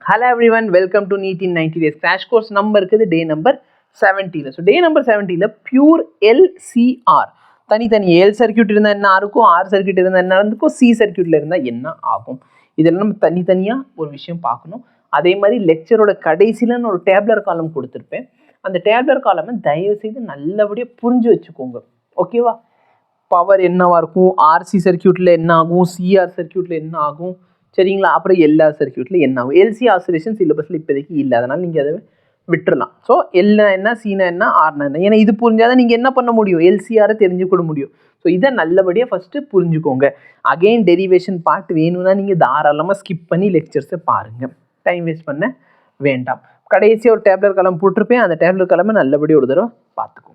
Hello everyone, welcome to NEET in 90 days crash course. Number இருக்குது day number 70. So day number 70 pure LCR தனித்தனி L circuit இருந்தா என்ன இருக்கும், R circuit இருந்தா என்ன இருக்கும், C சர்க்யூட்ல இருந்தா என்ன ஆகும், இதெல்லாம் நம்ம தனித்தனியா ஒரு விஷயம் பார்க்கணும். அதே மாதிரி லெக்சரோட கடைசியிலன்னு ஒரு டேப்லர் காலம் கொடுத்துருப்பேன். அந்த டேப்லர் காலமை தயவு செய்து நல்லபடியாக புரிஞ்சு வச்சுக்கோங்க. ஓகேவா? பவர் என்னவா இருக்கும், ஆர்சி சர்க்யூட்ல என்ன ஆகும், சிஆர் சர்க்யூட்ல என்ன ஆகும், சரிங்களா? அப்புறம் எல்லா சர்க்யூட்ல என்ன ஆகும். எல்சி ஆசிலேஷன் சிலபஸ்ல இப்போதைக்கு இல்லை, அதனால நீங்கள் அதை விட்டுறலாம். ஸோ எல்னா என்ன, சீனா என்ன, ஆர்னா என்ன, ஏன்னா இது புரிஞ்சாதான் நீங்கள் என்ன பண்ண முடியும், எல்சிஆரை தெரிஞ்சுக்கூட முடியும். ஸோ இதை நல்லபடியாக ஃபஸ்ட்டு புரிஞ்சுக்கோங்க. அகெயின் டெரிவேஷன் பார்ட் வேணும்னா நீங்கள் தாராளமாக ஸ்கிப் பண்ணி லெக்சர்ஸை பாருங்கள், டைம் வேஸ்ட் பண்ண வேண்டாம். கடைசியாக ஒரு டேப்லெட் கலம் போட்டிருப்பேன், அந்த டேப்லெட் கலமை நல்லபடியாக ஒரு தடவை பார்த்துக்கோங்க.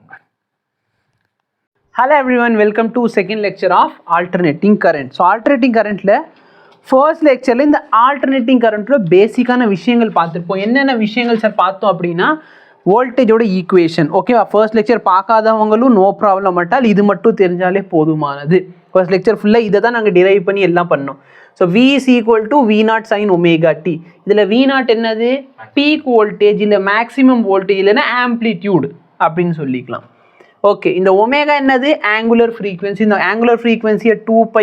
Hello everyone, welcome to second lecture of alternating current. So alternating currentல ஃபர்ஸ்ட் லெக்சரில் இந்த ஆல்டர்னேட்டிங் கரண்ட்டில் பேசிக்கான விஷயங்கள் பார்த்துருப்போம். என்னென்ன விஷயங்கள் சார் பார்த்தோம் அப்படின்னா, வோல்டேஜோட ஈக்குவேஷன். ஓகேவா? ஃபர்ஸ்ட் லெக்சர் பார்க்காதவங்களும் நோ ப்ராப்ளம், மட்டும் இது மட்டும் தெரிஞ்சாலே போதுமானது. ஃபர்ஸ்ட் லெக்சர் ஃபுல்லாக இதை தான் நாங்கள் டிரைவ் பண்ணி எல்லாம் பண்ணோம். So V is equal to V0 sin omega t. இதில் V0 என்னது, பீக் வோல்டேஜ் இல்லை மேக்ஸிமம் வோல்டேஜ் இல்லைன்னா ஆம்ப்ளிடியூட் அப்படின்னு சொல்லிக்கலாம். ஓகே, இந்த ஒமேகா என்னது, ஆங்குலர் ஃப்ரீக்வன்சி. இந்த ஆங்குலர் ஃப்ரீக்வன்சியை 2π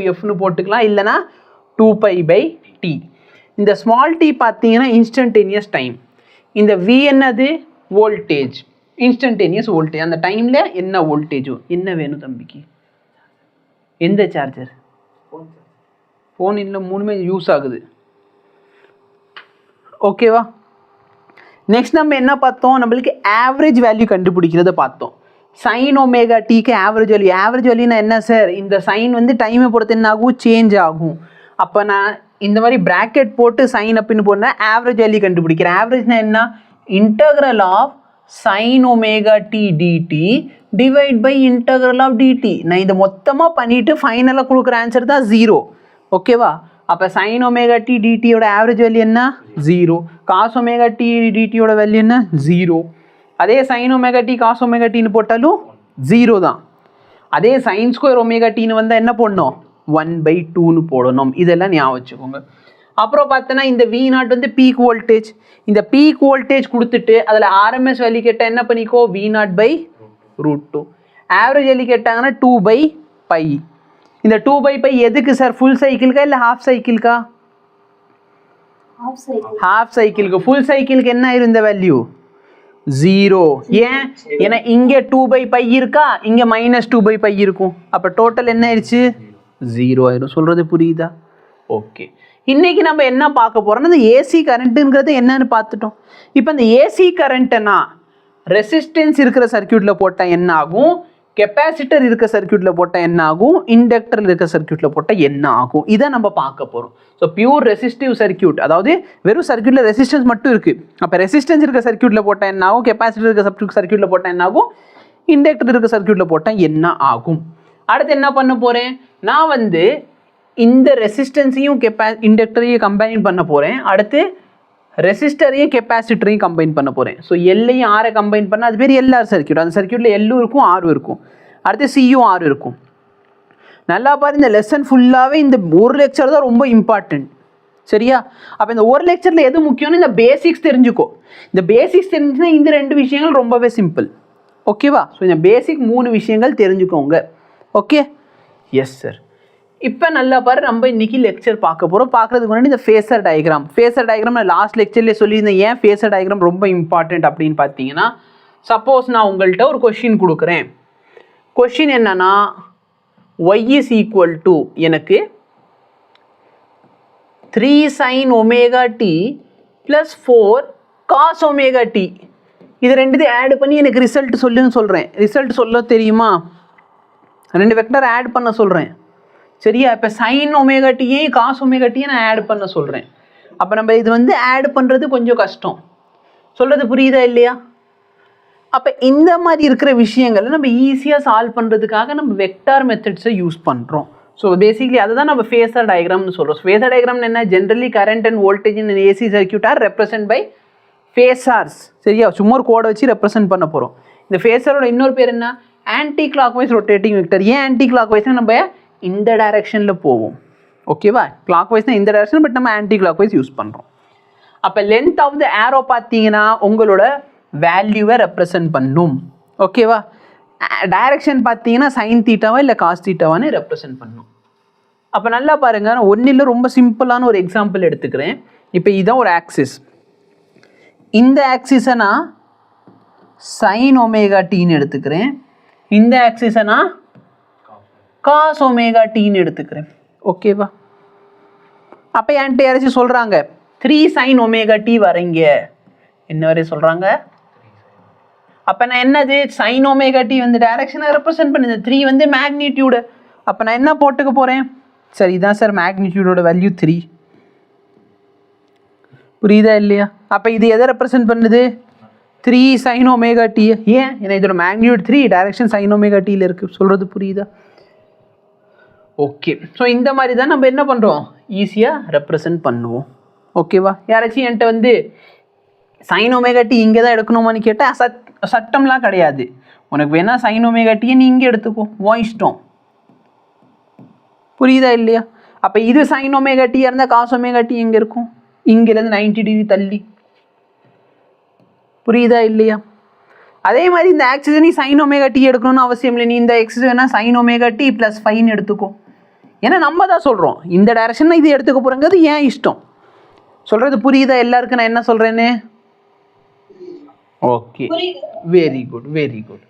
× Fனு போட்டுக்கலாம், இல்லைனா 2π/t. இந்த ஸ்மால் t பார்த்தீங்கன்னா இன்ஸ்டன்டேனியஸ் டைம். இந்த V என்னது, வோல்டேஜ், இன்ஸ்டன்டேனியஸ் வோல்டேஜ். அந்த டைமில் என்ன வோல்டேஜோ. என்ன வேணும் தம்பிக்கு, எந்த சார்ஜர், ஃபோன் இல்லை, மூணுமே யூஸ் ஆகுது. ஓகேவா? நெக்ஸ்ட் நம்ம என்ன பார்த்தோம், நம்மளுக்கு ஆவரேஜ் வேல்யூ கண்டுபிடிக்கிறத பார்த்தோம். சைன் ஒமேகா டீக்கு ஆவரேஜ் வேல்யூ. ஆவரேஜ் வேல்யூனா என்ன சார், இந்த சைன் வந்து டைமை பொறுத்து என்ன ஆகும், சேஞ்ச் ஆகும். அப்போ நான் இந்த மாதிரி ப்ராக்கெட் போட்டு சைன் அப்படின்னு போனால் ஆவரேஜ் வேல்யூ கண்டுபிடிக்கிறேன். ஆவரேஜ்னா என்ன, integral of sine omega t dt divide by integral of dt. நான் இதை மொத்தமாக பண்ணிவிட்டு ஃபைனலாக கொடுக்குற ஆன்சர் தான் 0. ஓகேவா? அப்போ சைன் ஒமேகா டி டிடியோட ஆவரேஜ் வேல்யூ என்ன, 0. காஸ் ஒமேகா டி டிடியோட வேல்யூ என்ன, 0. அதே sine omega t cos omega டின்னு போட்டாலும் 0 தான். அதே சைன் ஸ்கொயர் ஒமேகா டின்னு வந்தால் என்ன பண்ணணும், 1/2ன்னு போடணும். இதெல்லாம் ஞாபகம் வச்சுக்கோங்க. அப்புறம் பார்த்தோன்னா இந்த V0 வந்து பீக் வோல்டேஜ். இந்த பீக் வோல்டேஜ் கொடுத்துட்டு அதில் ஆர்எம்எஸ் வேல்யூ கேட்டால் என்ன பண்ணிக்கோ, V0/√2. ஆவரேஜ் வேல்யூ கேட்டாங்கன்னா 2/π. இந்த 2/π எதுக்கு சார், ஃபுல் சைக்கிளுக்கா இல்லை ஹாஃப் சைக்கிளுக்கா? ஹாஃப் சைக்கிளுக்கு. ஃபுல் சைக்கிளுக்கு என்ன ஆயிரும் இந்த வேல்யூ, 0. ஏன், ஏன்னா இங்கே 2/π இருக்கா, இங்கே -2/π இருக்கும். அப்போ டோட்டல் என்ன ஆயிடுச்சு, 0 ஆயிரும். சொல்றது புரியுதா? ஓகே, இன்னைக்கு நம்ம என்ன பார்க்க போறோம்னா, இந்த ஏசி கரண்ட்டுங்கிறது என்னன்னு பார்த்துட்டோம். இப்போ இந்த ஏசி கரண்ட்னா ரெசிஸ்டன்ஸ் இருக்கிற சர்க்யூட்ல போட்டால் என்ன ஆகும், கெப்பாசிட்டர் இருக்க சர்க்யூட்ல போட்டால் என்ன ஆகும், இண்டக்டர் இருக்க சர்க்யூட்ல போட்டால் என்ன ஆகும், இதை நம்ம பார்க்க போகிறோம். ஸோ பியூர் ரெசிஸ்டிவ் சர்க்யூட், அதாவது வெறும் சர்க்யூட்ல ரெசிஸ்டன்ஸ் மட்டும் இருக்கு. அப்போ ரெசிஸ்டன்ஸ் இருக்க சர்க்யூட்ல போட்டால் என்ன ஆகும், கெப்பாசிட்டர் இருக்க சர்க்யூட்ல போட்டால் என்ன ஆகும், இண்டக்டர் இருக்க சர்க்யூட்ல போட்டால் என்ன ஆகும். அடுத்து என்ன பண்ண போறேன், நான் வந்து இந்த ரெசிஸ்டன்ஸையும் இண்டக்டரையும் கம்பைன் பண்ண போறேன். அடுத்து ரெசிஸ்டரையும் கெப்பாசிட்டரையும் கம்பைன் பண்ண போகிறேன். ஸோ எல்லையும் ஆரை கம்பைன் பண்ணால் அது பேர் எல்ஆர் சர்க்யூட். அந்த சர்க்யூட்டில் எல்லும் இருக்கும், ஆரும் இருக்கும். அடுத்து சியும் ஆரும் இருக்கும். நல்லா பாரு, இந்த லெசன் ஃபுல்லாகவே இந்த ஒரு லெக்சர் தான் ரொம்ப இம்பார்ட்டன்ட். சரியா? அப்போ இந்த ஒரு லெக்சரில் எது முக்கியம்னு இந்த பேசிக்ஸ் தெரிஞ்சுக்கோ. இந்த பேசிக்ஸ் தெரிஞ்சுன்னா இந்த 2 விஷயங்கள் ரொம்பவே சிம்பிள். ஓகேவா? ஸோ இந்த பேசிக் 3 விஷயங்கள் தெரிஞ்சுக்கோங்க. Okay, yes sir. இப்போ நல்லா பாரு, நம்ம இன்னைக்கு லெக்சர் பார்க்க போகிறோம். பார்க்குறதுக்கு முன்னாடி இந்த ஃபேஸர் டயக்ராம். ஃபேஸர் டயக்ராம் நான் லாஸ்ட் லெக்சர்லேயே சொல்லியிருந்தேன். ஏன் ஃபேஸர் டயக்ராம் ரொம்ப இம்பார்ட்டன்ட் அப்படின்னு பார்த்தீங்கன்னா, சப்போஸ் நான் உங்கள்கிட்ட ஒரு கொஷின் கொடுக்குறேன். கொஷின் என்னன்னா, y is equal to எனக்கு 3 sin omega t plus 4 cos omega t. இது ரெண்டுத்தையும் ஆட் பண்ணி எனக்கு ரிசல்ட் சொல்லுன்னு சொல்கிறேன். ரிசல்ட் சொல்ல தெரியுமா, 2 வெக்டர் ஆட் பண்ண சொல்கிறேன். சரியா? இப்போ சைன் ஒமேகா டியையும் காஸ் ஒமேகா டியும் நான் ஆட் பண்ண சொல்கிறேன். அப்போ நம்ம இது வந்து ஆட் பண்ணுறது கொஞ்சம் கஷ்டம். சொல்கிறது புரியுதா இல்லையா? அப்போ இந்த மாதிரி இருக்கிற விஷயங்களை நம்ம ஈஸியாக சால்வ் பண்ணுறதுக்காக நம்ம வெக்டார் மெத்தட்ஸை யூஸ் பண்ணுறோம். ஸோ பேசிக்லி அதை தான் நம்ம ஃபேஸர் டயக்ராம்னு சொல்கிறோம். ஃபேஸர் டயக்ராம் என்ன, generally current and voltage in AC circuit are represent by phasors. சரியா? சும்மா ஒரு கோடை வச்சு ரெப்ரசென்ட் பண்ண போகிறோம். இந்த ஃபேஸரோட இன்னொரு பேர் என்ன, anticlockwise rotating vector. ஏன் ஆன்டி கிளாக் வைஸ், நம்ம இந்த டைரக்ஷனில் போவோம். ஓகேவா? கிளாக் வைஸ்னால் இந்த டைரக்ஷன், பட் நம்ம ஆன்டி கிளாக் வைஸ் யூஸ் பண்ணுறோம். அப்போ லென்த் ஆஃப் த ஏரோ பார்த்தீங்கன்னா உங்களோட வேல்யூவை ரெப்ரசன்ட் பண்ணும். ஓகேவா? டைரக்ஷன் பார்த்தீங்கன்னா சைன் தீட்டாவா இல்லை காஸ் தீட்டாவான்னு ரெப்ரசன்ட் பண்ணும். அப்போ நல்லா பாருங்க, நான் ஒன்றில் ரொம்ப சிம்பிளான ஒரு எக்ஸாம்பிள் எடுத்துக்கிறேன். இப்போ இதுதான் ஒரு ஆக்சிஸ். இந்த ஆக்சிஸை நான் சைன் ஒமேகா டீன்னு எடுத்துக்கிறேன். இந்த ஆக்சிஸை நான் காஸ் ஒமேகா டீன்னு எடுத்துக்கிறேன். ஓகேவா? அப்போ என்கிட்ட யாராச்சும் சொல்கிறாங்க 3 sin ஒமேகா டி வரைங்க, என்ன வரைய சொல்கிறாங்க? அப்போ நான் என்னது sin ஒமேகா டி வந்து டைரக்ஷனை ரெப்ரசன்ட் பண்ணுது, 3 வந்து மேக்னிடியூடு. அப்போ நான் என்ன போட்டுக்க போகிறேன்? சார் இதான் சார் மேக்னிடியூடோட வேல்யூ 3. புரியுதா இல்லையா? அப்போ இது எதை ரெப்ரசன்ட் பண்ணுது? 3 sin ஒமேகா டி. ஏன்? ஏன்னா இதோட மேக்னிடியூட் 3, டைரக்ஷன் sin ஒமேகா டியில் இருக்குது. சொல்கிறது புரியுதா? ஓகே. ஸோ இந்த மாதிரி தான் நம்ம என்ன பண்ணுறோம், ஈஸியாக ரெப்ரசன்ட் பண்ணுவோம். ஓகேவா? யாராச்சும் என்கிட்ட வந்து சைன் ஒமேகா டி இங்கே தான் எடுக்கணுமான்னு கேட்டால் சட்டம்லாம் கிடையாது. உனக்கு வேணா சைன் ஒமேகா டியை நீ இங்கே எடுத்துக்கோ, உன் இஷ்டம். புரியுதா இல்லையா? அப்போ இது சைன் ஒமேகா டியாக இருந்தால் காஸ் ஒமேகா டி எங்கே இருக்கும்? இங்கேருந்து 90 டிகிரி தள்ளி. புரியுதா இல்லையா? அதே மாதிரி இந்த ஆக்சிஸ் நீ சைன் ஒமேகா டி எடுக்கணும்னு அவசியம் இல்லை. நீ இந்த எக்ஸஸ் வேணால் சைன் ஒமேகா டி ப்ளஸ் 5 எடுத்துக்கோ. ஏன்னா நம்ம தான் சொல்கிறோம் இந்த டைரக்ஷன் இது எடுத்துக்க போகிறேங்கிறது ஏன் இஷ்டம். சொல்கிறது புரியுதா எல்லாருக்கும் நான் என்ன சொல்கிறேன்னு? Okay, very good very good.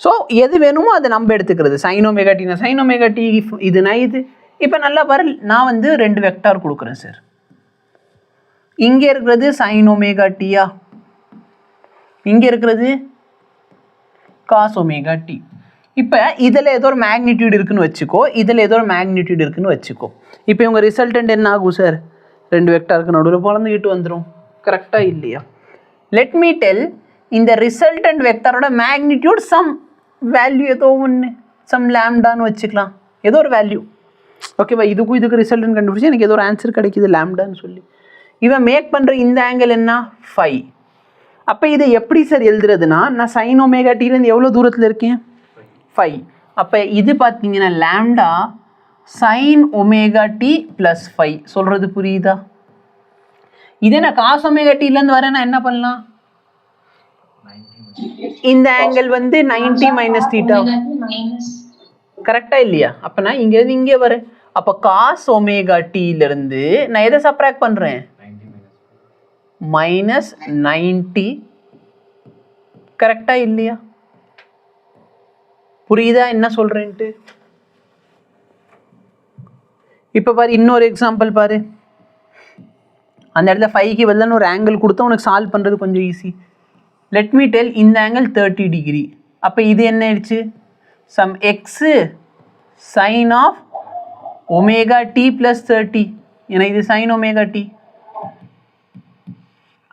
So எது வேணுமோ அதை நம்ம எடுத்துக்கிறது. சைன் ஒமேகா டி நான் சைன் ஒமேகா டி இதுனா இது. இப்போ நல்லா பாரு, நான் வந்து 2 வெக்டார் கொடுக்குறேன் சார். இங்கே இருக்கிறது சைன் ஒமேகா டியா, இங்கே இருக்கிறது காஸ் ஒமேகா டி. இப்போ இதில் ஏதோ ஒரு மேக்னிடியூட் இருக்குன்னு வச்சுக்கோ, இதில் ஏதோ ஒரு மேக்னிடியூட் இருக்குன்னு வச்சுக்கோ. இப்போ இவங்க ரிசல்டன்ட் என்ன ஆகும் சார்? 2 வெக்டாருக்கு நடுவில் பழந்துக்கிட்டு வந்துடும். கரெக்டாக இல்லையா? லெட் மீ டெல், இந்த ரிசல்டன்ட் வெக்டாரோட மேக்னிடியூட் சம் வேல்யூ ஏதோ ஒன்று, சம் லேம்டான்னு வச்சுக்கலாம், ஏதோ ஒரு வேல்யூ. ஓகேவா? இதுக்கு ரிசல்டன் கண்டுபிடிச்சி எனக்கு ஏதோ ஒரு ஆன்சர் கிடைக்குது லேம்டான்னு சொல்லி. இவன் மேக் பண்ணுற இந்த ஆங்கிள் என்ன? 5. அப்போ இதை எப்படி சார் எழுதுறதுன்னா, நான் சைன் ஒமேகா டிலேருந்து எவ்வளோ தூரத்தில் இருக்கேன்? 5. அப்போ இது பார்த்தீங்கன்னா lambda sine omega t plus 5. சொல்கிறது புரியுதா? இதே நான் காஸ் ஒமேகா டிலேருந்து வரேன்னா என்ன பண்ணலாம்? இந்த ஆங்கிள் வந்து 90 மைனஸ் தீட்டா. கரெக்டாக இல்லையா? அப்போ நான் இங்கேருந்து இங்கே வரேன். அப்போ காஸ் ஒமேகா டியிலேருந்து நான் எதை சப்ராக்ட் பண்ணுறேன்? மைனஸ் 90. கரெக்டாக இல்லையா? புரியுதா என்ன சொல்கிறேன்ட்டு? இப்போ பாரு, இன்னொரு எக்ஸாம்பிள் பாரு. அந்த இடத்துல 5க்கு பதிலாக ஒரு ஆங்கிள் கொடுத்தா உனக்கு சால்வ் பண்ணுறது கொஞ்சம் ஈஸி. லெட் மீ டெல், இந்த ஆங்கிள் 30 டிகிரி. அப்போ இது என்ன ஆயிடுச்சு? Sum x sine of omega t plus 30. ஏன்னா இது சைன் ஒமேகா டி.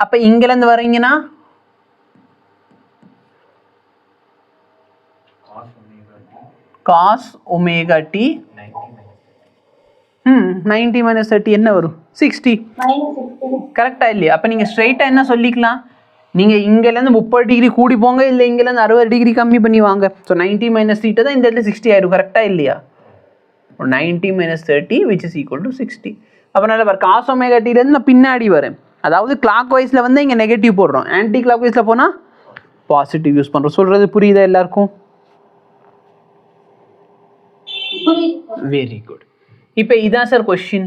அப்போ இங்கேருந்து வரீங்கன்னா காஸ் ஒமேகா டி 90 மைனஸ் 30 என்ன வரும்? 60. கரெக்டாக இல்லையா? அப்போ நீங்கள் ஸ்ட்ரைட்டாக என்ன சொல்லிக்கலாம், நீங்கள் இங்கேருந்து 30 டிகிரி கூடி போங்க, இல்லை இங்கேருந்து 60 டிகிரி கம்மி பண்ணி வாங்க. ஸோ 90 மைனஸ் தீட்டா தான் இந்த இடத்துல 60 ஆயிடும். கரெக்டாக இல்லையா? 90 minus 30 which is equal to 60. அப்போ நல்லா பாரு, காஸ் ஒமேகா டிலேருந்து நான் பின்னாடி வரேன். அதாவது கிளாக் வைஸில் வந்து இங்கே நெகட்டிவ் போடுறோம், ஆன்டி கிளாக் வைஸில் போனால் பாசிட்டிவ் யூஸ் பண்ணுறோம். சொல்கிறது புரியுதா எல்லாருக்கும்? Very good. இப்போ இதான் சார் கொஸ்டின்.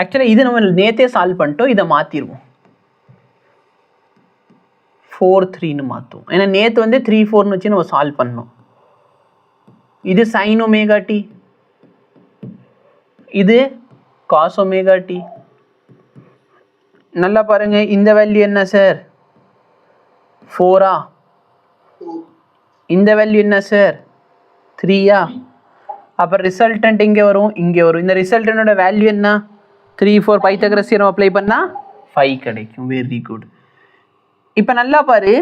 ஆக்சுவலாக இது நம்ம நேற்றே சால்வ் பண்ணிட்டோம். இதை மாற்றிடுவோம், 4-3ன்னு மாற்றுவோம். ஏன்னா நேற்று வந்து 3-4ன்னு வச்சு நம்ம சால்வ் பண்ணோம். இது சைன் ஒமேகா டி, இது காஸ் ஒமேகா டி. நல்லா பாருங்க, இந்த வேல்யூ என்ன சார்? 4ஆ? இந்த வேல்யூ என்ன சார்? 3ஆ? அப்போ ரிசல்டன்ட் இங்கே வரும், இங்கே வரும். இந்த ரிசல்டனோட வேல்யூ என்ன? 3, 4. பைத்தகரஸ் தியரம் அப்ளை பண்ணால் 5 கிடைக்கும். Very good. இப்போ நல்லா பாரு,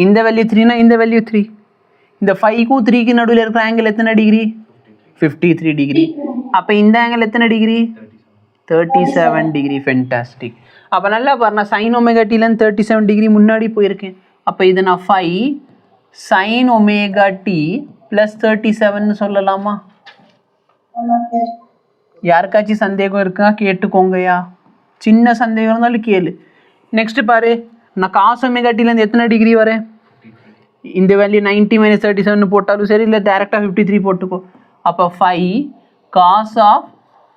இந்த வேல்யூ 3னா இந்த வேல்யூ 3. இந்த 5க்கும் 3க்கு நடுவில் இருக்கிற ஆங்கிள் எத்தனை டிகிரி? 53 டிகிரி. அப்போ இந்த ஆங்கிள் எத்தனை டிகிரி? 37 டிகிரி. ஃபென்டாஸ்டிக். அப்போ நல்லா பாரு, நான் சைன் ஒமேகா டிலேருந்து 37 டிகிரி முன்னாடி போயிருக்கேன். அப்போ இது நான் 5 sin ஒமேகா டி ப்ளஸ் 37ன்னு சொல்லலாமா? யாருக்காச்சும் சந்தேகம் இருக்கா கேட்டுக்கோங்கயா, சின்ன சந்தேகம் இருந்தாலும் கேளு. நெக்ஸ்ட் பாரு, நான் காஸ் ஒமேகா டீலேருந்து எத்தனை டிகிரி வரேன், இந்த வேல்யூ 90 - 37 போட்டாலும் சரி, இல்லை டேரெக்டாக 53 போட்டுக்கோ. அப்போ 5 காஸ் ஆஃப்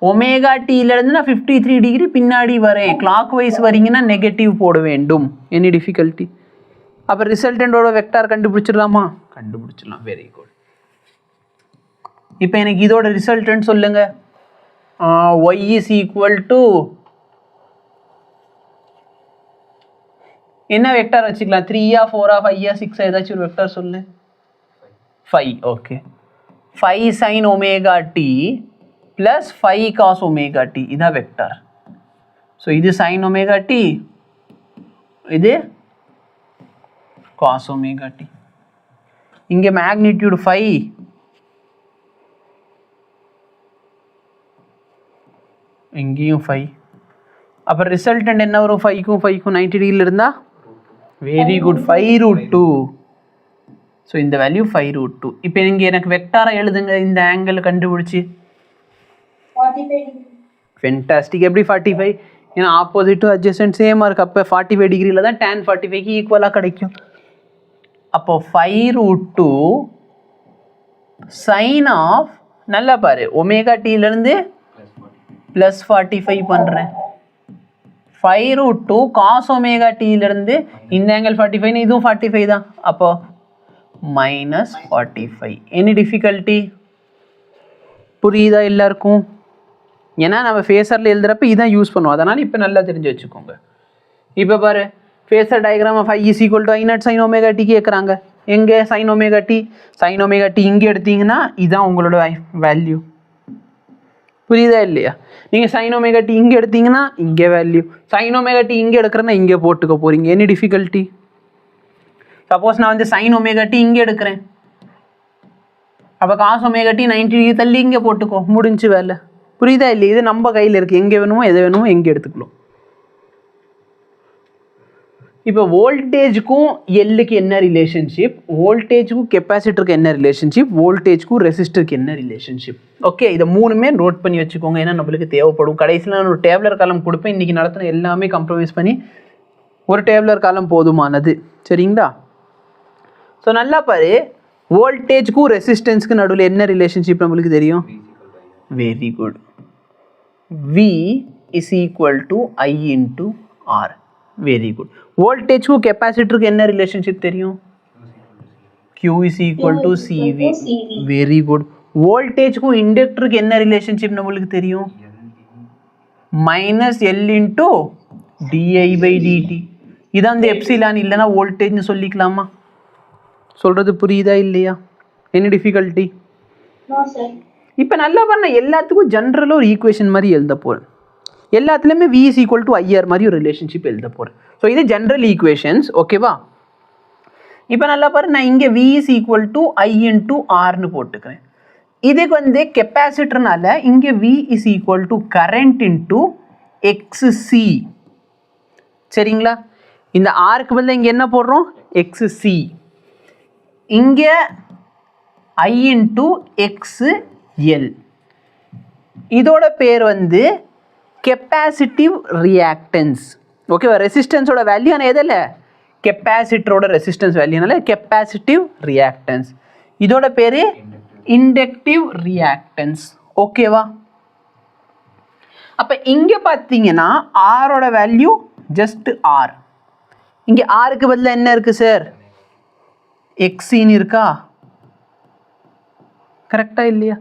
ஒமேகா டீலேருந்து நான் 53 டிகிரி பின்னாடி வரேன். கிளாக் வைஸ் வரீங்கன்னா நெகட்டிவ் போட வேண்டும். Any difficulty? அப்போ ரிசல்டண்டோட வெக்டார் கண்டுபிடிச்சிடலாமா? கண்டுபிடிச்சிடலாம். Very good. இப்போ எனக்கு இதோட ரிசல்டன்ட் சொல்லுங்க. y is equal to என்ன வெக்டார் வச்சுக்கலாம்? 3 4 5 6 ஏதாச்சும் ஒரு வெக்டார் சொல்லு. 5. Okay, 5 sin omega t plus 5 cos omega t, இதான் வெக்டார். ஸோ இது sin ஒமேகா டி, இது காஸ் ஒமேகா டி. இங்கே மேக்னிடியூட் 5, இங்கேயும் 5. அப்புறம் ரிசல்டன்ட் என்ன வரும்? 5க்கும் 5க்கும் 90 டிகிரியில் இருந்தால் வெரி குட், 5√2. ஸோ இந்த வேல்யூ 5√2. இப்போ நீங்கள் எனக்கு வெக்டாரை எழுதுங்க, இந்த ஆங்கிள் கண்டுபிடிச்சி. 45. ஃபென்டாஸ்டிக். எப்படி 45? ஏன்னா ஆப்போசிட்டும் அட்ஜஸ்டன்ட் சேமாக இருக்குது. அப்போ 45 டிகிரியில் தான் tan 45க்கு ஈக்குவலாக கிடைக்கும். அப்போ 5√2 சைன் ஆஃப், நல்லா பாரு, ஒமேகா டீலேருந்து ப்ளஸ் 45 பண்ணுறேன். 5√2 காஸ் ஒமேகா டீலேருந்து இந்த ஆங்கிள் 45, இதுவும் 45 தான். அப்போ -45. Any difficulty? புரியுதா எல்லாருக்கும்? ஏன்னா நம்ம ஃபேஸரில் எழுதுறப்ப இதான் யூஸ் பண்ணுவோம், அதனால் இப்போ நல்லா தெரிஞ்சு வச்சுக்கோங்க. இப்போ பாரு, phasor diagram of i is equal to I0 sin omega t கேட்குறாங்க. எங்கே sin omega t? sin omega t இங்கே எடுத்தீங்கன்னா இதுதான் உங்களோட வேல்யூ. புரியுதா இல்லையா? நீங்கள் sin ஒமேகா டி இங்கே எடுத்தீங்கன்னா இங்கே வேல்யூ, sin ஒமேகா டி இங்கே எடுக்கிறேன்னா இங்கே போட்டுக்க போகிறீங்க. Any difficulty? சப்போஸ் நான் வந்து sin ஒமேகா டி இங்கே எடுக்கிறேன், அப்போ காஸ் ஒமேகா டி 90 டிகிரி தள்ளி இங்கே போட்டுக்கோ, முடிஞ்சு வேலை. புரியுதா இல்லையா? இது நம்ம கையில் இருக்குது, எங்கே வேணுமோ எதை வேணுமோ எங்கே எடுத்துக்கலாம். இப்போ வோல்டேஜுக்கும் எல்லுக்கு என்ன ரிலேஷன்ஷிப், வோல்டேஜுக்கும் கெப்பாசிட்டருக்கு என்ன ரிலேஷன்ஷிப், வோல்டேஜுக்கும் ரெசிஸ்டருக்கு என்ன ரிலேஷன்ஷிப். ஓகே, இதை மூணுமே நோட் பண்ணி வச்சுக்கோங்க, ஏன்னா நம்மளுக்கு தேவைப்படும். கடைசியில் நான் ஒரு டேப்லர் காலம் கொடுப்பேன். இன்றைக்கி நடத்தின எல்லாமே கம்ப்ரமைஸ் பண்ணி ஒரு டேப்லர் காலம் போதுமானது. சரிங்களா? ஸோ நல்லா பாரு, வோல்டேஜுக்கும் ரெசிஸ்டன்ஸுக்கு நடுவில் என்ன ரிலேஷன்ஷிப் நம்மளுக்கு தெரியும்? Very good. V is equal to I into R. Very good. வோல்டேஜுக்கும் கெப்பாசிட்டருக்கு என்ன ரிலேஷன்ஷிப் தெரியும்? Q is equal to CV. Very good. வோல்டேஜுக்கும் இண்டக்டருக்கு என்ன ரிலேஷன்ஷிப் நம்மளுக்கு தெரியும்? -L into di/dt. இதான் அந்த எப்சிலான், இல்லைன்னா வோல்டேஜ்னு சொல்லிக்கலாமா? சொல்கிறது புரியுதா இல்லையா? என்ன டிஃபிகல்ட்டி? இப்போ நல்லா பண்ண, எல்லாத்துக்கும் ஜென்ரலாக ஒரு ஈக்குவேஷன் மாதிரி எழுத போகிறேன். எல்லாத்துலேயுமே V is equal to IR மாதிரி ஒரு ரிலேஷன்ஷிப் எழுத போகிறேன். ஸோ இது ஜென்ரல் ஈக்குவேஷன்ஸ். ஓகேவா? இப்போ நல்லா பாரு, நான் இங்கே V is equal to I into Rன்னு போட்டுக்கிறேன். இதுக்கு வந்து கெப்பாசிட்டர்னால இங்கே V is equal to current into XC. சரிங்களா? இந்த ஆருக்கு பதில் இங்கே என்ன போடுறோம்? XC. இங்கே I into XL. இதோட பேர் வந்து கெப்பாசிட்டிவ் ரியாக்டன்ஸ். ஓகேவா? ரெசிஸ்டன்ஸோட வேல்யூ ஆனால் எதில்? கெப்பாசிட்டரோட ரெசிஸ்டன்ஸ் வேல்யூனால கெப்பாசிட்டிவ் ரியாக்டன்ஸ். இதோட பேர் இண்டக்டிவ் ரியாக்டன்ஸ். ஓகேவா? அப்போ இங்கே பார்த்தீங்கன்னா ஆரோட வேல்யூ ஜஸ்ட் ஆர். இங்கே ஆருக்கு பதிலாக என்ன இருக்குது சார்? எக்ஸின்னு இருக்கா? கரெக்டாக இல்லையா?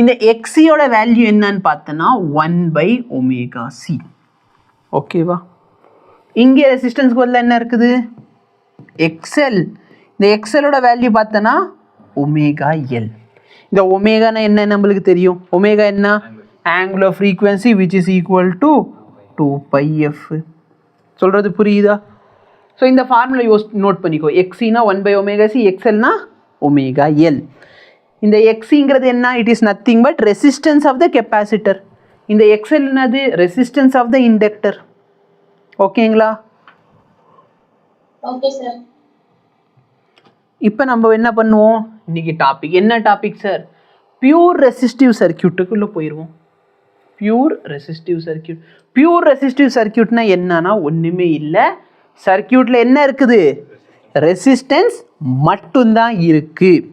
இந்த எக்ஸியோட வேல்யூ என்னன்னு பார்த்தோன்னா 1/ωc. ஓகேவா? இங்கே ரெசிஸ்டன்ஸ்க்கு பதிலாக என்ன இருக்குது? எக்ஸ்எல். இந்த எக்ஸ்எலோட வேல்யூ பார்த்தோன்னா ωL. இந்த ஒமேகானா என்ன நம்மளுக்கு தெரியும்? ஒமேகா என்ன? Angular frequency which is equal to 2πf. சொல்கிறது புரியுதா? ஸோ இந்த ஃபார்முலா நோட் பண்ணிக்கோ. எக்ஸினா 1/ωc, எக்ஸ்எல்னா ωL. இந்த எக்ஸிங்கிறது என்ன? It is nothing but resistance of the capacitor. இந்த எக்ஸ்எல் என்னது? Resistance of the inductor. ஓகேங்களா? Okay sir. இப்போ நம்ம என்ன பண்ணுவோம்? இன்னைக்கு டாபிக் என்ன டாபிக் சார்? பியூர் ரெசிஸ்டிவ் சர்க்கியூட்டுக்குள்ளே போயிடுவோம். Pure resistive circuit. Pure resistive சர்க்கியூட்னா என்னன்னா ஒன்றுமே இல்லை, சர்க்கியூட்டில் என்ன இருக்குது, ரெசிஸ்டன்ஸ் மட்டும்தான் இருக்குது.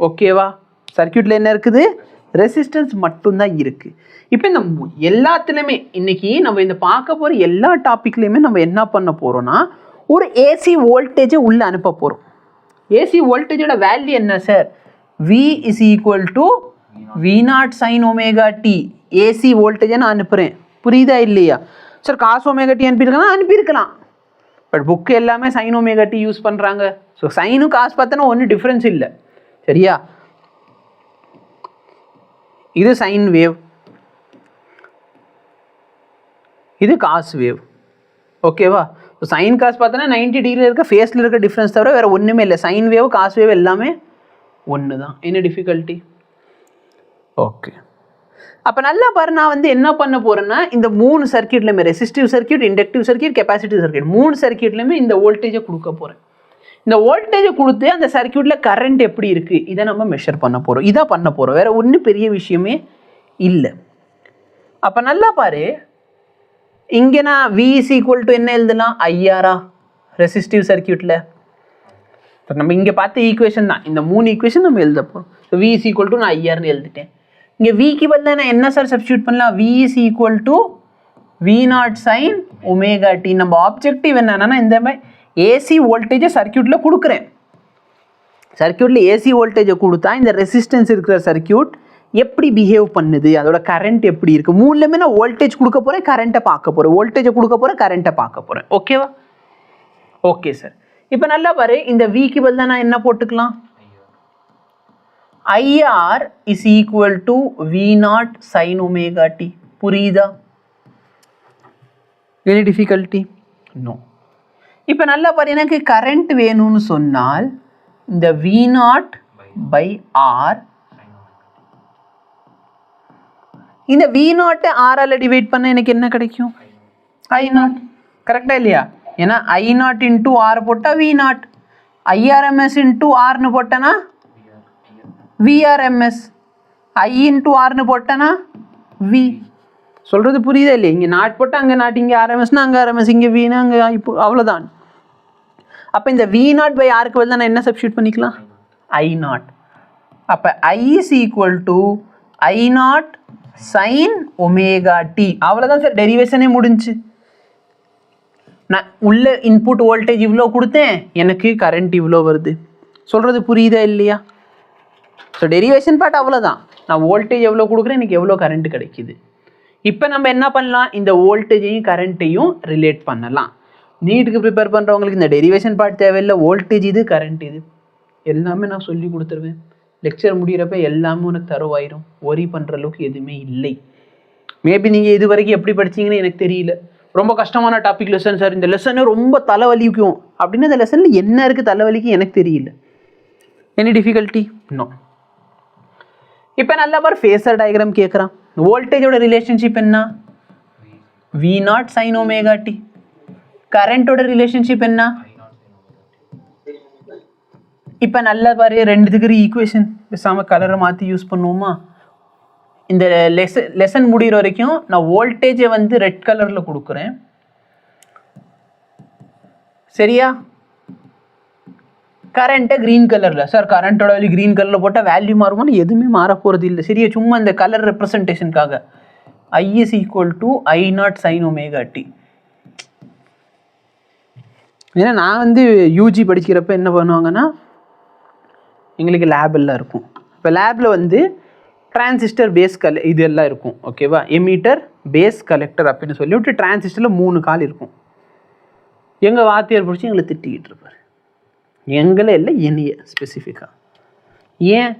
ஓகேவா, சர்க்கியூட்டில் என்ன இருக்குது, ரெசிஸ்டன்ஸ் மட்டும்தான் இருக்குது. இப்போ இந்த எல்லாத்துலேயுமே இன்னைக்கு நம்ம இந்த பார்க்க போகிற எல்லா டாப்பிக்லேயுமே நம்ம என்ன பண்ண போகிறோம்னா ஒரு ஏசி வோல்டேஜை உள்ளே அனுப்ப போகிறோம். ஏசி வோல்டேஜோட வேல்யூ என்ன sir, V is equal to V0 sin omega t. AC வோல்டேஜை நான் அனுப்புகிறேன், புரியுதா இல்லையா சார்? காஸ் ஒமேகா டி அனுப்பியிருக்கலாம், பட் புக்கு எல்லாமே சைன் ஒமேகா டி யூஸ் பண்ணுறாங்க. ஸோ சைனும் காசு பார்த்தோன்னா ஒன்றும் டிஃப்ரென்ஸ் இல்லை, சரியா? இது சைன் வேவ், இது காஸ் வேவ். ஓகேவா, ஸோ சைன் காசு பார்த்தோன்னா 90 டிகிரியில் இருக்க ஃபேஸில் இருக்க டிஃப்ரென்ஸ் தவிர வேறு ஒன்றுமே இல்லை. சைன் வேவ் காஸ் வேவ் எல்லாமே ஒன்று தான். என்ன டிஃபிகல்ட்டி? ஓகே, அப்போ நல்லா பாரு, நான் வந்து என்ன பண்ண போகிறேன்னா இந்த 3 சர்க்கியூட்லையுமே resistive circuit, inductive circuit, capacitive circuit 3 சர்க்கியூட்லையுமே இந்த வோல்டேஜை கொடுக்க போகிறேன். இந்த வோல்டேஜை கொடுத்து அந்த சர்க்கியூட்டில் கரண்ட் எப்படி இருக்குது இதை நம்ம மெஷர் பண்ண போகிறோம். இதான் பண்ண போகிறோம், வேறு ஒன்றும் பெரிய விஷயமே இல்லை. அப்போ நல்லா பாரு, இங்கே நான் V is equal to என்ன எழுதலாம், ஐஆரா ரெசிஸ்டிவ் சர்க்கியூட்டில். நம்ம இங்கே பார்த்த ஈக்குவேஷன் தான், இந்த 3 ஈக்குவேஷன் நம்ம எழுத போகிறோம். So V is equal to நான் ஐஆர்னு எழுதிட்டேன். இங்கே விக்கு பதிலாக நான் என்ன சார் சப்ஸ்டியூட் பண்ணலாம், V is equal to V0 sin omega t. நம்ம ஆப்ஜெக்டிவ் என்னன்னா இந்த மாதிரி ஏசி வோல்டேஜை சர்க்கியூட்டில் கொடுக்குறேன். சர்க்கியூட்டில் ஏசி வோல்டேஜை கொடுத்தா இந்த ரெசிஸ்டன்ஸ் இருக்கிற சர்க்கியூட் எப்படி பிஹேவ் பண்ணுது, அதோட கரண்ட் எப்படி இருக்குது, 3லேயுமே நான் வோல்டேஜ் கொடுக்க போகிறேன், கரண்ட்டை பார்க்க போகிறேன், வோல்டேஜை கொடுக்க போகிறேன், கரண்ட்டை பார்க்க போகிறேன். ஓகேவா? Okay sir. இப்போ நல்லா பாரு, இந்த விக்கு பதிலாக நான் என்ன போட்டுக்கலாம், IR is equal to V0 sin omega t. புரியுதா? any difficulty? No. இப்போ நல்லா பாரு, எனக்கு கரண்ட் வேணும்னு சொன்னால் இந்த V0 by R, இந்த V0 ஆரால் டிவைட் பண்ண எனக்கு என்ன கிடைக்கும், I0. கரெக்டா இல்லையா? ஏன்னா I0 இன்டூ R போட்டால் V0, IRMS இன்டூ Rனு போட்டேன்னா VRMS, I இன்டூ Rனு போட்டேன்னா V. சொல்கிறது புரியுதா இல்லையா? இங்கே நாட் போட்டால் அங்கே நாட், இங்கே RMSனா அங்கே RMS, இங்கே Vனா அங்கே இப்போ, அவ்வளோதான். அப்போ இந்த V0 by Rக்கு பதிலாக நான் என்ன சப்ஸ்டியூட் பண்ணிக்கலாம், I0. அப்போ I is equal to I0 sin omega t. அவ்வளோதான் சார், டெரிவேஷனே முடிஞ்சு. நான் உள்ள இன்புட் வோல்டேஜ் இவ்வளோ கொடுத்தேன், எனக்கு கரண்ட் இவ்வளோ வருது. சொல்கிறது புரியுதா இல்லையா? ஸோ டெரிவேஷன் பார்ட் அவ்வளோதான். நான் வோல்டேஜ் எவ்வளோ கொடுக்குறேன், எனக்கு எவ்வளோ கரண்ட் கிடைக்குது. இப்போ நம்ம என்ன பண்ணலாம், இந்த வோல்டேஜையும் கரண்ட்டையும் ரிலேட் பண்ணலாம். நீட்டுக்கு ப்ரிப்பேர் பண்ணுறவங்களுக்கு இந்த டெரிவேஷன் பார்ட் தேவையில்லை, வோல்டேஜ் இது, கரண்ட் இது எல்லாமே நான் சொல்லி கொடுத்துருவேன். லெக்சர் முடிகிறப்ப எல்லாமே உனக்கு தருவாயிரும், ஒரி பண்ணுற அளவுக்கு எதுவுமே இல்லை. மேபி நீங்கள் இது வரைக்கும் எப்படி படிச்சிங்கன்னு எனக்கு தெரியல, ரொம்ப கஷ்டமான டாபிக் லெசன் சார், இந்த லெசனு ரொம்ப தலைவலிக்கும் அப்படின்னு இந்த லெசனில் என்ன இருக்குது தலைவலிக்கு எனக்கு தெரியல. Any difficulty? நோ. இப்போ நல்லா பாரு, ஃபேஸர் டயக்ராம் கேட்குறான். வோல்டேஜோட ரிலேஷன்ஷிப் என்ன, V0 sin omega t. கரண்டோட ரிலேஷன்ஷிப் என்ன, இப்போ நல்லா பாரு, 2 டிகிரி ஈக்குவேஷன் பேசாமல் கலரை மாற்றி யூஸ் பண்ணுவோமா? இந்த லெசன் முடிகிற வரைக்கும் நான் வோல்டேஜை வந்து ரெட் கலரில் கொடுக்குறேன், சரியா? கரண்ட்டை க்ரீன் கலரில். சார் கரண்ட்டோட வேல்யூ க்ரீன் கலரில் போட்டால் வேல்யூ மாறுமான்னு எதுவுமே மாற போகிறது இல்லை, சரியா? சும்மா இந்த colour ரெப்ரசன்டேஷனுக்காக. I is equal to I0 sin omega t. ஏன்னா நான் வந்து யூஜி படிக்கிறப்ப என்ன பண்ணுவாங்கன்னா எங்களுக்கு லேப் எல்லாம் இருக்கும். இப்போ லேபில் வந்து டிரான்சிஸ்டர் பேஸ் இது எல்லாம் இருக்கும், ஓகேவா? எமீட்டர் பேஸ் கலெக்டர் அப்படின்னு சொல்லிவிட்டு டிரான்சிஸ்டரில் 3 கால் இருக்கும். எங்கள் வாத்தியார் பிடிச்சி எங்களை திட்டிக்கிட்டு இருப்பார், எங்களை இல்லை என்னைய ஸ்பெசிஃபிக்காக. ஏன்?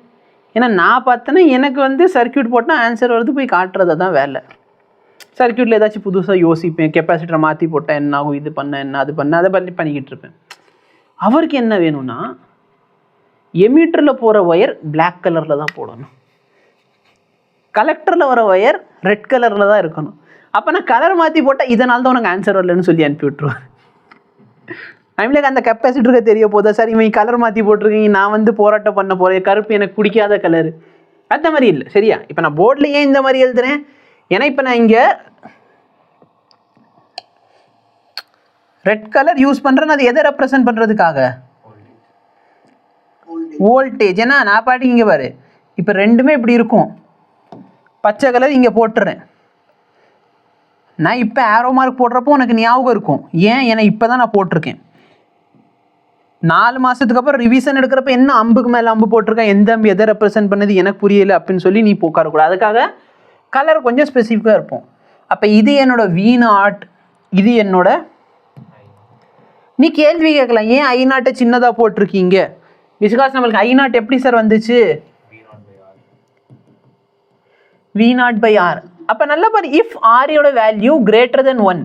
ஏன்னா நான் பார்த்தேன்னா எனக்கு வந்து சர்க்கியூட் போட்டால் ஆன்சர் வருது, போய் காட்டுறதை தான் வேலை. சர்க்கியூட்டில் ஏதாச்சும் புதுசாக யோசிப்பேன், கெப்பாசிட்டரை மாற்றி போட்டால் என்ன ஆகும், இது பண்ண என்ன, அது பண்ண, அதை பண்ணிக்கிட்டு இருப்பேன். அவருக்கு என்ன வேணும்னா எமீட்டரில் போகிற ஒயர் பிளாக் கலரில் தான் போடணும், கலெக்டரில் வர ஒயர் ரெட் கலரில் தான் இருக்கணும். அப்போ நான் கலர் மாற்றி போட்டால் இதனால தான் உனக்கு ஆன்சர் வரலன்னு சொல்லி அனுப்பி விட்ருவேன். ஐம்லேக்கு அந்த கெப்பாசிட்டருக்கு தெரிய போதா சார், இவன் கலர் மாற்றி போட்டிருக்கீங்க, நான் வந்து போராட்டம் பண்ண போகிறேன், கருப்பு எனக்கு பிடிக்காத கலரு அந்த மாதிரி இல்லை. சரியா? இப்போ நான் போர்டில் ஏன் இந்த மாதிரி எழுதுறேன், ஏன்னா இப்போ நான் இங்கே ரெட் கலர் யூஸ் பண்ணுறேன்னு அது எதை ரெப்ரசன்ட் பண்ணுறதுக்காக, வோல்டேஜ். ஏன்னா நான் பாட்டி இங்கே பாரு, இப்போ ரெண்டுமே இப்படி இருக்கும், பச்சை கலர் இங்கே போட்டுறேன். நான் இப்போ ஆரோ மார்க் போடுறப்போ உனக்கு ஞாபகம் இருக்கும், ஏன், ஏன்னா இப்போ தான் நான் போட்டிருக்கேன். 4 மாதத்துக்கு அப்புறம் ரிவிஷன் எடுக்கிறப்ப என்ன அம்புக்கு மேலே அம்பு போட்டிருக்கேன், எந்த அம்பு எதை ரெப்ரசென்ட் பண்ணது எனக்கு புரியலை அப்படின்னு சொல்லி நீ உட்காரக்கூடாது. அதுக்காக கலர் கொஞ்சம் ஸ்பெசிஃபிக்காக இருப்போம். அப்போ இது என்னோட V0, இது என்னோட, நீ கேள்வி கேட்கலாம் ஏன் I0 சின்னதாக போட்டிருக்கீங்க, பிகாஸ் நம்மளுக்கு I0 எப்படி சார் வந்துச்சு, V0/R. அப்போ நல்லா பாரு, இஃப் ஆரியோட வேல்யூ கிரேட்டர் தென் 1,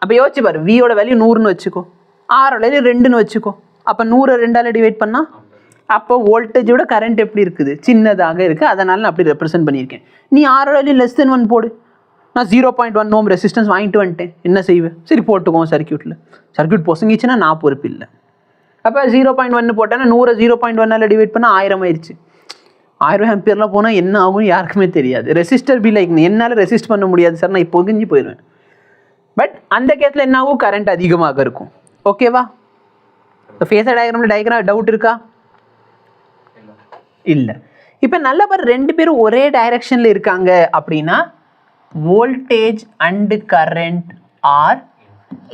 அப்போ யோசிச்சு பாரு, வியோட வேல்யூ 100ன்னு வச்சுக்கோ, ஆரோட வேல்யூ 2ன்னு வச்சுக்கோ, அப்போ 100 2ஆல் டிவைட் பண்ணால் அப்போ வோல்டேஜோட கரண்ட் எப்படி இருக்குது, சின்னதாக இருக்குது. அதனால் நான் அப்படி ரெப்ரசென்ட் பண்ணியிருக்கேன். நீ ஆரோட வேல்யூ லெஸ் தென் 1 போடு. நான் 0.1 ஓம் ரெசிஸ்டன்ஸ் வாங்கிட்டு வந்துட்டேன், என்ன செய்வேன், சரி போட்டுக்கோங்க சர்க்யூட்டில். சர்க்யூட் பொசுங்கிச்சுன்னா நான் பொறுப்பு இல்லை. அப்போ 0.1 போட்டேன்னா 100 0.1ஆல் டிவைட் பண்ணால் 1000 ஆயிடுச்சு. 1000 ஆம்பியர்லாம் போனால் என்ன ஆகும் யாருக்குமே தெரியாது. ரெசிஸ்டர் பி லைக் என்னால் ரெசிஸ்ட் பண்ண முடியாது சார், நான் இப்போ பொகிஞ்சு போயிடுவேன். பட் அந்த கேஸில் என்ன ஆகும், கரண்ட் அதிகமாக இருக்கும். ஓகேவா? இப்போ ஃபேஸர் டயக்ராம் டவுட் இருக்கா? இல்லை. இப்போ நல்ல பாரு, 2 பேரும் ஒரே டைரக்ஷனில் இருக்காங்க அப்படின்னா voltage and current are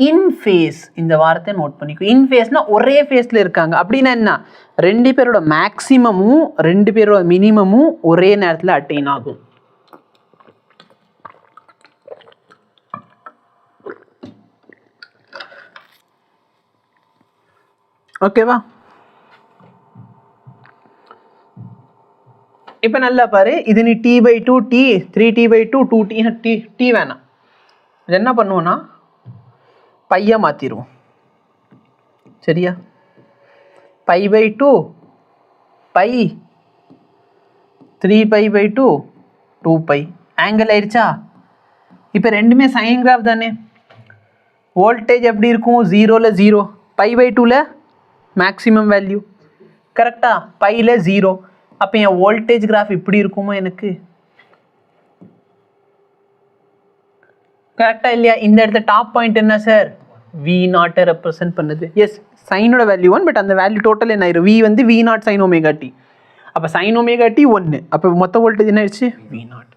in phase. இந்த வார்த்தை நோட் பண்ணிக்கோ. இன் ஃபேஸ்னா ஒரே ஃபேஸில் இருக்காங்க அப்படின்னா என்ன, 2 பேரோட மேக்ஸிமமும் 2 பேரோட மினிமமும் ஒரே நேரத்தில் அட்டைன் ஆகும். ஓகேவா? இப்போ நல்லா பாரு, இது நீ T/2 T 3T/2 2T T வேணாம். இது என்ன பண்ணுவோன்னா பையா மாற்றிடுவோம். சரியா? π/2 π 3π/2 2π ஆங்கிள் ஆயிடுச்சா? இப்போ ரெண்டுமே சைன் கிராஃப் தானே. வோல்டேஜ் எப்படி இருக்கும், 0ல் 0, π/2ல் மேக்ஸிமம் வேல்யூ, கரெக்டா, π/ல் 0. அப்போ என் வோல்டேஜ் கிராஃப் இப்படி இருக்குமோ எனக்கு, கரெக்டா இல்லையா? இந்த இடத்துல டாப் பாயிண்ட் என்ன சார், V0 ரெப்ரசென்ட் பண்ணுது. எஸ், சைனோட வேல்யூ 1, பட் அந்த வேல்யூ டோட்டல் என்ன ஆயிரும், V வந்து V0 sin ωt. அப்போ sin ωt 1, அப்போ மொத்த வோல்டேஜ் என்ன ஆயிடுச்சு, V0.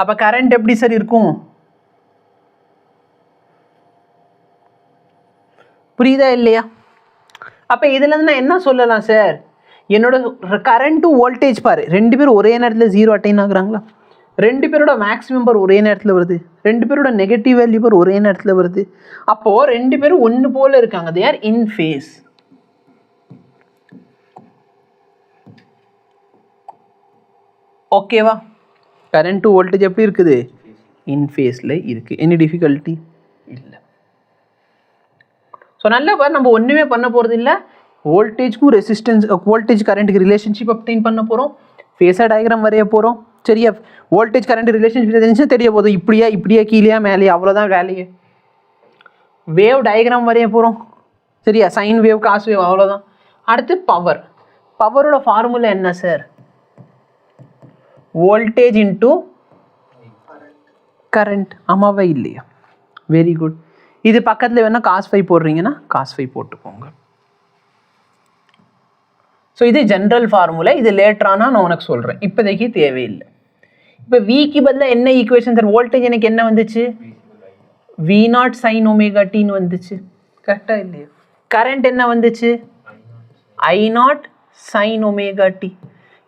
அப்போ கரண்ட் எப்படி சார் இருக்கும், புரியுதா இல்லையா? அப்போ இதுலேருந்து நான் என்ன சொல்லலாம் சார், என்னோட கரண்ட்டும் வோல்டேஜ் பாரு, 2 பேரும் ஒரே நேரத்தில் 0 அட்டைன் ஆகுறாங்களா, 2 பேரோட மேக்ஸிமம் பார் ஒரே நேரத்தில் வருது, 2 பேரோட நெகட்டிவ் வேல்யூ பார் ஒரே நேரத்தில் வருது. அப்போது 2 பேரும் ஒன்று போல் இருக்காங்க, தே ஆர் இன் ஃபேஸ். ஓகேவா? கரண்ட் வோல்டேஜ் எப்படி இருக்குது, இன் ஃபேஸில் இருக்குது. எனி டிஃபிகல்ட்டி இல்லை. ஸோ நல்லா பாரு, நம்ம ஒன்றுமே பண்ண போகிறது இல்லை, வோல்டேஜ்க்கும் ரெசிஸ்டன்ஸ் வோல்டேஜ் கரண்ட்டுக்கு ரிலேஷன்ஷிப் அப்டைன் பண்ண போகிறோம், ஃபேஸர் டயக்ராம் வரைய போகிறோம். சரியா? வோல்டேஜ் கரண்ட் ரிலேஷன்ஷிப் தெரிஞ்சு தெரிய போதும், இப்படியா இப்படியா கீழேயா மேலேயா, அவ்வளோதான் வேலையே. வேவ் டயக்ராம் வரைய போகிறோம். சரியா? சைன் வேவ் காஸ் வேவ், அவ்வளோதான். அடுத்து பவர். பவரோட ஃபார்முலா என்ன சார், வோல்டேஜ் இன்டூ கரண்ட். ஆமாவா இல்லையா? Very good. இது பக்கத்தில் வேணால் cos φ போடுறீங்கன்னா cos φ போட்டுக்கோங்க. ஸோ இது ஜென்ரல் ஃபார்முலா, இது லேட்டரானா நான் உனக்கு சொல்கிறேன், இப்போதைக்கு தேவையில்லை. இப்போ விக்கு பதிலாக என்ன ஈக்குவேஷன் சார், வோல்டேஜ் எனக்கு என்ன வந்துச்சு, V0 sin ωt வந்துச்சு, கரெக்டாக இல்லையா? கரண்ட் என்ன வந்துச்சு, I0 sin ωt.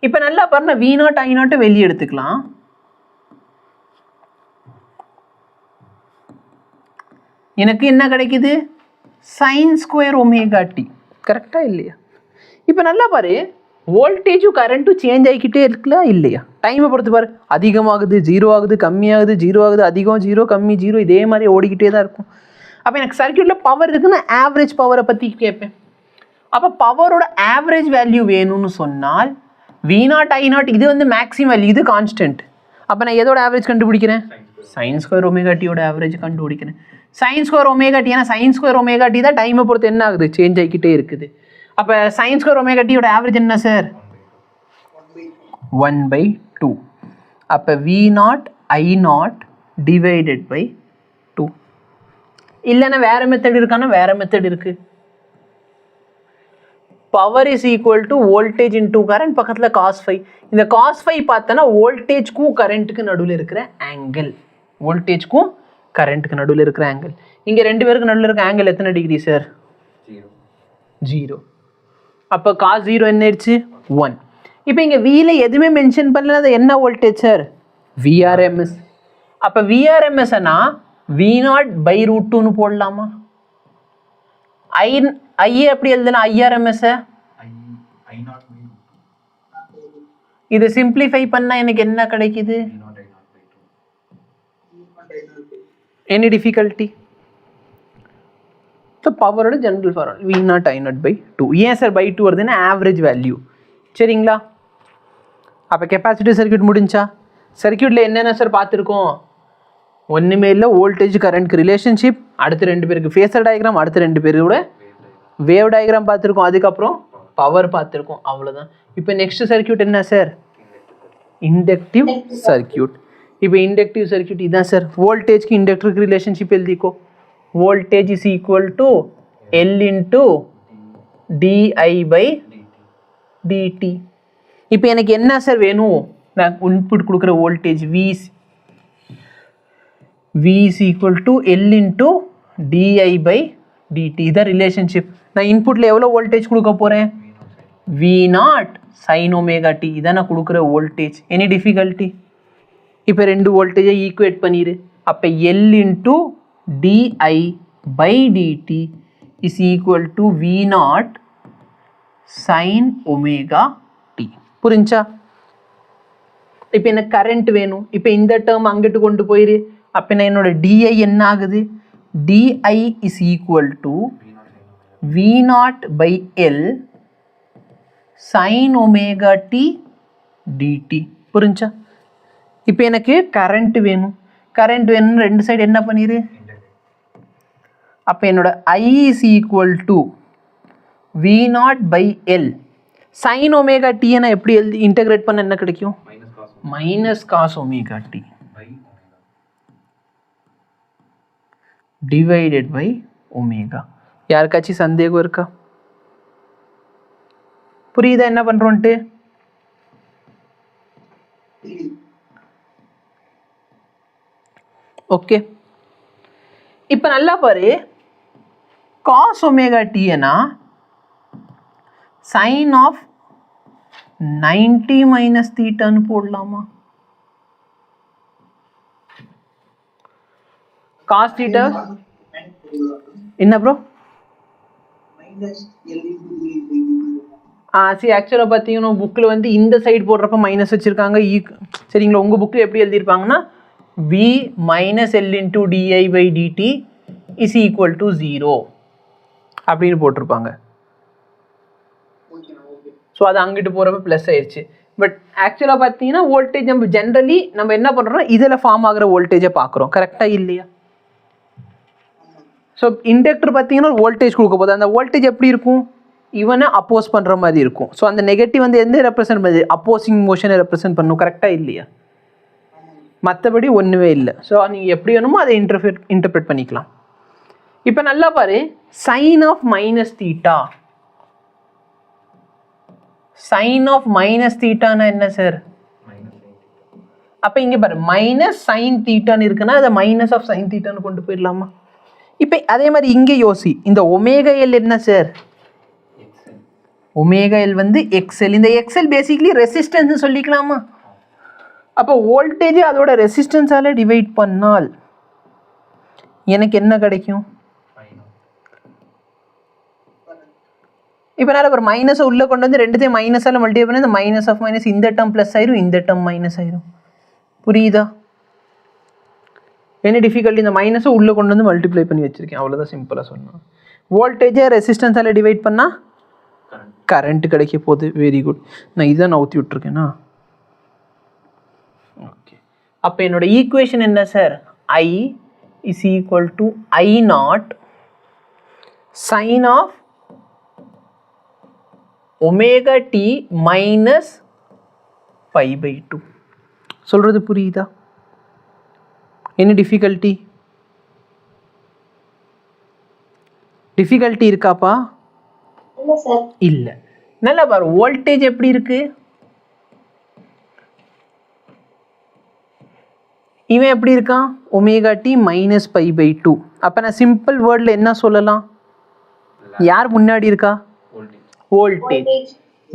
இப்போ நல்லா பாருங்க, V0 I0 வெளியே எடுத்துக்கலாம். எனக்கு என்ன கிடைக்குது, sin² ωt, கரெக்டாக இல்லையா? இப்போ நல்லா பாரு, வோல்டேஜும் கரண்ட்டும் சேஞ்ச் ஆகிக்கிட்டே இருக்குல்ல இல்லையா? டைமை பொறுத்து பாரு, அதிகமாகுது 0 ஆகுது, கம்மியாகுது 0 ஆகுது, அதிகம் 0 கம்மி 0, இதே மாதிரி ஓடிக்கிட்டே தான் இருக்கும். அப்போ எனக்கு சர்க்யூட்டில் பவர் இருக்குன்னா ஆவரேஜ் பவரை பற்றி கேட்பேன். அப்போ பவரோட ஆவரேஜ் வேல்யூ வேணும்னு சொன்னால் V0 I0 இது வந்து மேக்ஸிமம் வேல்யூ, இது கான்ஸ்டன்ட். அப்போ நான் எதோட ஆவரேஜ் கண்டுபிடிக்கிறேன், sin² ωt ஆவரேஜ் கண்டுபிடிக்கிறேன். sin² ωt, ஏன்னா sin² ωt தான் டைமை பொறுத்து என்ன ஆகுது, சேஞ்ச் ஆகிக்கிட்டே இருக்குது. அப்போ sin² ωt ஆவரேஜ் என்ன சார், 1/2. அப்போ V0 I0 divided by 2. இல்லைன்னா வேற மெத்தட் இருக்கானா? வேற மெத்தட் இருக்கு. Power is equal to voltage into current, பக்கத்தில் காஸ் ஃபை. இந்த காஸ் ஃபை பார்த்தோன்னா வோல்டேஜ்க்கும் கரண்ட்டுக்கு நடுவில் இருக்கிற ஆங்கிள். வோல்டேஜ்க்கும் கரண்ட்டுக்கு நடுவில் இருக்கிற ஆங்கிள். இங்கே ரெண்டு பேருக்கு நடுவில் இருக்கிற ஆங்கிள் எத்தனை டிகிரி சார்? 0. அப்போ காஸ் 0 என்ன ஆயிடுச்சு? 1. இப்போ இங்கே வியில் எதுவுமே மென்ஷன் பண்ணல, அது என்ன வோல்டேஜ் சார்? VRMS. அப்போ VRMSனா V0/√2ன்னு போடலாமா? ஐ எப்படி எழுதலாம்? IRMS இது சிம்பிளிஃபை பண்ணா எனக்கு என்ன கிடைக்குது? Any difficulty? ஸோ பவரோட ஜென்ரல் ஃபார்முலா V0 I0/2. ஏன் சார் பை 2 வருதுன்னா ஆவரேஜ் வேல்யூ. சரிங்களா? அப்போ கெப்பாசிட்டி சர்க்யூட் முடிஞ்சா? சர்க்யூட்டில் என்னென்ன சார் பார்த்துருக்கோம்? ஒன்றுமே இல்லை, வோல்டேஜ் கரண்ட்க்கு ரிலேஷன்ஷிப், அடுத்து 2 பேருக்கு ஃபேஸர் டயக்ராம், அடுத்து 2 பேரோட வேவ் டயக்ராம் பார்த்துருக்கோம், அதுக்கப்புறம் பவர் பார்த்துருக்கோம். அவ்வளோதான். இப்போ நெக்ஸ்ட் சர்க்யூட் என்ன சார்? Inductive circuit. இப்போ இண்டக்டிவ் சர்க்யூட் இதுதான் சார். வோல்டேஜ்க்கு இண்டக்டருக்கு ரிலேஷன்ஷிப் எழுதிக்கோ. Voltage is equal to L into di/dt. இப்போ எனக்கு என்ன சார் வேணும்? நான் இன்புட் கொடுக்குற voltage V is equal to L into di/dt. இதான் ரிலேஷன்ஷிப். நான் இன்புட்டில் எவ்வளோ வோல்டேஜ் கொடுக்க போகிறேன்? V0 sin ωt. இதான் நான் கொடுக்குற வோல்டேஜ். Any difficulty? இப்போ 2 வோல்டேஜை ஈக்குவேட் பண்ணிடு. அப்போ L into di/dt is equal to V0 sin ωt. புரிஞ்சா? இப்போ எனக்கு கரண்ட் வேணும். இப்போ இந்த டேர்ம் அங்கிட்டு கொண்டு போயிரு. அப்போ நான் என்னோட DI என்ன ஆகுது? DI is equal to V0/L sin ωt dt. புரிஞ்சா? இப்போ எனக்கு கரண்ட் வேணும். கரண்ட் வேணும்னு ரெண்டு சைடு என்ன பண்ணிடு? அப்போ என்னோட I is equal to V0/L sin ωt. நான் எப்படி எழுதி இன்டகிரேட் பண்ண என்ன கிடைக்கும்? Minus cos ωt divided by omega. யாருக்காச்சும் சந்தேகம் இருக்கா? புரியுதா என்ன பண்றோன்ட்டு? ஓகே. இப்போ நல்லா பாரு, cos ωt sine of 90 minus தீட்டான்னு போடலாமா? காஸ் தீட்டா என்ன ப்ரோ? ஆக்சுவலாக பார்த்தீங்கன்னா புக்கில் வந்து இந்த சைடு போடுறப்ப மைனஸ் வச்சுருக்காங்க. சரிங்களா? உங்கள் புக்கில் எப்படி எழுதியிருப்பாங்கன்னா V minus L into di/dt is equal to 0 அப்படின்னு போட்டிருப்பாங்க. ஸோ அது அங்கிட்டு போகிறப்ப ப்ளஸ் ஆயிடுச்சு. பட் ஆக்சுவலாக பார்த்தீங்கன்னா வோல்டேஜ் நம்ம ஜென்ரலி நம்ம என்ன பண்ணுறோம்? இதில் ஃபார்ம் ஆகிற வோல்டேஜை பார்க்குறோம். கரெக்டாக இல்லையா? ஸோ இண்டக்டர் பார்த்தீங்கன்னா வோல்டேஜ் கொடுக்க போது அந்த வோல்டேஜ் எப்படி இருக்கும்? இவனை அப்போஸ் பண்ணுற மாதிரி இருக்கும். ஸோ அந்த நெகட்டிவ் வந்து எந்த ரெப்ரசென்ட் பண்ணுது? அப்போசிங் மோஷனை ரெப்ரசென்ட் பண்ணும். கரெக்டாக இல்லையா? மற்றபடி ஒன்றுமே இல்லை. ஸோ நீங்கள் எப்படி வேணுமோ அதை இன்டர்பிரேட் பண்ணிக்கலாம். இப்போ நல்லா பாரு, sine of minus theta. Sine of minus தீட்டானா என்ன சார்? அப்போ இங்கே பாரு மைனஸ் சைன் தீட்டான்னு இருக்குன்னா அதை மைனஸ் ஆஃப் சைன் தீட்டான்னு கொண்டு போயிடலாமா? இப்போ அதே மாதிரி இங்கே யோசி, இந்த ஒமேகா எல் என்ன சார்? ஒமேகா எல் வந்து எக்ஸ்எல். இந்த எக்ஸ்எல் பேசிக்கலி ரெசிஸ்டன்ஸ் சொல்லிக்கலாமா? அப்போ வோல்டேஜ் அதோட ரெசிஸ்டன்ஸால் டிவைட் பண்ணால் எனக்கு என்ன கிடைக்கும்? இப்போ நான் ஒரு மைனஸை உள்ளே கொண்டு வந்து ரெண்டுத்தையும் மைனஸால் மல்டிப்ளை பண்ணி இந்த மைனஸ் ஆஃப் மைனஸ் இந்த டேர்ம் ப்ளஸ் ஆயிரும், இந்த டேர்ம் மைனஸ் ஆயிரும். புரியுதா? என்ன டிஃபிகல்ட்டி? இந்த மைனஸை உள்ளே கொண்டு வந்து மல்டிப்ளை பண்ணி வச்சுருக்கேன். அவ்வளோதான், சிம்பிளாக சொன்னோம். வோல்டேஜை ரெசிஸ்டன்ஸால் டிவைட் பண்ணால் கரண்ட் கிடைக்க போகுது. Very good. நான் இதை நவுத்தி விட்ருக்கேன்னா ஓகே. அப்போ என்னோட ஈக்குவேஷன் என்ன sir? I is equal to I0 sin of omega t minus π/2. சொல்கிறது புரியுதா? என்ன டிஃபிகல்ட்டி இருக்காப்பா? இல்ல சார். இல்லை. நல்லா பாரு, வோல்டேஜ் எப்படி இருக்கு? இவன் எப்படி இருக்கான்? Omega t minus π/2. அப்போ நான் சிம்பிள் வேர்டில் என்ன சொல்லலாம்? யார் முன்னாடி இருக்கா?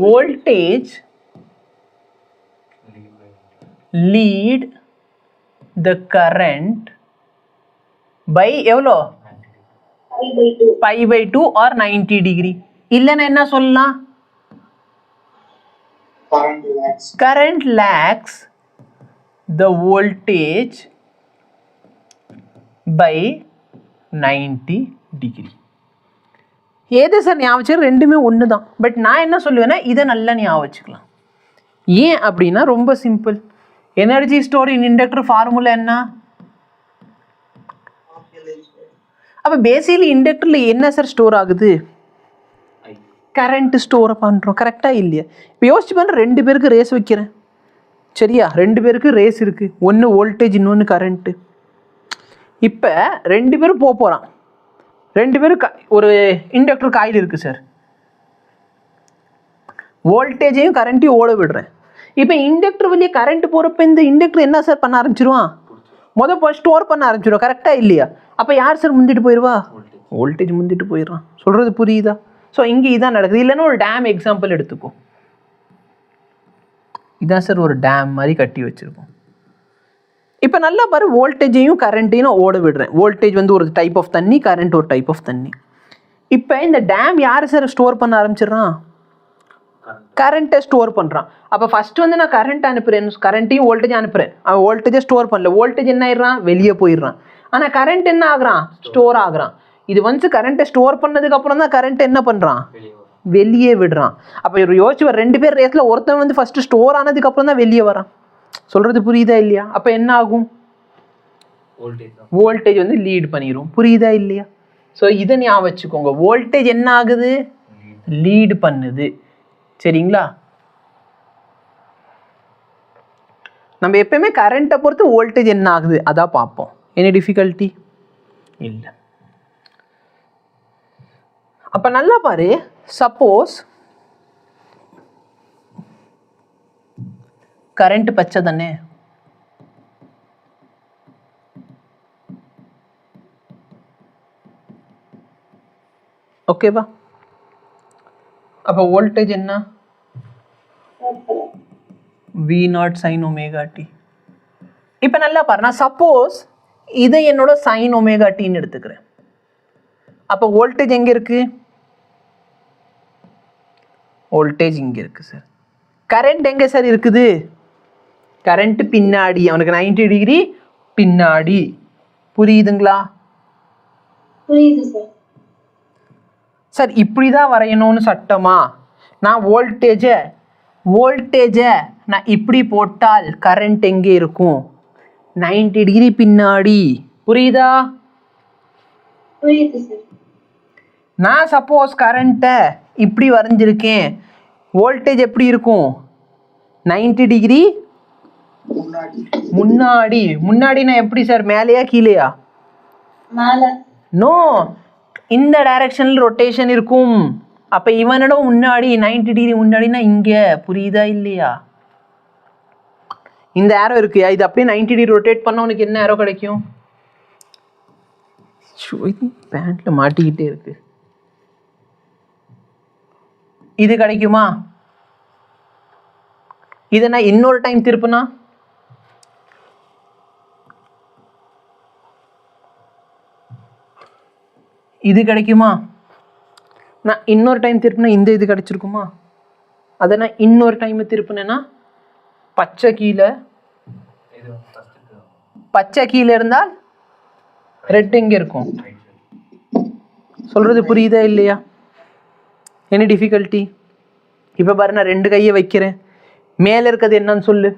Voltage lead the current by எவ்வளோ? π/2 ஆர் 90 டிகிரி. இல்லைன்னா என்ன சொல்லலாம்? current lags the voltage by 90 degree. ஏது சார் ஞாபகம் வச்சு? ரெண்டுமே ஒன்று தான். பட் நான் என்ன சொல்லுவேன்னா இதை நல்லா ஞாபகம் வச்சுக்கலாம். ஏன் அப்படின்னா ரொம்ப சிம்பிள். எனர்ஜி ஸ்டோர் இன் இண்டக்டர் ஃபார்முலா என்ன? அப்போ பேசிக்கலி இண்டக்டரில் என்ன சார் ஸ்டோர் ஆகுது? கரண்ட் ஸ்டோர் பண்ணுறோம். கரெக்டாக இல்லையா? இப்போ யோசிச்சு பண்ண, 2 பேருக்கு ரேஸ் வைக்கிறேன், சரியா? 2 பேருக்கு ரேஸ் இருக்குது. ஒன்று வோல்டேஜ், இன்னொன்று கரண்ட்டு. இப்போ 2 பேரும் போகிறான். 2 பேரும் ஒரு இண்டக்டர் காயில் இருக்குது சார். வோல்டேஜையும் கரண்ட்டையும் ஓட விடுறேன். இப்போ இண்டக்டர் வழியே கரண்ட் போகிறப்ப இந்த இண்டக்டர் என்ன சார் பண்ண ஆரம்பிச்சிருவான்? போய் ஸ்டோர் பண்ண ஆரம்பிச்சிடுவோம். கரெக்டாக இல்லையா? அப்போ யார் சார் முந்திட்டு போயிடுவா? வோல்டேஜ் முந்திட்டு போயிடுறான். சொல்கிறது புரியுதா? ஸோ இங்கே இதான் நடக்குது. இல்லைன்னா ஒரு டேம் எக்ஸாம்பிள் எடுத்துக்கோ. இதான் சார் ஒரு டேம் மாதிரி கட்டி வச்சுருக்கோம். இப்போ நல்லா பாரு, வோல்டேஜையும் கரண்ட்டையும் ஓட விடுறேன். வோல்டேஜ் வந்து ஒரு டைப் ஆஃப் தண்ணி, கரண்ட் ஒரு டைப் ஆஃப் தண்ணி. இப்போ இந்த டேம் யார் சார் ஸ்டோர் பண்ண ஆரம்பிச்சிடுறான்? கரண்ட்டை ஸ்டோர் பண்ணுறான். அப்போ ஃபஸ்ட்டு வந்து நான் கரண்ட் அனுப்புகிறேன், கரண்ட்டையும் வோல்டேஜ் அனுப்புகிறேன். அவன் வோல்டேஜை ஸ்டோர் பண்ணல. வோல்டேஜ் என்ன ஆயிடுறான்? வெளியே போயிடுறான். ஆனால் கரண்ட் என்ன ஆகுறான்? ஸ்டோர் ஆகுறான். இது வந்து கரண்ட்டை ஸ்டோர் பண்ணதுக்கப்புறம் தான் கரண்ட் என்ன பண்ணுறான்? வெளியே விடுறான். அப்போ இவர் யோசிச்சு 2 பேர் ரேஸில் ஒருத்தன் வந்து ஃபஸ்ட்டு ஸ்டோர் ஆனதுக்கப்புறம் தான் வெளியே வரான். சொல்கிறது புரியுதா இல்லையா? அப்போ என்ன ஆகும்? வோல்டேஜ் வந்து லீட் பண்ணிடும். புரியுதா இல்லையா? ஸோ இதை ஞாபகம் வச்சுக்கோங்க. வோல்டேஜ் என்ன ஆகுது? லீடு பண்ணுது. சரிங்களா? நம்ம எப்பயுமே கரண்ட்டை பொறுத்து வோல்டேஜ் என்ன ஆகுது அதான் பார்ப்போம். என்ன டிஃபிகல்ட்டி இல்லை. அப்போ நல்லா பாரு, சப்போஸ் கரண்ட் பச்சை தானே, ஓகேவா? அப்போ வோல்டேஜ் என்ன? V0 sin omega D. இப்போ நல்லா பாரு, நான் சப்போஸ் இதை என்னோட sin ஒமேகா டின்னு எடுத்துக்கிறேன். அப்போ வோல்டேஜ் எங்கே இருக்கு? வோல்டேஜ் இங்கே இருக்கு சார். கரண்ட் எங்கே சார் இருக்குது? கரண்ட் பின்னாடி, அவனுக்கு 90 டிகிரி பின்னாடி. புரியுதுங்களா? புரியுது சார். சார் இப்படி தான் வரையணும்னு சட்டமா? நான் வோல்டேஜை நான் இப்படி போட்டால் கரண்ட் எங்கே இருக்கும்? 90 டிகிரி பின்னாடி. புரியுதா? புரியுது சார். நான் சப்போஸ் கரண்ட்டை இப்படி வரைஞ்சிருக்கேன், வோல்டேஜ் எப்படி இருக்கும்? 90 டிகிரி முன்னாடி. முன்னாடினா எப்படி சார்? மேலேயா கீழேயா? மேலே. நோ, இந்த டைரக்ஷனில் ரொட்டேஷன் இருக்கும். அப்போ இவனோட முன்னாடி 90 டிகிரி முன்னாடினா இங்கே. புரியுதா இல்லையா? இந்த ஏரோ இருக்கு, இது அப்படியே 90 டிகிரி ரொட்டேட் பண்ண உனக்கு என்ன ஏரோ கிடைக்கும்? பேண்ட்ல மாட்டிக்கிட்டே இருக்கு. இது கிடைக்குமா? இதை நான் இன்னொரு டைம் திருப்புனா இது கிடைக்குமா? நான் இன்னொரு டைம் திருப்பினா இந்த இது கிடைச்சிருக்குமா? அதை நான் இன்னொரு டைம் திருப்பினேன்னா பச்சை கீழே இருந்தால் ரெட் எங்கே இருக்கும்? சொல்கிறது புரியுதா இல்லையா? என்ன டிஃபிகல்ட்டி? இப்போ பாரு, நான் 2 கையை வைக்கிறேன். மேலே இருக்கிறது என்னன்னு சொல்லு.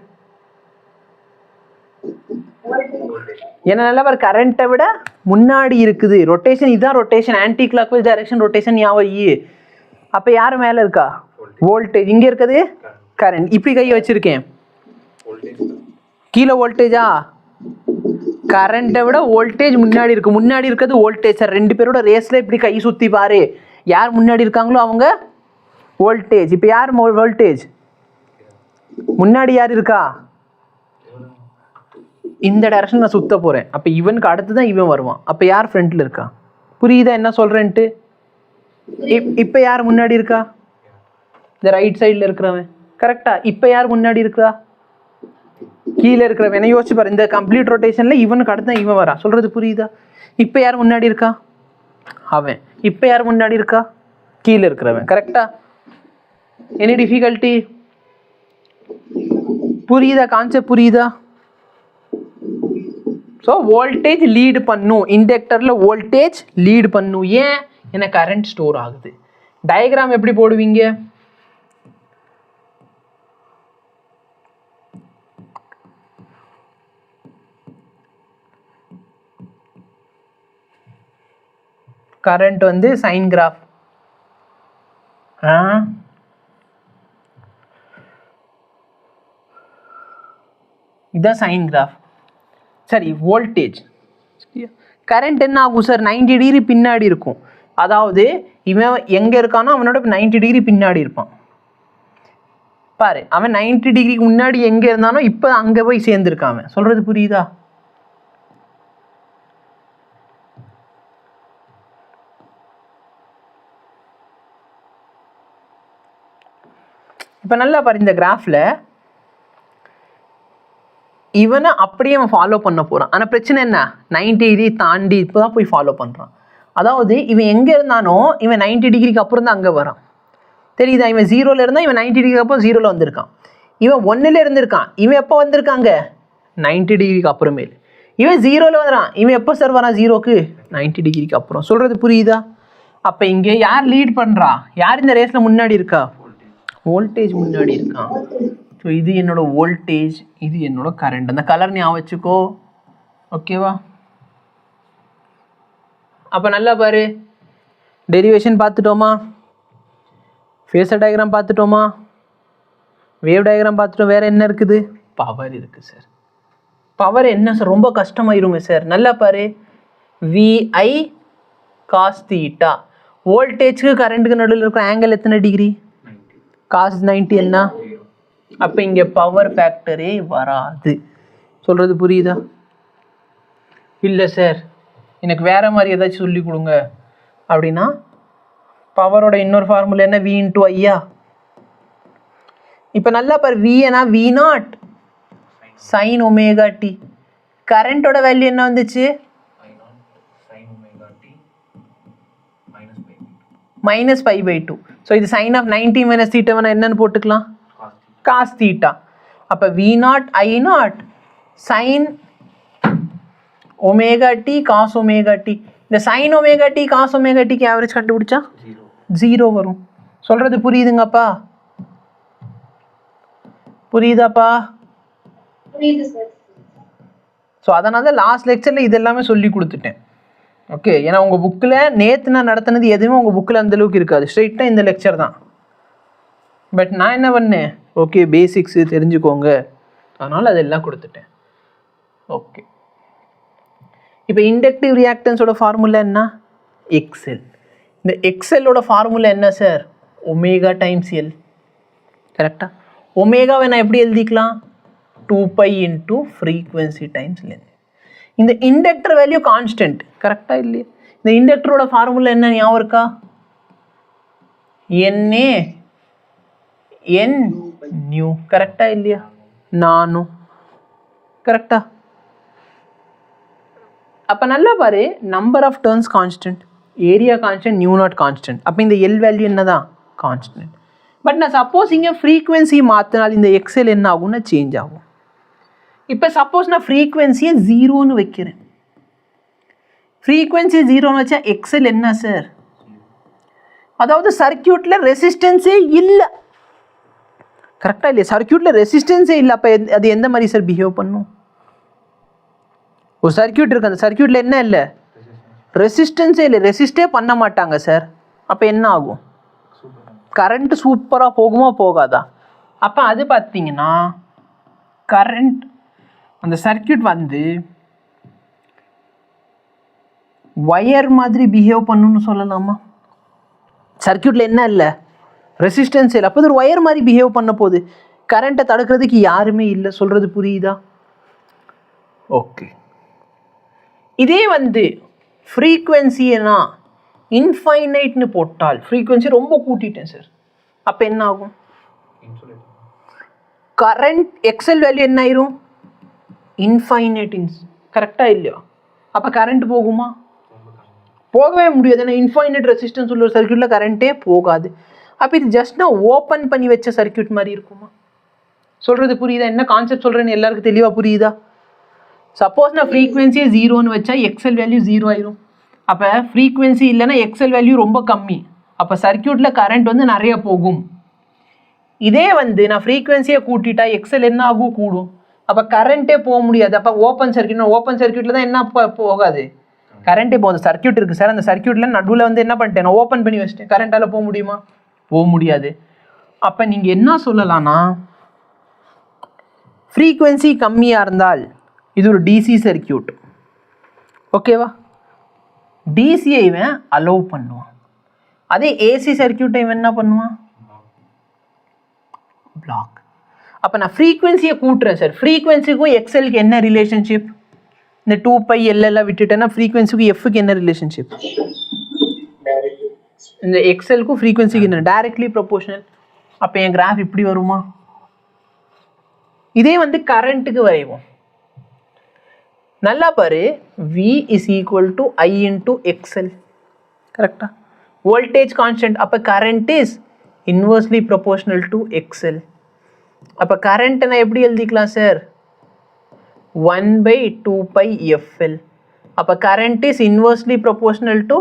ஏன்னா நல்லா பாரு, கரண்ட்டை விட முன்னாடி இருக்குது. ரொட்டேஷன், இதுதான் rotation, anticlockwise direction rotation. ஞாபகம். அப்போ யார் மேலே இருக்கா? வோல்டேஜ். இங்கே இருக்குது கரண்ட். இப்படி கையை வச்சுருக்கேன். கீழே வோல்டேஜா? கரண்ட்டை விட வோல்டேஜ் முன்னாடி இருக்கு. முன்னாடி இருக்கிறது வோல்டேஜ் சார். ரெண்டு பேரோட ரேஸில் இப்படி கை சுற்றி பாரு, யார் முன்னாடி இருக்காங்களோ அவங்க வோல்டேஜ். இப்போ யார் வோல்டேஜ்? முன்னாடி யார் இருக்கா? இந்த டைரக்ஷன் நான் சுத்த போகிறேன். அப்போ இவனுக்கு அடுத்து தான் இவன் வருவான். அப்போ யார் ஃப்ரண்ட்டில் இருக்கா? புரியுதா என்ன சொல்கிறேன்ட்டு? இப்போ யார் முன்னாடி இருக்கா? இந்த ரைட் சைடில் இருக்கிறவன். கரெக்டா? இப்போ யார் முன்னாடி இருக்கா? கீழே இருக்கிறவன். என்ன யோசிச்சு பாரு, இந்த கம்ப்ளீட் ரொட்டேஷனில் இவனுக்கு அடுத்து தான் இவன் வரா. சொல்கிறது புரியுதா? இப்போ யார் முன்னாடி இருக்கா? அவன். இப்போ யார் முன்னாடி இருக்கா? கீழே இருக்கிறவன். கரெக்டா? Any difficulty? புரியுதா? கான்செப்ட் புரியுதா? ஸோ வோல்டேஜ் லீடு பண்ணும், இண்டக்டரில் வோல்டேஜ் லீடு பண்ணும். ஏன்? ஏன்னா கரண்ட் ஸ்டோர் ஆகுது. டயக்ராம் எப்படி போடுவீங்க? கரண்ட் வந்து சைன் கிராஃப். இதுதான் சைன் கிராஃப். சரி, வோல்டேஜ். கரண்ட் என்ன ஆகும் சார்? 90 டிகிரி பின்னாடி இருக்கும். அதாவது இவன் எங்கே இருக்கானோ அவனோட 90 டிகிரி பின்னாடி இருப்பான். பாரு, அவன் 90 டிகிரிக்கு முன்னாடி எங்கே இருந்தானோ இப்போ அங்கே போய் சேர்ந்துருக்கான். அவன் சொல்கிறது புரியுதா? இப்போ நல்லா பாரு, இந்த கிராஃபில் இவனை அப்படியே அவன் ஃபாலோ பண்ண போகிறான். ஆனால் பிரச்சனை என்ன? 90 டிகிரி தாண்டி இப்போ தான் போய் ஃபாலோ பண்ணுறான். அதாவது இவன் எங்கே இருந்தானோ இவன் 90 டிகிரிக்கு அப்புறம் தான் அங்கே வரான். தெரியுதா? இவன் 0ல் இருந்தால் இவன் 90 டிகிரிக்கு அப்புறம் 0ல் வந்திருக்கான். இவன் 1ல் இருந்திருக்கான். இவன் எப்போ வந்திருக்காங்க? 90 டிகிரிக்கு அப்புறமேல். இவன் 0ல் வந்துடான். இவன் எப்போ சார் வரான் 0க்கு? 90 டிகிரிக்கு அப்புறம். சொல்கிறது புரியுதா? அப்போ இங்கே யார் லீட் பண்ணுறா? யார் இந்த ரேஸில் முன்னாடி இருக்கா? வோல்டேஜ் முன்னாடி இருக்கான். ஸோ இது என்னோட வோல்டேஜ், இது என்னோட கரண்ட். அந்த கலர் ஞாபகம் வச்சுக்கோ. ஓகேவா? அப்போ நல்லா பாரு, டெரிவேஷன் பார்த்துட்டோமா? ஃபேஸர் டயக்ராம் பார்த்துட்டோமா? வேவ் டயக்ராம் பார்த்துட்டோம். வேறு என்ன இருக்குது? பவர் இருக்குது சார். பவர் என்ன சார்? ரொம்ப கஷ்டமாயிருமே சார். நல்லா பாரு, VI cos θ. வோல்டேஜ்க்கு கரண்ட்டுக்கு நடுவில் இருக்கிற ஆங்கிள் எத்தனை டிகிரி? cos 90 என்ன? அப்போ இங்கே பவர் ஃபேக்டரே வராது. சொல்கிறது புரியுதா? இல்லை சார், எனக்கு வேறு மாதிரி ஏதாச்சும் சொல்லி கொடுங்க அப்படின்னா, பவரோட இன்னொரு ஃபார்முலா என்ன? V × I. இப்போ நல்லா பாரு, V என்ன? V0 sin ωt. கரண்ட்டோட வேல்யூ என்ன வந்துச்சு? -π/2. ஸோ இது sin of 90 - θ என்னன்னு போட்டுக்கலாம்? cos θ. அப்போ V0 I0 sin ωt cos ωt. இந்த sin ωt cos ωtக்கு ஆவரேஜ் கண்டுபிடிச்சா 0 வரும். சொல்கிறது புரியுதுங்கப்பா? புரியுதாப்பா? புரியுது சார். ஸோ அதனால தான் லாஸ்ட் லெக்சரில் இது எல்லாமே சொல்லி கொடுத்துட்டேன். ஓகே, ஏன்னா உங்கள் புக்கில் நேற்று நான் நடத்தினது எதுவுமே உங்கள் புக்கில் அந்தளவுக்கு இருக்காது. ஸ்ட்ரெயிட்டாக இந்த லெக்சர் தான். பட் நான் என்ன பண்ணேன்? ஓகே, பேசிக்ஸு தெரிஞ்சுக்கோங்க, அதனால் அதெல்லாம் கொடுத்துட்டேன். ஓகே, இப்போ இண்டக்டிவ் ரியாக்டன்ஸோட ஃபார்முலா என்ன? XL. இந்த XLோட ஃபார்முலா என்ன சார்? Omega times L. கரெக்டாக? ஒமேகாவை நான் எப்படி எழுதிக்கலாம்? 2π × ஃப்ரீக்வன்சி டைம்ஸ் லென்த். இந்த இண்டக்டர் வேல்யூ கான்ஸ்டன்ட். கரெக்டாக இல்லையா? இந்த இண்டக்டரோட ஃபார்முலா என்ன ஞாபகம் இருக்கா? NA N mu. கரெக்டாக இல்லையா? நானும். கரெக்டா? அப்போ நல்லா பாரு, number of turns constant, area constant, நியூ0 கான்ஸ்டன்ட். அப்போ இந்த L வேல்யூ என்ன தான்? கான்ஸ்டன்ட். பட் நான் சப்போஸ் இங்கே ஃப்ரீக்வன்சி மாற்றினால் இந்த XL என்ன ஆகும்னா சேஞ்ச் ஆகும். இப்போ சப்போஸ் நான் ஃப்ரீக்வன்சியை 0ன்னு வைக்கிறேன். ஃப்ரீக்வன்சி 0ன்னு வச்சா XL என்ன சார்? அதாவது சர்க்கியூட்டில் ரெசிஸ்டன்ஸே இல்லை. கரெக்டாக இல்லையா? சர்க்கியூட்டில் ரெசிஸ்டன்ஸே இல்லை. அப்போ அது எந்த மாதிரி சார் பிஹேவ் பண்ணும்? ஒரு சர்க்கியூட் இருக்குது, அந்த சர்க்கியூட்டில் என்ன இல்லை? ரெசிஸ்டன்ஸே இல்லை. ரெசிஸ்டே பண்ண மாட்டாங்க சார். அப்போ என்ன ஆகும்? கரண்ட்டு சூப்பராக போகுமா போகாதா? அப்போ அது பார்த்தீங்கன்னா கரண்ட் அந்த சர்க்கியூட் வந்து ஒயர் மாதிரி பிஹேவ் பண்ணுன்னு சொல்லலாமா? சர்க்கியூட்டில் என்ன இல்லை, ரெசிஸ்டன்ஸ் இல்லை, அப்போ அது ஒரு ஒயர் மாதிரி பிஹேவ் பண்ண போகுது. கரண்ட்டை தடுக்கிறதுக்கு யாருமே இல்லை. சொல்கிறது புரியுதா? ஓகே. இதே வந்து ஃப்ரீக்குவென்சினா இன்ஃபைனைட்னு போட்டால், ஃப்ரீக்குவென்சி ரொம்ப கூட்டிட்டேன் சார், அப்போ என்ன ஆகும்? கரண்ட் எக்ஸல் வேல்யூ என்ன ஆயிரும்? இன்ஃபைனைட். கரெக்டாக இல்லையா? அப்போ கரண்ட் போகுமா? போகவே முடியாது. ஏன்னா இன்ஃபைனைட் ரெசிஸ்டன்ஸ் உள்ள ஒரு சர்க்கியூட்டில் கரண்ட்டே போகாது. அப்போ இது ஜஸ்ட் நான் ஓப்பன் பண்ணி வச்ச சர்க்கியூட் மாதிரி இருக்குமா? சொல்கிறது புரியுதா? என்ன கான்செப்ட் சொல்கிறேன்னு எல்லாருக்கும் தெளிவாக புரியுதா? சப்போஸ் நான் ஃப்ரீக்வென்சியை 0ன்னு வச்சா எக்ஸல் வேல்யூ 0 ஆயிரும். அப்போ ஃப்ரீக்வென்சி இல்லைன்னா எக்ஸல் வேல்யூ ரொம்ப கம்மி. அப்போ சர்க்கியூட்டில் கரண்ட் வந்து நிறைய போகும். இதே வந்து நான் ஃப்ரீக்வென்சியை கூட்டிட்டா எக்ஸல் என்ன ஆகும்? கூடும். அப்போ கரண்ட்டே போக முடியாது. அப்போ ஓப்பன் சர்க்கியூட்டில் தான் என்ன போகாது? கரண்ட்டே போகுது. சர்க்கியூட் இருக்குது சார், அந்த சர்க்கியூட்டில் நடுவில் வந்து என்ன பண்ணிட்டேன்? நான் ஓப்பன் பண்ணி வச்சிட்டேன். கரண்ட்டால் போக முடியுமா? போக முடியாது. அப்போ நீங்கள் என்ன சொல்லலாம்னா, ஃப்ரீக்வென்சி கம்மியாக இருந்தால் இது ஒரு டிசி சர்க்கியூட், ஓகேவா? டிசியை இவன் அலோவ் பண்ணுவான். அதே ஏசி சர்க்கியூட்டை இவன் என்ன பண்ணுவான்? பிளாக். அப்போ நான் ஃப்ரீக்வென்சியை கூட்டுறேன் சார். ஃப்ரீக்வென்சிக்கும் எக்ஸலுக்கு என்ன ரிலேஷன்ஷிப்? இந்த 2π எல்லாம் விட்டுட்டேன்னா ஃப்ரீக்வென்சிக்கும் எஃப்க்கு என்ன ரிலேஷன்ஷிப்? இந்த எக்ஸலுக்கும் ஃப்ரீக்வென்சிக்கு என்ன? Directly proportional. அப்போ என் கிராஃப் இப்படி வருமா? இதே வந்து கரண்ட்டுக்கு வரைவோம். நல்லா பாரு, V is equal to I into XL. கரெக்டா? Voltage constant. அப்போ current is inversely proportional to XL. அப்போ கரண்ட்டை நான் எப்படி எழுதிக்கலாம் சார்? 1/2π FL. அப்போ current is inversely proportional to.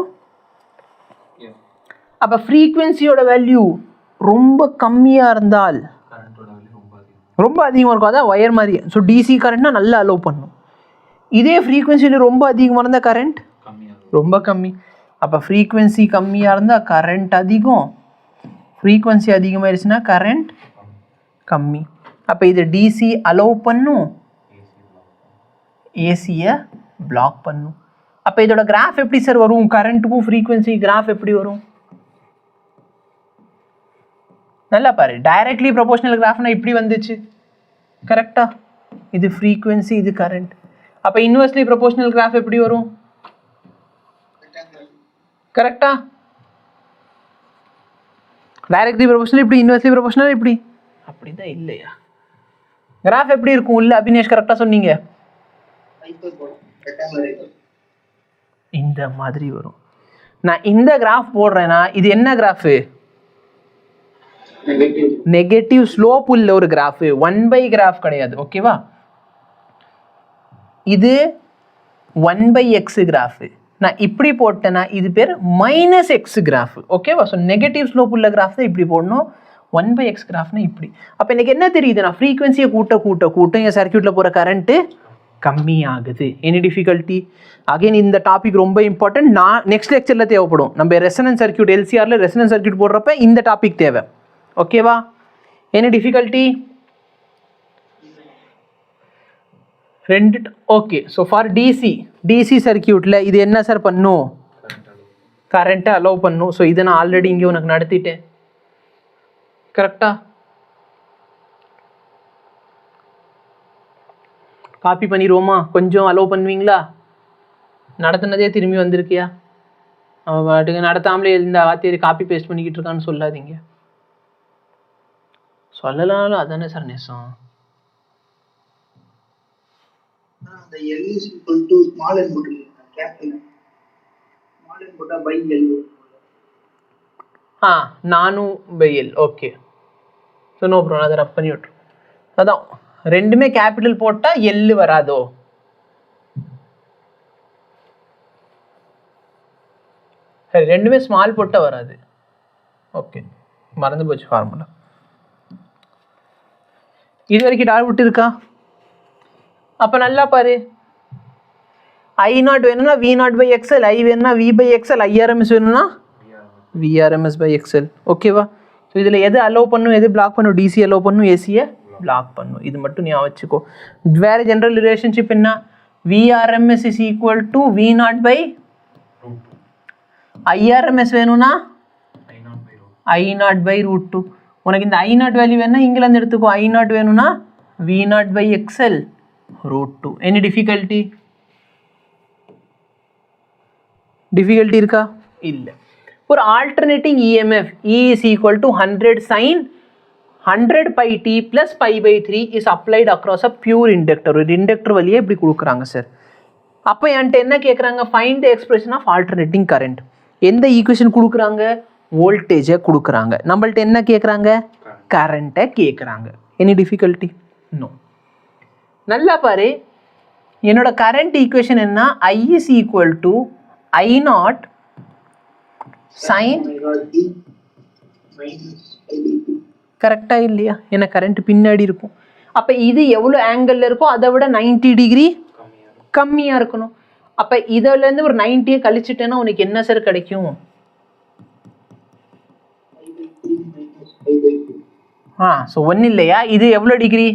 அப்போ ஃப்ரீக்வென்சியோட வேல்யூ ரொம்ப கம்மியாக இருந்தால் ரொம்ப அதிகமாக இருக்கும். அதான் ஒயர் மாதிரி. ஸோ டிசி கரண்ட்னா நல்லா அலோவ் பண்ணும். இதே ஃப்ரீக்வென்சியில் ரொம்ப அதிகமாக இருந்தால் கரண்ட் ரொம்ப கம்மி. அப்போ ஃப்ரீக்வென்சி கம்மியாக இருந்தால் கரண்ட் அதிகம், ஃப்ரீக்வென்சி அதிகமாகிடுச்சுன்னா கரண்ட் கம்மி. அப்போ இது டிசி அலோவ் பண்ணும், ஏசியை பிளாக் பண்ணும். அப்போ இதோட கிராஃப் எப்படி சார் வரும்? கரண்ட்டுக்கும் ஃப்ரீக்வென்சி கிராஃப் எப்படி வரும்? நல்லா பாரு, டைரக்ட்லி ப்ரொபோஷனல் கிராஃப்னா இப்படி வந்துச்சு. கரெக்டா? இது ஃப்ரீக்வென்சி, இது கரண்ட். அப்போ இன்வெர்ஸ்லி ப்ரொபோஷனல் கிராஃப் எப்படி வரும்? கரெக்டா? டைரக்ட்லி ப்ரொபோஷனல் இப்படி, இன்வெர்ஸ்லி ப்ரொபோஷனல் இப்படி. அப்படிதான் இல்லையா? கிராஃப் எப்படி இருக்கும் உள்ள? அபினேஷ் கரெக்டாக சொன்னீங்க. இந்த மாதிரி வரும். நான் இந்த கிராஃப் போடுறேன்னா இது என்ன கிராஃபு? நெகட்டிவ் ஸ்லோப் உள்ள ஒரு கிராஃப், 1/, கிராஃப் கிடையாது. ஓகேவா? இது 1/x கிராஃப். நான் இப்படி போட்டேன்னா இது பேர் -x கிராஃப். ஓகேவா? ஸோ நெகட்டிவ் ஸ்லோப் உள்ள கிராஃப் தான் இப்படி போடணும். 1/x கிராஃப்னா இப்படி. அப்போ எனக்கு என்ன தெரியுது? நான் ஃப்ரீக்வென்சியை கூட்ட என் சர்க்கியூட்டில் போகிற கரண்ட்டு கம்மி ஆகுது. Any difficulty? அகைன் இந்த டாபிக் ரொம்ப இம்பார்ட்டன்ட். நான் நெக்ஸ்ட் லெக்சரில் தேவைப்படும். நம்ம ரெசனன்ஸ் சர்க்கியூட், எல்சிஆரில் ரெசனன்ஸ் சர்க்கியூட் போடுறப்ப இந்த டாபிக் தேவை. ஓகேவா? Any difficulty? ரெண்டு. ஓகே. ஸோ ஃபார் டிசி சர்க்கியூட்டில் இது என்ன சார் பண்ணும்? கரண்ட்டை அலோவ் பண்ணும். ஸோ இதை நான் ஆல்ரெடி இங்கே உனக்கு நடத்திட்டேன். கரெக்டா? காப்பி பண்ணிடுவோமா? கொஞ்சம் அலோவ் பண்ணுவீங்களா? நடத்துனதே திரும்பி வந்திருக்கியா? அவன் பாட்டுக்கு நடத்தாமலே இந்த வார்த்தையை காப்பி பேஸ்ட் பண்ணிக்கிட்டு இருக்கான்னு சொல்லாதீங்க. சொல்லலாம்ல, அதானே சார் நேசம். L is equal to small n போட்டுருக்கீங்க, கேபிட்டல் n. small n போட்டா by L. நானும் by L. Okay. So no problem, அதை ரப் பண்ணி விட்டுரும். அதான் ரெண்டுமே கேபிட்டல் போட்டால் எல் வராதோ? சரி, ரெண்டுமே ஸ்மால் போட்டால் வராது. ஓகே, மறந்து போச்சு ஃபார்முலா. இது வரைக்கும் டவுட் இருக்கா? அப்போ நல்லா பாரு, I0 வேணும்னா V0/XL, I வேணும்னா V/XL, IRMS வேணும்னா VRMS/XL. ஓகேவா? ஸோ இதில் எது அலோவ் பண்ணும், எது பிளாக் பண்ணும்? டிசி அலோவ் பண்ணும், ஏசியை பிளாக் பண்ணும். இது மட்டும் ஞாபகம் வச்சுக்கோ. வேற ஜெனரல் ரிலேஷன்ஷிப் என்ன? VRMS is equal to V0 by IRMS வேணும்னா I0 by root 2. உனக்கு இந்த I0 வேல்யூ வேணும்னா இங்கிலேருந்து எடுத்துக்கோ. I0 வேணும்னா V0 by XL root 2. Any difficulty? difficulty இருக்கா? இல்லை. ஒரு alternating EMF E is equal to 100 sin 100 pi t plus pi by 3 is applied across a pure inductor. ஒரு inductor வழியே இப்படி கொடுக்குறாங்க சார். அப்போ என்கிட்ட என்ன கேட்குறாங்க? Find the expression of alternating current. எந்த ஈக்குவேஷன் கொடுக்குறாங்க? வோல்டேஜை கொடுக்குறாங்க. நம்மள்ட்ட என்ன கேட்குறாங்க? கரண்ட்டை கேட்குறாங்க. Any difficulty? நோ. நல்லா பாரு, என்னோட கரண்ட் ஈக்குவேஷன் என்ன? I is equal to I0 sin கரெக்டாக இல்லையா? ஏன்னா கரண்ட் பின்னாடி இருக்கும். அப்போ இது எவ்வளோ ஆங்கிளில் இருக்கோ அதை விட 90 டிகிரி கம்மியாக இருக்கணும். அப்போ இதிலேருந்து ஒரு 90 கழிச்சிட்டேன்னா உனக்கு என்ன சார் கிடைக்கும்? ஸோ ஒன்றும் இல்லையா? இது எவ்வளோ டிகிரி?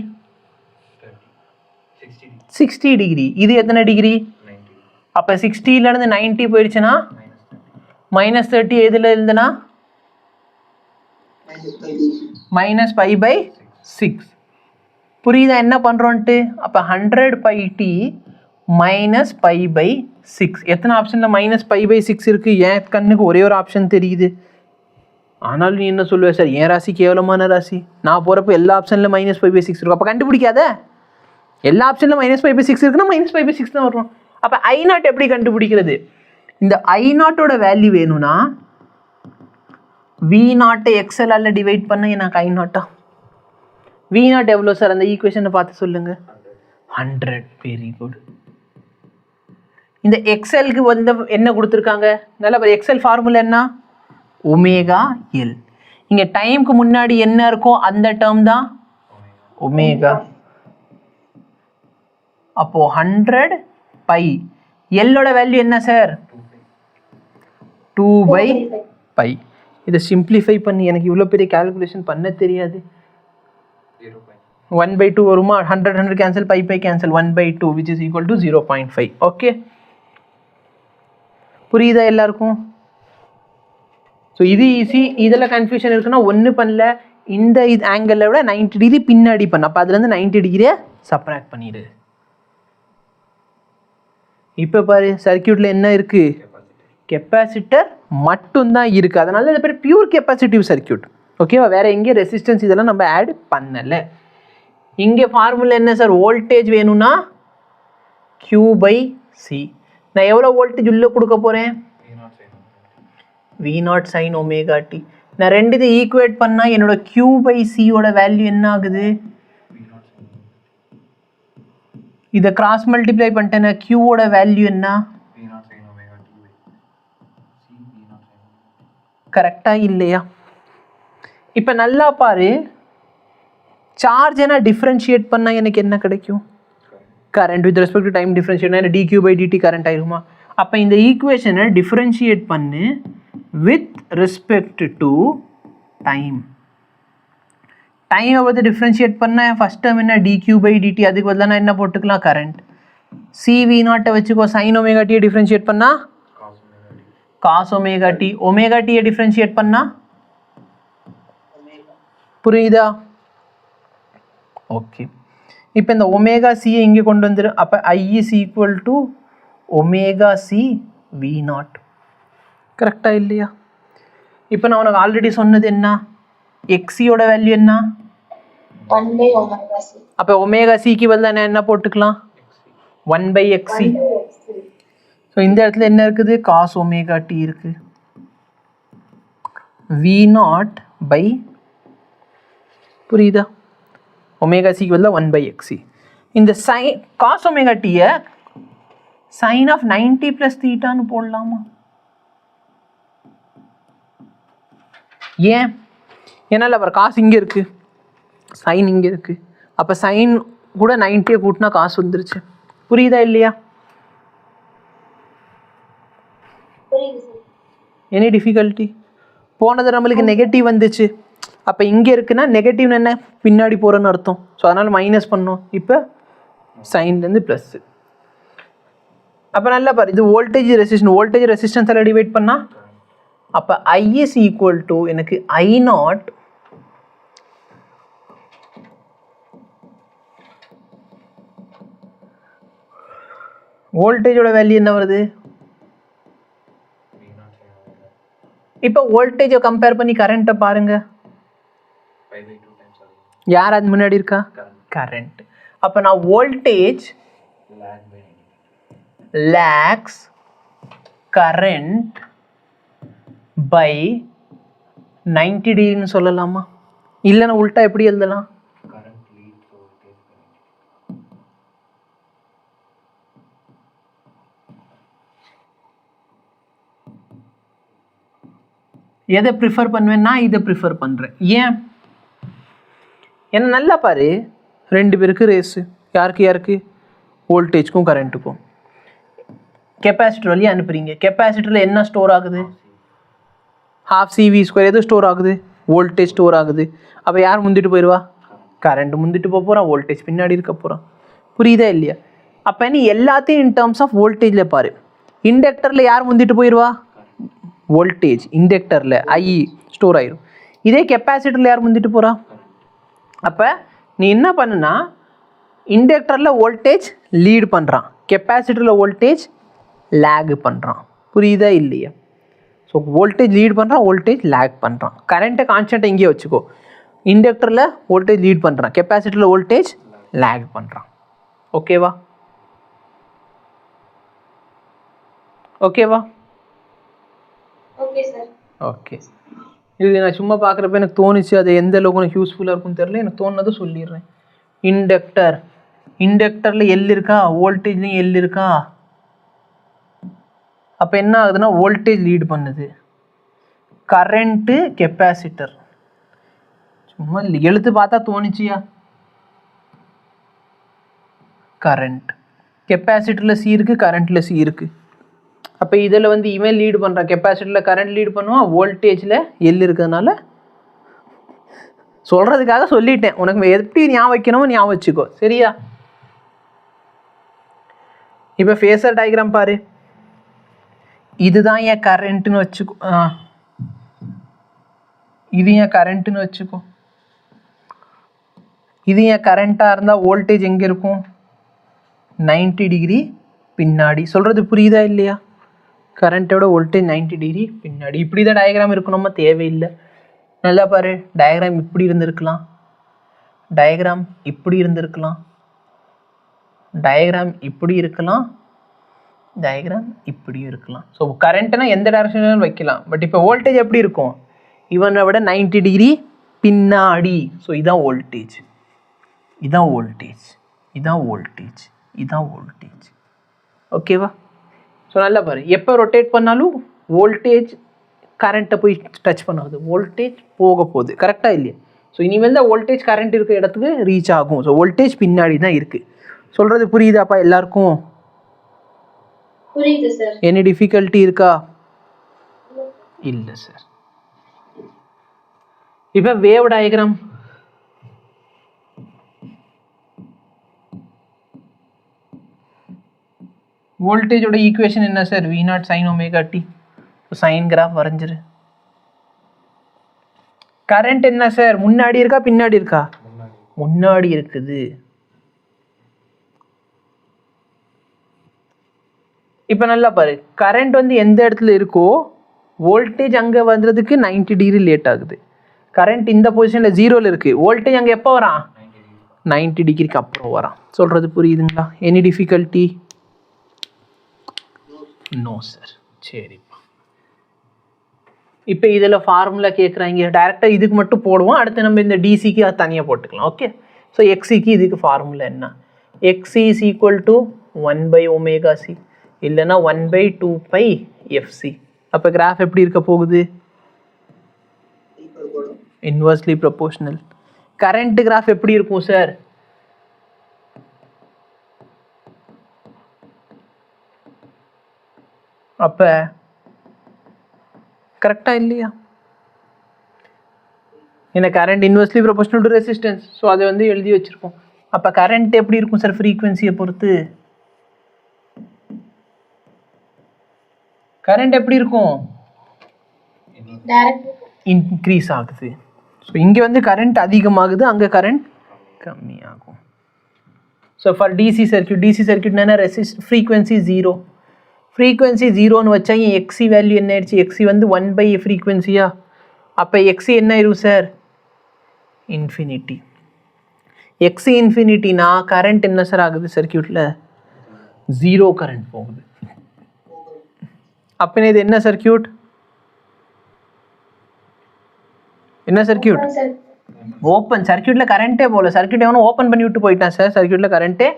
60 டிகிரி. இது எத்தனை டிகிரி? அப்போ 60லேருந்து 90 போயிடுச்சுன்னா -30 எதில் இருந்துன்னா -π/6. புரியுதா என்ன பண்ணுறோன்ட்டு? அப்போ 100 pi t -π/6. எத்தனை ஆப்ஷனில் -π/6 இருக்குது? ஏன் கண்ணுக்கு ஒரே ஒரு ஆப்ஷன் தெரியுது. ஆனாலும் நீ என்ன சொல்லுவ சார், ஏன் ராசி கேவலமான ராசி, நான் போகிறப்போ எல்லா ஆப்ஷனில் -π/6 இருக்கும். அப்போ கண்டுபிடிக்காத. எல்லா ஆப்ஷனில் -π/6 இருக்குன்னா -π/6 தான் வரும். அப்போ I0 எப்படி கண்டுபிடிக்கிறது? இந்த I0ஓட வேல்யூ வேணும்னா V0 XL டிவைட் பண்ண எனக்கு I0. V0 எவ்வளோ சார்? அந்த ஈக்குவேஷனை பார்த்து சொல்லுங்க. 100. Very good. இந்த XLக்கு வந்து என்ன கொடுத்துருக்காங்க? நல்லா XL ஃபார்முலா என்ன? Omega L. இங்கே டைமுக்கு முன்னாடி என்ன இருக்கோ அந்த டேர்ம் தான் ஒமேகா. அப்போ 100 பை எல்லோட வேல்யூ என்ன சார்? 2/π. இதை சிம்பிளிஃபை பண்ணி, எனக்கு இவ்வளோ பெரிய கால்குலேஷன் பண்ண தெரியாது. 1/2 வருமா? 100 cancel, π cancel, 1/2 which is equal to 0.5. Okay, புரியுதா எல்லாருக்கும்? ஸோ இது ஈஸி. இதில் கன்ஃபியூஷன் இருக்குன்னா ஒன்றும் பண்ணல, இந்த இது ஆங்கிளில் விட 90 டிகிரி பின்னாடி பண்ண, அப்போ அதுலேருந்து 90 டிகிரியை சப்ராக்ட் பண்ணிடு. இப்போ பாரு, சர்க்கியூட்டில் என்ன இருக்குது? கெப்பாசிட்டர் மட்டும்தான் இருக்குது. அதனால இது பேர் பியூர் கெப்பாசிட்டிவ் சர்க்கியூட். ஓகேவா? வேறு எங்கேயும் ரெசிஸ்டன்ஸ் இதெல்லாம் நம்ம ஆட் பண்ணலை. இங்கே ஃபார்முலா என்ன சார்? வோல்டேஜ் வேணும்னா Q/C. நான் எவ்வளோ வோல்டேஜ் உள்ளே கொடுக்க போகிறேன்? V0 sin omega t. நான் ரெண்டு இதை ஈக்குவேட் பண்ணால் என்னோட Q/Cயோட வேல்யூ என்ன ஆகுது? இதை கிராஸ் மல்டிப்ளை பண்ணிட்டேன்னா Qவோட வேல்யூ என்ன? கரெக்டாக இல்லையா? இப்போ நல்லா பாரு, சார்ஜ் என்ன டிஃப்ரென்ஷியேட் பண்ணால் எனக்கு என்ன கிடைக்கும்? Current with respect to time differentiate பண்ணால் dQ/dt கரண்ட் ஆயிருமா? அப்போ இந்த ஈக்குவேஷனை டிஃப்ரென்ஷியேட் பண்ணு வித் ரெஸ்பெக்ட் டு டைம். டைமை வந்து டிஃப்ரென்ஷியேட் பண்ணால் ஃபஸ்ட் டைம் என்ன? dQ/dt. அதுக்கு பதிலாக நான் என்ன போட்டுக்கலாம்? கரண்ட். CV0 வச்சுக்கோ. சைன் ஒமேகா டியை டிஃப்ரென்ஷியேட் பண்ணால் காஸ் ஒமேகா டி. ஒமேகா டியை டிஃப்ரென்ஷியேட் பண்ணால் புரியுதா? ஓகே, இப்போ இந்த ஒமேகா சியை இங்கே கொண்டு வந்துடும். அப்போ I is equal to omega C V0. கரெக்டாக இல்லையா? இப்போ நான் உனக்கு ஆல்ரெடி சொன்னது என்ன? XCயோட வேல்யூ என்ன? 1/ωc. அப்போ ஒமேகா சிக்கு பதிலாக நான் என்ன போட்டுக்கலாம்? 1/XC. ஸோ இந்த இடத்துல என்ன இருக்குது? காஸ் ஒமேகா டி இருக்குது. V0 புரியுதா? ஒமேகா சிக்கு பதிலாக 1/XC. இந்த சைன் காஸ் ஒமேகா டியை சைன் ஆஃப் 90 + θன்னு போடலாமா? ஏன்? ஏன்னா அப்புறம் காசு இங்கே இருக்குது, சைன் இங்கே இருக்குது. அப்போ சைன் கூட 90 கூட்டினா காசு வந்துருச்சு. புரியுதா இல்லையா? Any difficulty? போனது நம்மளுக்கு நெகட்டிவ் வந்துச்சு, அப்போ இங்கே இருக்குன்னா நெகட்டிவ் என்ன பின்னாடி போகிறேன்னு அர்த்தம். ஸோ அதனால் மைனஸ் பண்ணோம். இப்போ சைன்லேருந்து ப்ளஸ்ஸு. அப்போ நல்லா பாரு, இது வோல்டேஜ் ரெசிஸ்டன்ஸால் டிவைட் பண்ணால் அப்போ I is equal to எனக்கு I0 வோல்டேஜோட வேல்யூ என்ன வருது? இப்போ வோல்டேஜை கம்பேர் பண்ணி கரண்ட்டை பாருங்க. யார் அது முன்னாடி இருக்கா? கரண்ட். அப்போ நான் வோல்டேஜ் லேக்ஸ் கரண்ட் பை 90 டிகிரின்னு சொல்லலாமா? இல்லைன்னா உல்ட்டா எப்படி எழுதலாம்? எதை ப்ரிஃபர் பண்ணுவேன்? நான் இதை ப்ரிஃபர் பண்ணுறேன். ஏன்? ஏன்னா நல்லா பாரு, 2 பேருக்கு ரேஸு. யாருக்கு? வோல்டேஜ்க்கும் கரண்ட்டுக்கும். கெப்பாசிட்டர் வழியாக அனுப்புறீங்க. கெப்பாசிட்டரில் என்ன ஸ்டோர் ஆகுது? ½ CV². எது ஸ்டோர் ஆகுது? வோல்டேஜ் ஸ்டோர் ஆகுது. அப்போ யார் முந்திட்டு போயிடுவா? கரண்ட் முந்திட்டு போகிறான், வோல்டேஜ் பின்னாடி இருக்க போகிறான். புரியுதா இல்லையா? அப்போ நீ எல்லாத்தையும் இன் டேர்ம்ஸ் ஆஃப் வோல்டேஜில் பாரு. இண்டக்டரில் யார் முந்திட்டு போயிடுவா? வோல்டேஜ். இண்டக்டரில் I ஸ்டோர் ஆயிரும். இதே கெப்பாசிட்டரில் யார் முந்திட்டு போகிறா? அப்போ நீ என்ன பண்ணுனா, இண்டக்டரில் வோல்டேஜ் லீட் பண்ணுறான், கெப்பாசிட்டரில் வோல்டேஜ் லேக் பண்ணுறான். புரியுதா இல்லையா? ஸோ வோல்டேஜ் லீட் பண்ணுறான், வோல்டேஜ் லேக் பண்ணுறான். கரண்ட்டை கான்ஸ்டன்ட்டை இங்கேயே வச்சுக்கோ. இண்டக்டரில் வோல்டேஜ் லீட் பண்ணுறான், கெப்பாசிட்டரில் வோல்டேஜ் லேக் பண்ணுறான். ஓகேவா? ஓகே. இது நான் சும்மா பார்க்குறப்ப எனக்கு தோணுச்சு, அது எந்த அளவுக்கு எனக்கு யூஸ்ஃபுல்லாக இருக்கும்னு தெரியல. எனக்கு தோணுனதை சொல்லிடுறேன். இண்டக்டரில் எல் இருக்கா, வோல்டேஜ்லையும் எல் இருக்கா. அப்போ என்ன ஆகுதுன்னா, வோல்டேஜ் லீட் பண்ணுது, கரண்ட்டு கெப்பாசிட்டர். சும்மா எழுத்து பார்த்தா தோணுச்சியா? கரண்ட் கெப்பாசிட்டரில் சி இருக்குது, கரண்ட்டில் சி இருக்குது. அப்போ இதில் வந்து இவன் லீடு பண்ணுறான், கெப்பாசிட்டரில் கரண்ட் லீட் பண்ணுவான், வோல்டேஜில் எல் இருக்கிறதுனால சொல்கிறதுக்காக சொல்லிட்டேன். உனக்கு எப்படி ஞாபகம் வைக்கணுமோ ஞாபகம் வச்சுக்கோ. சரியா? இப்போ ஃபேஸர் டயக்ராம் பாரு. இதுதான் என் கரண்ட்டுன்னு வச்சுக்கோ. இது என் கரண்ட்டுன்னு வச்சுக்கோ. இது என் கரண்ட்டாக இருந்தால் வோல்டேஜ் எங்கே இருக்கும்? 90 டிகிரி பின்னாடி. சொல்கிறது புரியுதா இல்லையா? கரண்ட்டோட வோல்டேஜ் 90 டிகிரி பின்னாடி. இப்படி தான் டயக்ராம் இருக்கணுமா? தேவையில்லை. நல்லா பாரு, டயக்ராம் இப்படி இருந்திருக்கலாம், டயக்ராம் இப்படி இருந்திருக்கலாம், டயக்ராம் இப்படி இருக்கலாம், டயக்ராம் இப்படியும் இருக்கலாம். ஸோ கரண்ட்னா எந்த டைரக்ஷன்லையும் வைக்கலாம். பட் இப்போ வோல்டேஜ் எப்படி இருக்கும்? இவனை விட 90 டிகிரி பின்னாடி. ஸோ இதான் வோல்டேஜ், இதான் வோல்டேஜ், இதான் வோல்டேஜ், இதான் வோல்டேஜ். ஓகேவா? ஸோ நல்லா பாரு, எப்போ ரொட்டேட் பண்ணாலும் வோல்டேஜ் கரண்ட்டை போய் டச் பண்ணாது, வோல்டேஜ் போக போகுது. கரெக்டாக இல்லையா? ஸோ இனிமேல் தான் வோல்டேஜ் கரண்ட் இருக்கிற இடத்துக்கு ரீச் ஆகும். ஸோ வோல்டேஜ் பின்னாடி தான் இருக்குது. சொல்கிறது புரியுதாப்பா எல்லாருக்கும்? புரியுது சார். எனி டிஃபிகல்ட்டி இருக்கா? இல்லை சார். இப்போ வேவ் டயக்ராம். வோல்டேஜோட ஈக்குவேஷன் என்ன sir? V0 sin omega t. Sine graph வரைஞ்சிரு. கரண்ட் என்ன சார்? முன்னாடி இருக்கா பின்னாடி இருக்கா? முன்னாடி இருக்குது. இப்போ நல்லா பாரு, கரண்ட் வந்து எந்த இடத்துல இருக்கோ வோல்டேஜ் அங்கே வந்ததுக்கு 90 டிகிரி லேட் ஆகுது. கரண்ட் இந்த பொசிஷனில் 0ல் இருக்குது, வோல்டேஜ் அங்கே எப்போ வரான்? 90 டிகிரிக்கு அப்புறம் வரான். சொல்கிறது புரியுதுங்களா? Any difficulty? No sir. சரிப்பா. இப்போ இதில் ஃபார்முலா கேட்குறாங்க, டைரெக்டாக இதுக்கு மட்டும் போடுவோம். அடுத்து நம்ம இந்த டிசிக்கு அது தனியாக போட்டுக்கலாம். ஓகே. ஸோ எக்ஸிக்கு இதுக்கு ஃபார்முலா என்ன? XE is equal to 1/ωc, இல்லைன்னா 1/2πfc. அப்போ கிராஃப் எப்படி இருக்க போகுது? Inversely proportional. கரண்ட் கிராஃப் எப்படி இருக்கும் சார்? அப்போ கரெக்டாக இல்லையா? ஏன்னா current inversely proportional to resistance. So அதை வந்து எழுதி வச்சுருக்கோம். அப்போ கரண்ட் எப்படி இருக்கும் சார் ஃப்ரீக்வன்சியை பொறுத்து? கரண்ட் எப்படி இருக்கும்? இன்க்ரீஸ் ஆகுது. ஸோ இங்கே வந்து கரண்ட் அதிகமாகுது, அங்கே கரண்ட் கம்மியாகும். ஸோ ஃபார் டிசி சர்க்யூட் என்ன ஃப்ரீக்வன்சி 0. ஃப்ரீக்வன்சி 0ன்னு வச்சா என் எக்ஸி வேல்யூ என்ன ஆயிடுச்சு? எக்ஸி வந்து 1/, ஃப்ரீக்வன்சியா? அப்போ எக்ஸி என்ன ஆயிடும் சார்? இன்ஃபினிட்டி. எக்ஸி இன்ஃபினிட்டினா கரண்ட் என்ன சார் ஆகுது சர்க்யூட்டில்? 0 கரண்ட் போகுது. அப்போ இது என்ன சர்க்யூட்? என்ன சர்க்யூட்? ஓப்பன். சர்க்யூட்டில் கரண்ட்டே போகல. சர்க்யூட் எவனோ ஓப்பன் பண்ணி விட்டு போயிட்டான் சார். சர்க்யூட்டில் கரண்ட்டே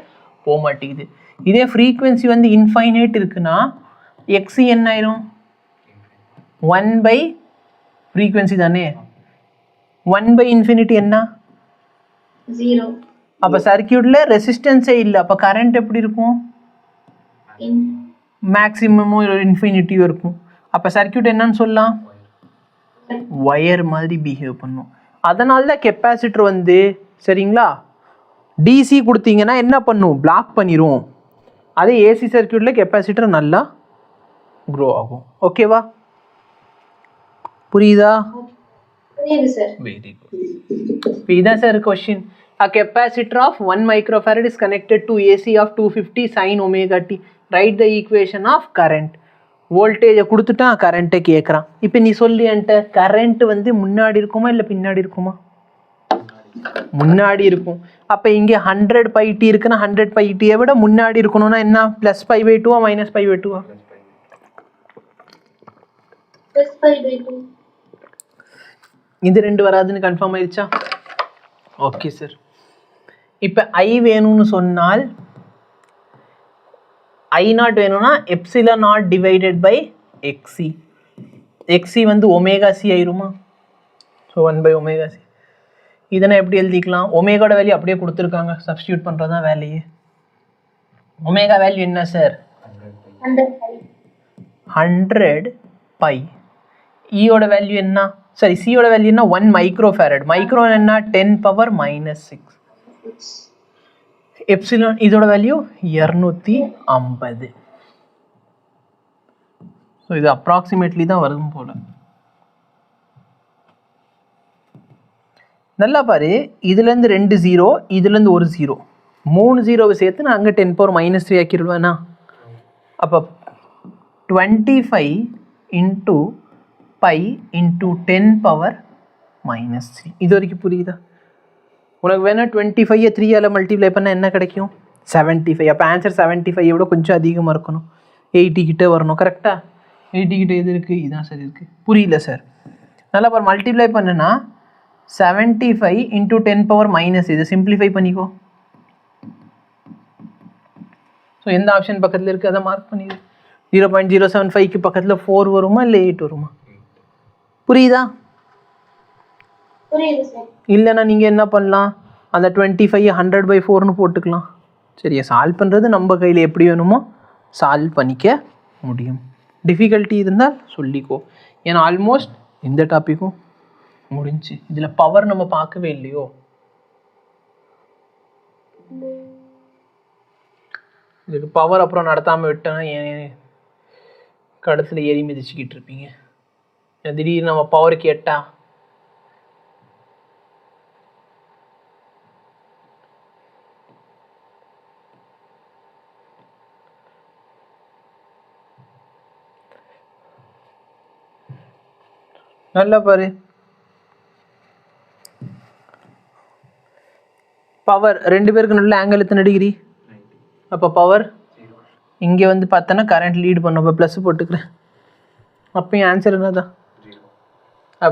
போக மாட்டேங்குது. இதே ஃப்ரீக்வன்சி வந்து இன்ஃபைனைட் இருக்குன்னா எக்ஸி என்ன ஆயிரும்? 1/, ஃப்ரீக்வன்சி தானே. 1/∞ என்ன? 0. அப்போ சர்க்யூட்டில் ரெசிஸ்டன்ஸே இல்லை. அப்போ கரண்ட் எப்படி இருக்கும்? மேக்ஸிமமும் இன்ஃபினிட்டியும் இருக்கும். அப்போ சர்க்யூட் என்னன்னு சொல்லலாம்? ஒயர் மாதிரி பிஹேவ் பண்ணும். அதனால தான் கெப்பாசிட்டர் வந்து சரிங்களா டிசி கொடுத்தீங்கன்னா என்ன பண்ணும்? பிளாக் பண்ணிடும். அதே ஏசி சர்க்யூட்டில் கெப்பாசிட்டர் நல்லா க்ரோ ஆகும். ஓகேவா? புரியுதா? Very good. இதான் sir question. A capacitor of 1 microfarad is connected to AC of 250 sin omega t. Write the equation of current. வோல்டேஜை கொடுத்துட்டான், கரண்ட்டை கேட்குறான். இப்போ நீ சொல்லி என்கிட்ட கரண்ட் வந்து முன்னாடி இருக்குமா இல்லை பின்னாடி இருக்குமா? முன்னாடி இருக்கும். அப்போ இங்கே 100πt இருக்குன்னா 100πtயை விட முன்னாடி இருக்கணும்னா என்ன? +π/2 -π/2? +π/2. இது ரெண்டு வராதுன்னு கன்ஃபார்ம் ஆயிடுச்சா? Okay sir. இப்போ ஐ வேணும்னு சொன்னால் I0 வேணும்னா ε0 டிவைடட் பை எக்ஸி. எக்ஸி வந்து ωc ஆயிருமா? So 1/ωc. இதனை எப்படி எழுதிக்கலாம்? ஒமேகாவோட வேல்யூ அப்படியே கொடுத்துருக்காங்க, சப்ஸ்டியூட் பண்ணுறது தான் வேலையே. ஒமேகா வேல்யூ என்ன சார்? 100π. ஈயோட வேல்யூ என்ன? சரி, சியோட வேல்யூ என்ன? 1 மைக்ரோஃபேரட். மைக்ரோ என்ன? 10⁻⁻6. எப்சிலான் இதோட வேல்யூ 250. ஸோ இது அப்ராக்சிமேட்லி தான் வரும் போல. நல்லா பாரு, இதுலேருந்து 2 0, இதுலேருந்து 1 0, 3 0வை சேர்த்து நான் அங்கே 10⁻³ ஆக்கிடுவேண்ணா. அப்போ 25 × π × 10⁻³ இது வரைக்கும் புரியுதா? உனக்கு வேணால் 25ஐ 3ஆல் மல்டிப்ளை பண்ணால் என்ன கிடைக்கும்? 75. அப்போ ஆன்சர் 75 விட கொஞ்சம் அதிகமாக இருக்கணும், 80 கிட்டே வரணும். கரெக்டாக 80 கிட்டே எது இருக்குது? இதுதான் சார் இருக்குது. புரியல சார்? நல்லா பாரு, மல்டிப்ளை பண்ணுன்னா 75 × 10⁻⁻, இதை சிம்பிளிஃபை பண்ணிக்கோ. ஸோ எந்த ஆப்ஷன் பக்கத்தில் இருக்குது அதை மார்க் பண்ணிடு. 0.075க்கு பக்கத்தில் 4 வருமா இல்லை 8 வருமா? புரியுதா? இல்லைன்னா நீங்கள் என்ன பண்ணலாம்? அந்த 25 100/4ன்னு போட்டுக்கலாம். சரியா? சால்வ் பண்ணுறது நம்ம கையில் எப்படி வேணுமோ சால்வ் பண்ணிக்க முடியும். டிஃபிகல்ட்டி இருந்தால் சொல்லிக்கோ. ஏன்னா ஆல்மோஸ்ட் இந்த டாப்பிக்கும் முடிஞ்சு. இதில் பவர் நம்ம பார்க்கவே இல்லையோ. இதுக்கு பவர் அப்புறம் நடத்தாமல் விட்டோன்னா ஏன் கடத்தில் ஏறி மிதிச்சுக்கிட்டு இருப்பீங்க. திடீர்னு நம்ம பவர் கேட்டா நல்லா பாரு, பவர் 2 பேருக்கு நல்ல ஆங்கிள் எத்தனை டிகிரி? அப்போ பவர் இங்கே வந்து பார்த்தோன்னா கரண்ட் லீட் பண்ணும். இப்போ ப்ளஸ் போட்டுக்கிறேன். அப்போ ஆன்சர் என்னதான்?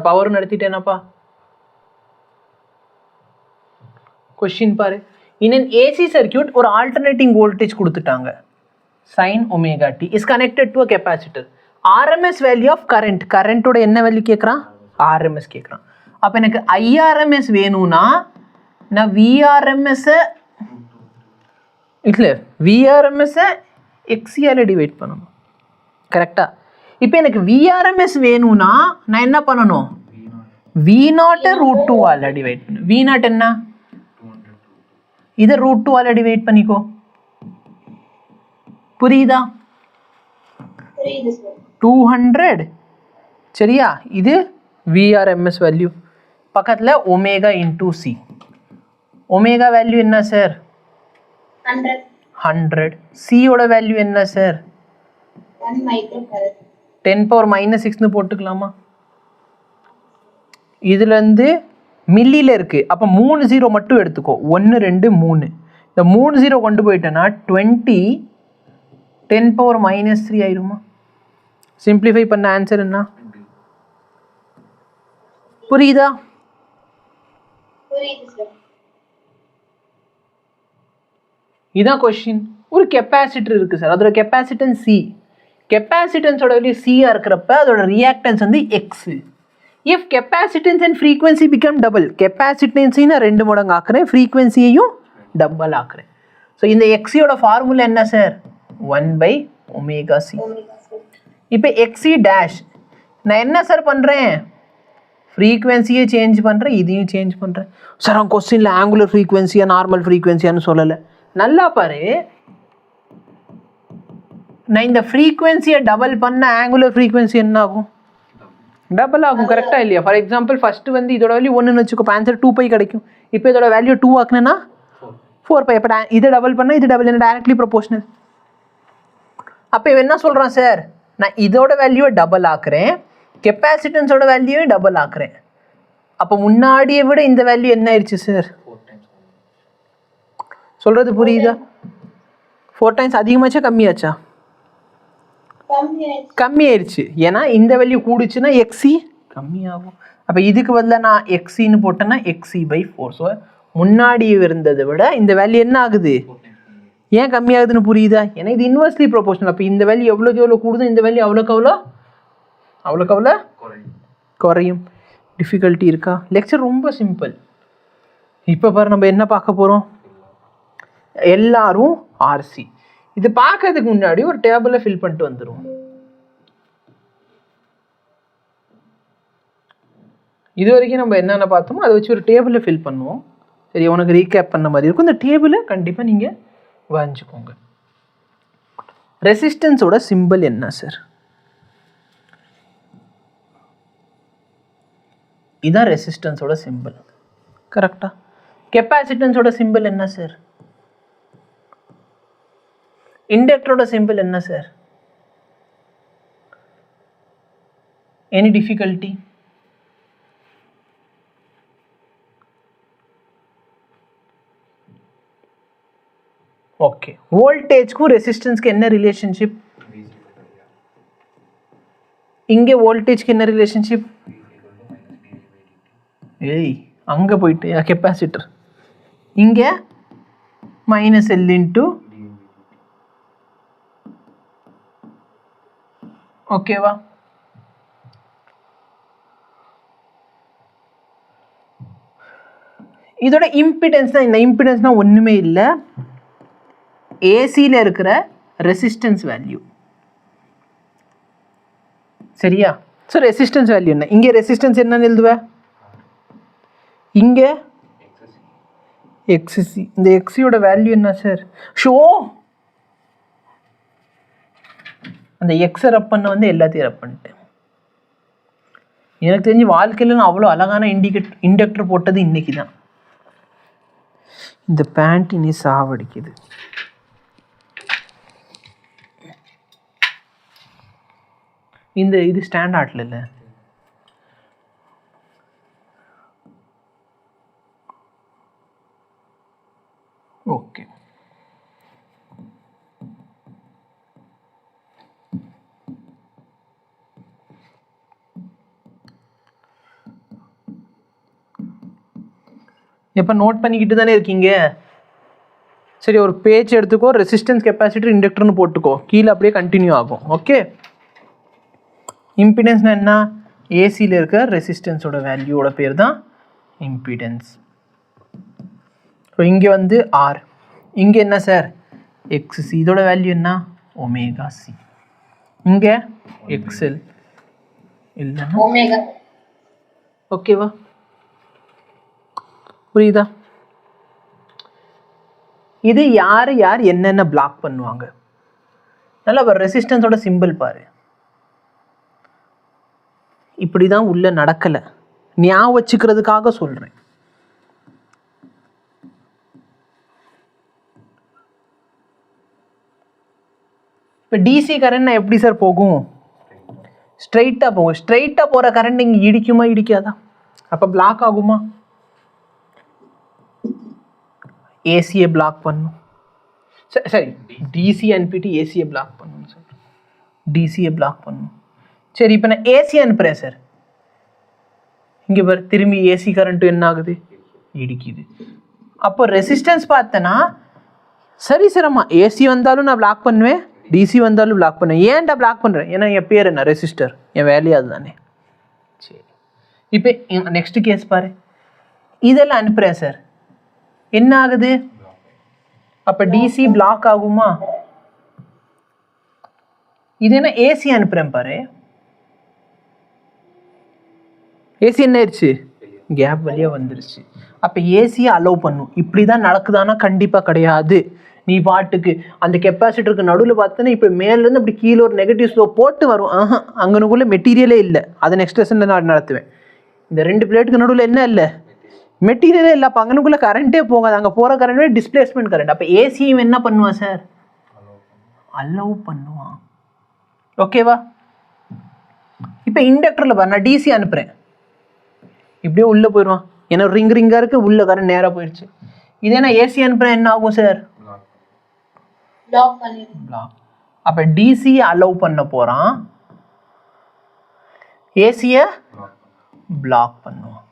பவர் நடத்திட்டேனப்பா. கொஸ்டின் பாரு, இன் அன் ஏசி சர்க்யூட் ஒரு ஆல்டர்னேட்டிங் வோல்டேஜ் கொடுத்துட்டாங்க. sin ωt is connected to a capacitor. RMS value of current, கரண்ட்டோட என்ன வேல்யூ கேட்குறான்? ஆர்எம்எஸ் கேட்குறான். அப்போ எனக்கு ஐஆர்எம்எஸ் வேணும்னா நான் விஆர்எம்எஸ்ஸை இல்லை விஆர்எம்எஸ்ஸை எக்ஸியால் டிவைட் பண்ணணும். கரெக்டாக? இப்போ எனக்கு விஆர்எம்எஸ் வேணும்னா நான் என்ன பண்ணணும்? வி நாட்டை ரூட் டூ ஆல் டிவைட் பண்ணு. வி நாட் என்ன, இதை ரூட் டூ ஆல் டிவைட் பண்ணிக்கோ. புரியுதா? 200 சரியா. இது விஆர்எம்எஸ் வேல்யூ. பக்கத்தில் omega into C. Omega value என்ன சார்? 100. சியோட வேல்யூ என்ன சார்? 10⁻⁻6ன்னு போட்டுக்கலாமா? இதுலேருந்து மில்லியில் இருக்குது. அப்போ 3 0 மட்டும் எடுத்துக்கோ. 1 2 3. இந்த 3 0 கொண்டு போயிட்டேன்னா 20 10⁻⁻3 ஆயிருமா? சிம்பிளிஃபை பண்ண ஆன்சர் என்ன? புரியுதா? இதான் கொஸ்டின். ஒரு கெப்பாசிட்டர் இருக்குது சார், அதோட கெப்பாசிட்டன்ஸ் சி. கெப்பாசிட்டன்ஸோட வேல்யூ சியாக இருக்கிறப்ப அதோட ரியாக்டன்ஸ் வந்து X. If capacitance and frequency become double, கெப்பாசிட்டன்ஸையும் நான் 2 மடங்கு ஆக்குறேன், ஃப்ரீக்வன்சியையும் டபுள் ஆக்குறேன். ஸோ இந்த எக்ஸியோட ஃபார்முலா என்ன சார்? 1/ωc. இப்போ எக்ஸி டேஷ் நான் என்ன சார் பண்ணுறேன்? ஃப்ரீக்வன்சியை சேஞ்ச் பண்ணுறேன், இதையும் சேஞ்ச் பண்ணுறேன். சார் அவன் கொஸ்டினில் ஆங்குலர் ஃப்ரீக்வன்சியா நார்மல் ஃப்ரீக்வன்சியான்னு சொல்லலை. நல்லா பாரு, நான் இந்த ஃப்ரீக்வன்சியை டபுள் பண்ண ஆங்குலர் ஃப்ரீக்வன்சி என்ன ஆகும்? டபுள் ஆகும். கரெக்டாக இல்லையா? ஃபார் எக்ஸாம்பிள் ஃபஸ்ட்டு வந்து இதோட வேல்யூ 1ன்னு வச்சுக்கோ, ஆன்சர் 2π கிடைக்கும். இப்போ இதோட வேல்யூ 2 ஆக்குனேன்னா 4π. இப்போ இதை டபுள் பண்ணால் இது டபுள், என்ன டைரக்ட்லி ப்ரொபோஷனல். அப்போ இவன் என்ன சொல்கிறான் சார்? நான் இதோட வேல்யூவை டபுள் ஆக்குறேன், கெப்பாசிட்டன்ஸோட வேல்யூவை டபுள் ஆக்குறேன். அப்போ முன்னாடியை விட இந்த வேல்யூ என்ன ஆயிடுச்சு சார்? சொல்கிறது புரியுதா? 4 times அதிகமாச்சா கம்மியாச்சா? கம்மி ஆயிடுச்சு. ஏன்னா இந்த வேல்யூ கூடுச்சுன்னா எக்ஸி கம்மியாகும். அப்போ இதுக்கு பதிலாக நான் எக்ஸின்னு போட்டேன்னா xc/4. ஸோ முன்னாடி இருந்ததை விட இந்த வேல்யூ என்ன ஆகுது? ஏன் கம்மியாகுதுன்னு புரியுதா? ஏன்னா இது இன்வெர்ஸ்லி ப்ரொபோஷனல். அப்போ இந்த வேல்யூ எவ்வளோக்கு எவ்வளோ கூடுதோ இந்த வேல்யூ அவ்வளோக்கு அவ்வளோ குறையும். டிஃபிகல்ட்டி இருக்கா? லெக்சர் ரொம்ப சிம்பிள். இப்போ பாரு, நம்ம என்ன பார்க்க போகிறோம்? எல்லாரும் ஆர்சி. இது பார்க்கறதுக்கு முன்னாடி ஒரு டேபிளை ஃபில் பண்ணிட்டு வந்துடும். இது வரைக்கும் நம்ம என்னென்ன பார்த்தோமோ அதை வச்சு ஒரு டேபிளை ஃபில் பண்ணுவோம். சரி, உனக்கு ரீகேப் பண்ண மாதிரி இருக்கும். இந்த டேபிளை கண்டிப்பாக நீங்கள் வாங்கிக்கோங்க. ரெசிஸ்டன்ஸோட சிம்பிள் என்ன சார்? இதான் ரெசிஸ்டன்ஸோட சிம்பிள். கரெக்டா? கெப்பாசிட்டன்ஸோட சிம்பிள் என்ன சார்? இண்டக்டரோட சிம்பிள் என்ன சார்? Any difficulty? ஓகே. வோல்டேஜ்க்கும் ரெசிஸ்டன்ஸ்க்கு என்ன ரிலேஷன்ஷிப்? இங்கே வோல்டேஜ்க்கு என்ன ரிலேஷன்ஷிப்? ஏய், அங்கே போயிட்டு கெப்பாசிட்டர். இங்கே -L இன்ட்டு, ஓகேவா? இதோட இம்பிடன்ஸ் தான். இந்த இம்பிடன்ஸ் தான் ஒன்றுமே இல்லை, ஏசியில் இருக்கிற ரெசிஸ்டன்ஸ் வேல்யூ. சரியா? ஸோ ரெசிஸ்டன்ஸ் வேல்யூ என்ன? இங்கே ரெசிஸ்டன்ஸ் என்னன்னு எழுதுவேன்? இங்கே எக்ஸி. இந்த எக்ஸியோட வேல்யூ என்ன சார்? ஷோ அந்த எக்ஸை ரப் பண்ண வந்து எல்லாத்தையும் ரப் பண்ணிட்டேன். எனக்கு தெரிஞ்சு வாழ்க்கையில் நான் அவ்வளோ அழகான இண்டக்டர் போட்டது இன்னைக்கு தான். இந்த பேண்ட் இனி சாவடிக்குது. இது ஸ்டாண்டர்ட்ல இல்லை. ஓகே. எப்போ நோட் பண்ணிக்கிட்டு தானே இருக்கீங்க? சரி, ஒரு பேஜ் எடுத்துக்கோ, ரெசிஸ்டன்ஸ், கெப்பாசிட்டர், இண்டக்டர்னு போட்டுக்கோ, கீழே அப்படியே கண்டினியூ ஆகும். ஓகே. இம்பிடன்ஸ்னா என்ன? ஏசியில் இருக்க ரெசிஸ்டன்ஸோட வேல்யூவோட பேர் தான் இம்பிடன்ஸ். ஸோ இங்கே வந்து ஆர், இங்கே என்ன சார்? எக்ஸி. இதோட வேல்யூ என்ன? ωc. இங்கே எக்ஸ்எல் இல்லைன்னா ஓகேவா? புரியுதா? இது யார் யார் என்னென்ன பிளாக் பண்ணுவாங்க. நல்லா ஒரு ரெசிஸ்டன்ஸோட சிம்பிள் பாரு. இப்படிதான் உள்ள நடக்கலை, ஞாபகம் வச்சுக்கிறதுக்காக சொல்றேன். இப்போ டிசி கரண்ட் எப்படி சார் போகும்? ஸ்ட்ரைட்டாக போகும். ஸ்ட்ரைட்டாக போகிற கரண்ட் இங்கே இடிக்குமா இடிக்காதா? அப்போ பிளாக் ஆகுமா? ஏசியை பிளாக் பண்ணும். சரி, டிசி அனுப்பிட்டு ஏசியை பிளாக் பண்ணணும் சார். டிசியை பிளாக் பண்ணணும். சரி, இப்போ நான் ஏசி அனுப்புகிறேன் சார். இங்கே பாரு, திரும்பி ஏசி கரண்ட்டு என்ன ஆகுது? இடிக்குது. அப்போ ரெசிஸ்டன்ஸ் பார்த்தேன்னா சரி சாரம்மா, ஏசி வந்தாலும் நான் பிளாக் பண்ணுவேன், டிசி வந்தாலும் பிளாக் பண்ணுவேன். ஏன்டா பிளாக் பண்ணுறேன்? ஏன்னா என் பேர் என்ன? ரெசிஸ்டர். என் வேலையே அதுதானே. சரி, இப்போ நெக்ஸ்ட் கேஸ் பாரு. இதெல்லாம் அனுப்புகிறேன் சார், என்ன ஆகுது? அப்போ டிசி பிளாக் ஆகுமா? இது என்ன? ஏசி அனுப்புகிறேன் பாரு. ஏசி என்ன ஆயிடுச்சு? கேப் வழியாக வந்துருச்சு. அப்போ ஏசியை அலோவ் பண்ணும். இப்படி தான் நடக்குதானா? கண்டிப்பாக கிடையாது. நீ பாட்டுக்கு அந்த கெப்பாசிட்டருக்கு நடுவில் பார்த்தோன்னா இப்போ மேலேருந்து அப்படி கீழே ஒரு நெகட்டிவ் ஸ்லோ போட்டு வரும். அங்கனுக்குள்ளே மெட்டீரியலே இல்லை. அதை நெக்ஸ்ட் லெசனில் நான் நடத்துவேன். இந்த ரெண்டு பிளேட்டுக்கு நடுவில் என்ன இல்லை? மெட்டீரியலே இல்லை. அப்போ அங்கனுக்குள்ளே கரண்ட்டே போகாது. அங்கே போகிற கரண்ட்டே டிஸ்பிளேஸ்மெண்ட் கரண்ட். அப்போ ஏசியும் என்ன பண்ணுவான் சார்? அலோவ் பண்ணுவான். ஓகேவா? இப்போ இண்டக்டரில் பாரு, நான் டிசி அனுப்புகிறேன், இப்படியே உள்ளே போயிடுவான். ஏன்னா ரிங் ரிங்காக இருக்குது, உள்ள கரண்ட் நேராக போயிடுச்சு. இதே நான் ஏசி அனுப்புகிறேன், என்ன ஆகும் சார்? பிளாக். அப்போ டிசியை அலோவ் பண்ண போகிறான், ஏசியை பிளாக் பண்ணுவான்.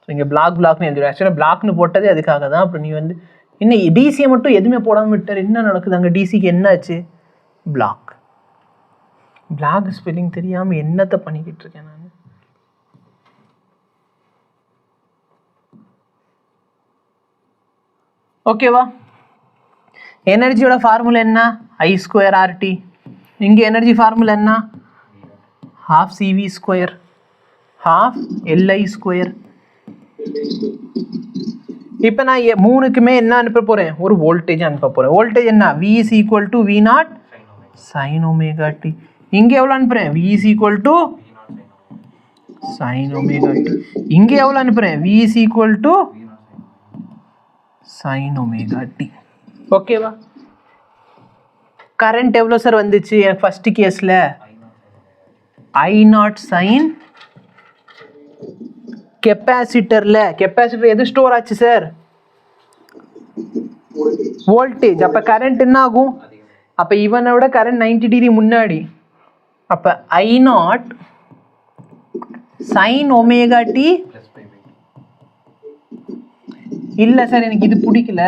ஸோ இங்கே பிளாக்னு எழுதிடும். ஆக்சுவலாக பிளாக்னு போட்டதே அதுக்காக தான். அப்புறம் நீ வந்து இன்னும் டிசியை மட்டும் எதுவுமே போடாமல் விட்டார், என்ன நடக்குது அங்கே? டிசிக்கு என்ன ஆச்சு? பிளாக். பிளாக் ஸ்பெல்லிங் தெரியாமல் என்னத்தை பண்ணிக்கிட்டு இருக்கேன் நான். ஓகேவா? எனர்ஜியோட ஃபார்முலா என்ன? I²RT. இங்கே எனர்ஜி ஃபார்முலா என்ன? ½ CV², ½ LI². இப்போ நான் மூணுக்குமே என்ன அனுப்ப போகிறேன்? ஒரு வோல்டேஜ் அனுப்ப போகிறேன். வோல்டேஜ் என்ன? V is equal to V0 sin ωt. இங்கே எவ்வளோ அனுப்புகிறேன்? V is equal to sin ωt. இங்கே எவ்வளோ அனுப்புகிறேன்? V is equal to sin ωt. ஓகேவா? கரண்ட் எவ்வளோ சார் வந்துச்சு எனக்கு ஃபர்ஸ்ட் கேஸில்? I0 sin. கெப்பாசிட்டர் எது ஸ்டோர் ஆச்சு சார்? வோல்டேஜ். அப்போ கரண்ட் என்ன ஆகும்? அப்போ இவனை விட கரண்ட் 90 டிகிரி முன்னாடி. அப்போ I0 sin ωt. இல்லை சார் எனக்கு இது பிடிக்கல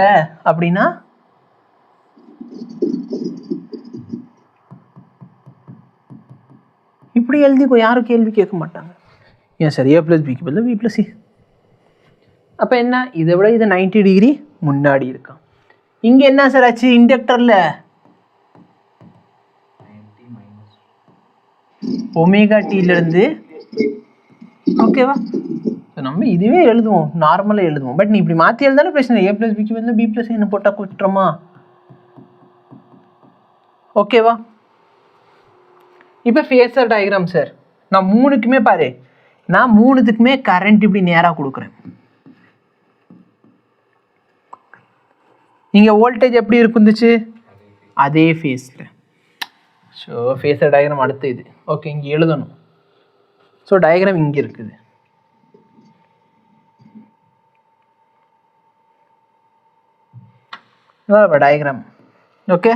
அப்படின்னா இப்படி எழுதிக்கோ, யாரும் கேள்வி கேட்க மாட்டாங்க. ஏன் சார் A + Bக்கு பதில் B + C? அப்போ என்ன? இதை விட இது 90 டிகிரி முன்னாடி இருக்கான். இங்கே என்ன சார் ஆச்சு? இண்டக்டரில் ωtலேருந்து. ஓகேவா? ஸோ நம்ம இதுவே எழுதுவோம், நார்மலாக எழுதுவோம். பட் நீ இப்படி மாற்றி எழுதாலும் பிரச்சனை. A + Bக்கு பதில் B + C என்ன போட்டால் குற்றமா? ஓகேவா? இப்போ ஃபேஸர் டயக்ராம் சார். நான் மூணுக்குமே பாரு, நான் மூணுத்துக்குமே கரண்ட் இப்படி நேராக கொடுக்குறேன். இங்கே வோல்டேஜ் எப்படி இருந்துச்சு? அதே ஃபேஸில். ஸோ ஃபேஸர் டயக்ராம் அடுத்து இது. ஓகே, இங்கே எழுதணும். ஸோ டயக்ராம் இங்கே இருக்குது. டயக்ராம். ஓகே,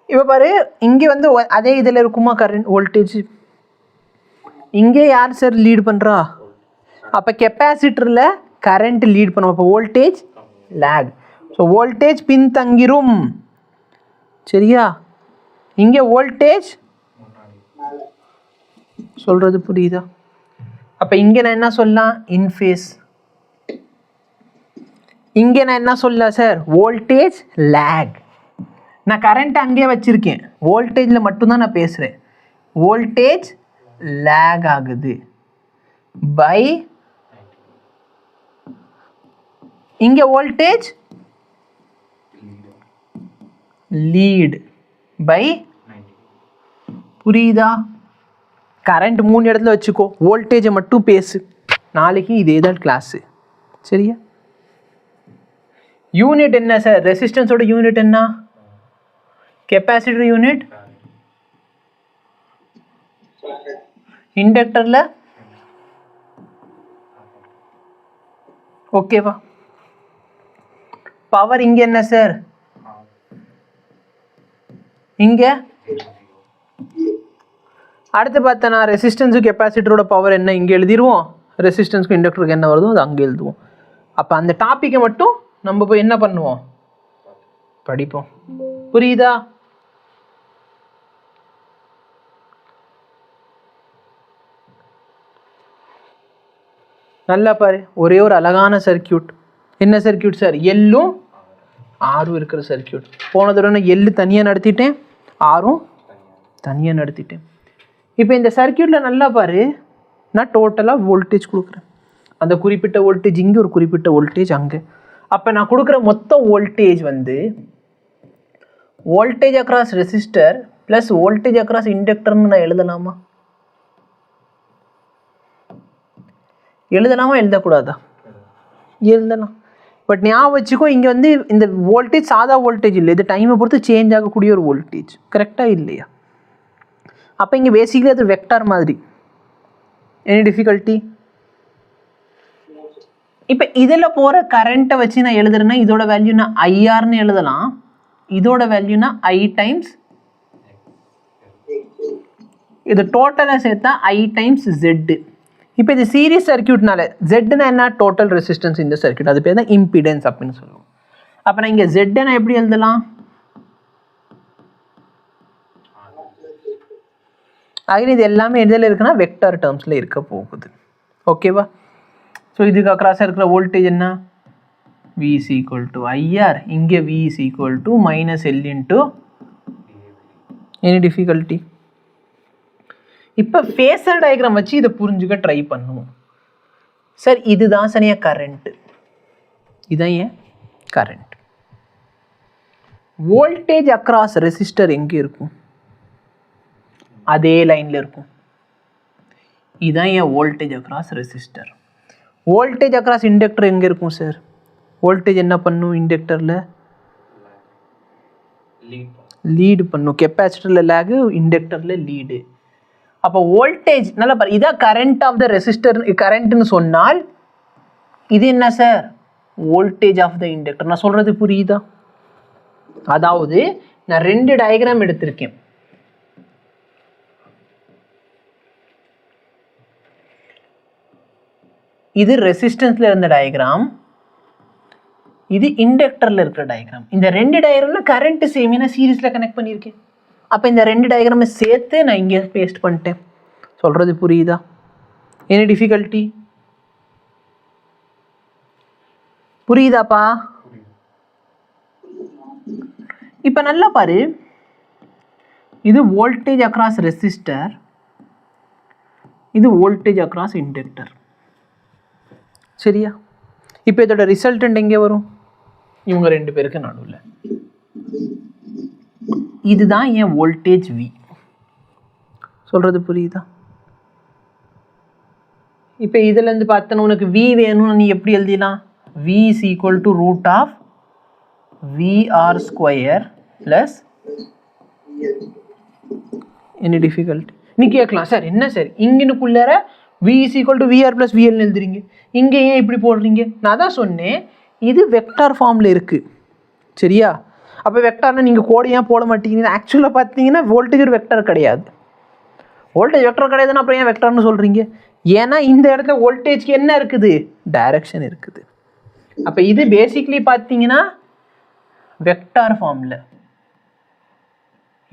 இப்போ பாரு, இங்கே வந்து அதே இதில் இருக்குமா கரண்ட் வோல்டேஜ்? இங்கே யார் சார் லீட் பண்ணுறா? அப்போ கெப்பாசிட்டரில் கரண்ட் லீட் பண்ணுவோம். அப்போ வோல்டேஜ் லேக். ஸோ வோல்டேஜ் பின்தங்கிரும். சரியா? இங்கே வோல்டேஜ் சொல்கிறது புரியுதா? அப்போ இங்கே நான் என்ன சொல்லலாம்? இன்ஃபேஸ். இங்கே நான் என்ன சொல்லலாம் சார்? வோல்டேஜ் லேக். நான் கரண்ட் அங்கேயே வச்சுருக்கேன், வோல்டேஜில் மட்டும்தான் நான் பேசுகிறேன். வோல்டேஜ் லேக் ஆகுது பை இங்கே வோல்டேஜ் லீட் பை, புரியுதா? கரண்ட் 3 இடத்துல வச்சுக்கோ, வோல்டேஜை மட்டும் பேசு. நாளைக்கு இதே தான் கிளாஸு, சரியா? யூனிட் என்ன சார்? ரெசிஸ்டன்ஸோட யூனிட் என்ன? Capacitor unit. இண்டக்டர்ல ஓகேவா? பவர் இங்க என்ன சார்? இங்க அடுத்து பார்த்தனா ரெசிஸ்டன்ஸுக்கு கெப்பாசிட்டரோட பவர் என்ன இங்கே எழுதிடுவோம், ரெசிஸ்டன்ஸுக்கு இண்டக்டருக்கு என்ன வருதோ அது அங்கே எழுதுவோம். அப்போ அந்த டாப்பிக்கை மட்டும் நம்ம போய் என்ன பண்ணுவோம், படிப்போம். புரியுதா? நல்லா பாரு, ஒரே ஒரு அழகான சர்க்கியூட். என்ன சர்க்கியூட் சார்? எல்லும் ஆரும் இருக்கிற சர்க்கியூட். போன தடவை நான் எள்ளு தனியாக நடத்திட்டேன், ஆரும் தனியாக நடத்திட்டேன். இப்போ இந்த சர்க்கியூட்டில் நல்லா பாரு, நான் டோட்டலாக வோல்டேஜ் கொடுக்குறேன். அந்த குறிப்பிட்ட வோல்டேஜ் இங்கே, ஒரு குறிப்பிட்ட வோல்டேஜ் அங்கே. அப்போ நான் கொடுக்குற மொத்த வோல்டேஜ் வந்து voltage across resistor plus voltage across இண்டக்டர்னு நான் எழுதலாமா? எழுதலாமா எழுதக்கூடாதா? எழுதலாம். பட் ஞாபகம் வச்சுக்கோ, இங்கே வந்து இந்த வோல்டேஜ் சாதா வோல்டேஜ் இல்லை, இது டைமை பொறுத்து சேஞ்ச் ஆகக்கூடிய ஒரு வோல்டேஜ். கரெக்டாக இல்லையா? அப்போ இங்கே பேசிக்கலி அது வெக்டார் மாதிரி. Any difficulty? இப்போ இதில் போகிற கரண்ட்டை வச்சு நான் எழுதுறேன்னா இதோட வேல்யூ நான் ஐஆர்னு எழுதலாம், இதோட வேல்யூனா ஐ டைம்ஸ், இது டோட்டலாக சேர்த்தா ஐ டைம்ஸ் ஜெட்டு. இப்போ இது சீரிஸ் சர்க்கியூட்னால ஜெட்னா என்ன? டோட்டல் ரெசிஸ்டன்ஸ் இந்த சர்க்கியூட், அது பேர் தான் இம்பிடன்ஸ் அப்படின்னு சொல்லுவோம். அப்போ நான் இங்கே ஜெட்டை நான் எப்படி எழுதலாம்? ஆகிய இது எல்லாமே எதில் இருக்குன்னா வெக்டார் டேர்ம்ஸில் இருக்க போகுது. ஓகேவா? ஸோ இதுக்கு அக்ராஸாக இருக்கிற வோல்டேஜ் என்ன? V is equal to IR. இங்கே V is equal to minus L into any difficulty? இப்போ ஃபேஸர் டயக்ராம் வச்சு இதை புரிஞ்சுக்க ட்ரை பண்ணுவோம். சார் இதுதான் சரியா கரண்ட், இதான் ஏன் கரண்ட். வோல்டேஜ் அக்ராஸ் ரெசிஸ்டர் எங்கே இருக்கும்? அதே லைனில் இருக்கும். இதுதான் ஏன் voltage across resistor. Voltage across inductor எங்கே இருக்கும் சார்? வோல்டேஜ் என்ன பண்ணும்? இண்டக்டரில் லீடு பண்ணும். கெப்பாசிட்டரில் லேகு, இண்டக்டரில் லீடு. அப்போ வோல்டேஜ் நல்லா பாரு, இதான் கரண்ட் ஆஃப் த ரெசிஸ்டர். கரண்ட்னு சொன்னால் இது என்ன sir? Voltage of the inductor. நான் சொல்கிறது புரியுதா? அதாவது நான் 2 டயக்ராம் எடுத்திருக்கேன். இது ரெசிஸ்டன்ஸில் இருந்த டயக்ராம், இது இண்டக்டரில் இருக்கிற டயக்ராம். இந்த 2 டயக்ராமில் கரண்ட் சேம், நான் சீரீஸில் கனெக்ட் பண்ணியிருக்கேன். அப்போ இந்த 2 டயக்ராமை சேர்த்து நான் இங்கே பேஸ்ட் பண்ணிட்டேன். சொல்கிறது புரியுதா? Any difficulty? புரியுதாப்பா? இப்போ நல்லா பாரு, இது வோல்டேஜ் அக்ராஸ் ரெசிஸ்டர், இது வோல்டேஜ் அக்ராஸ் இண்டக்டர். சரியா? இப்போ இதோட ரிசல்டன்ட் எங்கே வரும்? இவங்க 2 பேருக்கு நடுவில். இதுதான் என் வோல்டேஜ் V. சொல்கிறது புரியுதா? இப்போ இதுலேருந்து பார்த்தோன்னா உனக்கு V வேணும்னு நீ எப்படி எழுதிடலாம்? V is equal to root of VR square plus any difficulty? நீ கேட்கலாம், சார் என்ன sir இங்கனுக்குள்ளார V is equal to VR plus VL எழுதுறீங்க, இங்கே ஏன் இப்படி போடுறீங்க? நான் தான் சொன்னேன் இது வெக்டார் ஃபார்மில் இருக்குது. சரியா? அப்போ வெக்டார்னா நீங்கள் கோடு ஏன் போட மாட்டீங்கன்னா, ஆக்சுவலாக பார்த்தீங்கன்னா வோல்டேஜ் ஒரு வெக்டார் கிடையாது. வோல்டேஜ் வெக்டார் கிடையாதுன்னா அப்புறம் ஏன் வெக்டார்னு சொல்கிறீங்க? ஏன்னா இந்த இடத்துல வோல்டேஜ்க்கு என்ன இருக்குது? டைரக்ஷன் இருக்குது. அப்போ இது பேசிக்லி பார்த்தீங்கன்னா வெக்டார் ஃபார்மில்.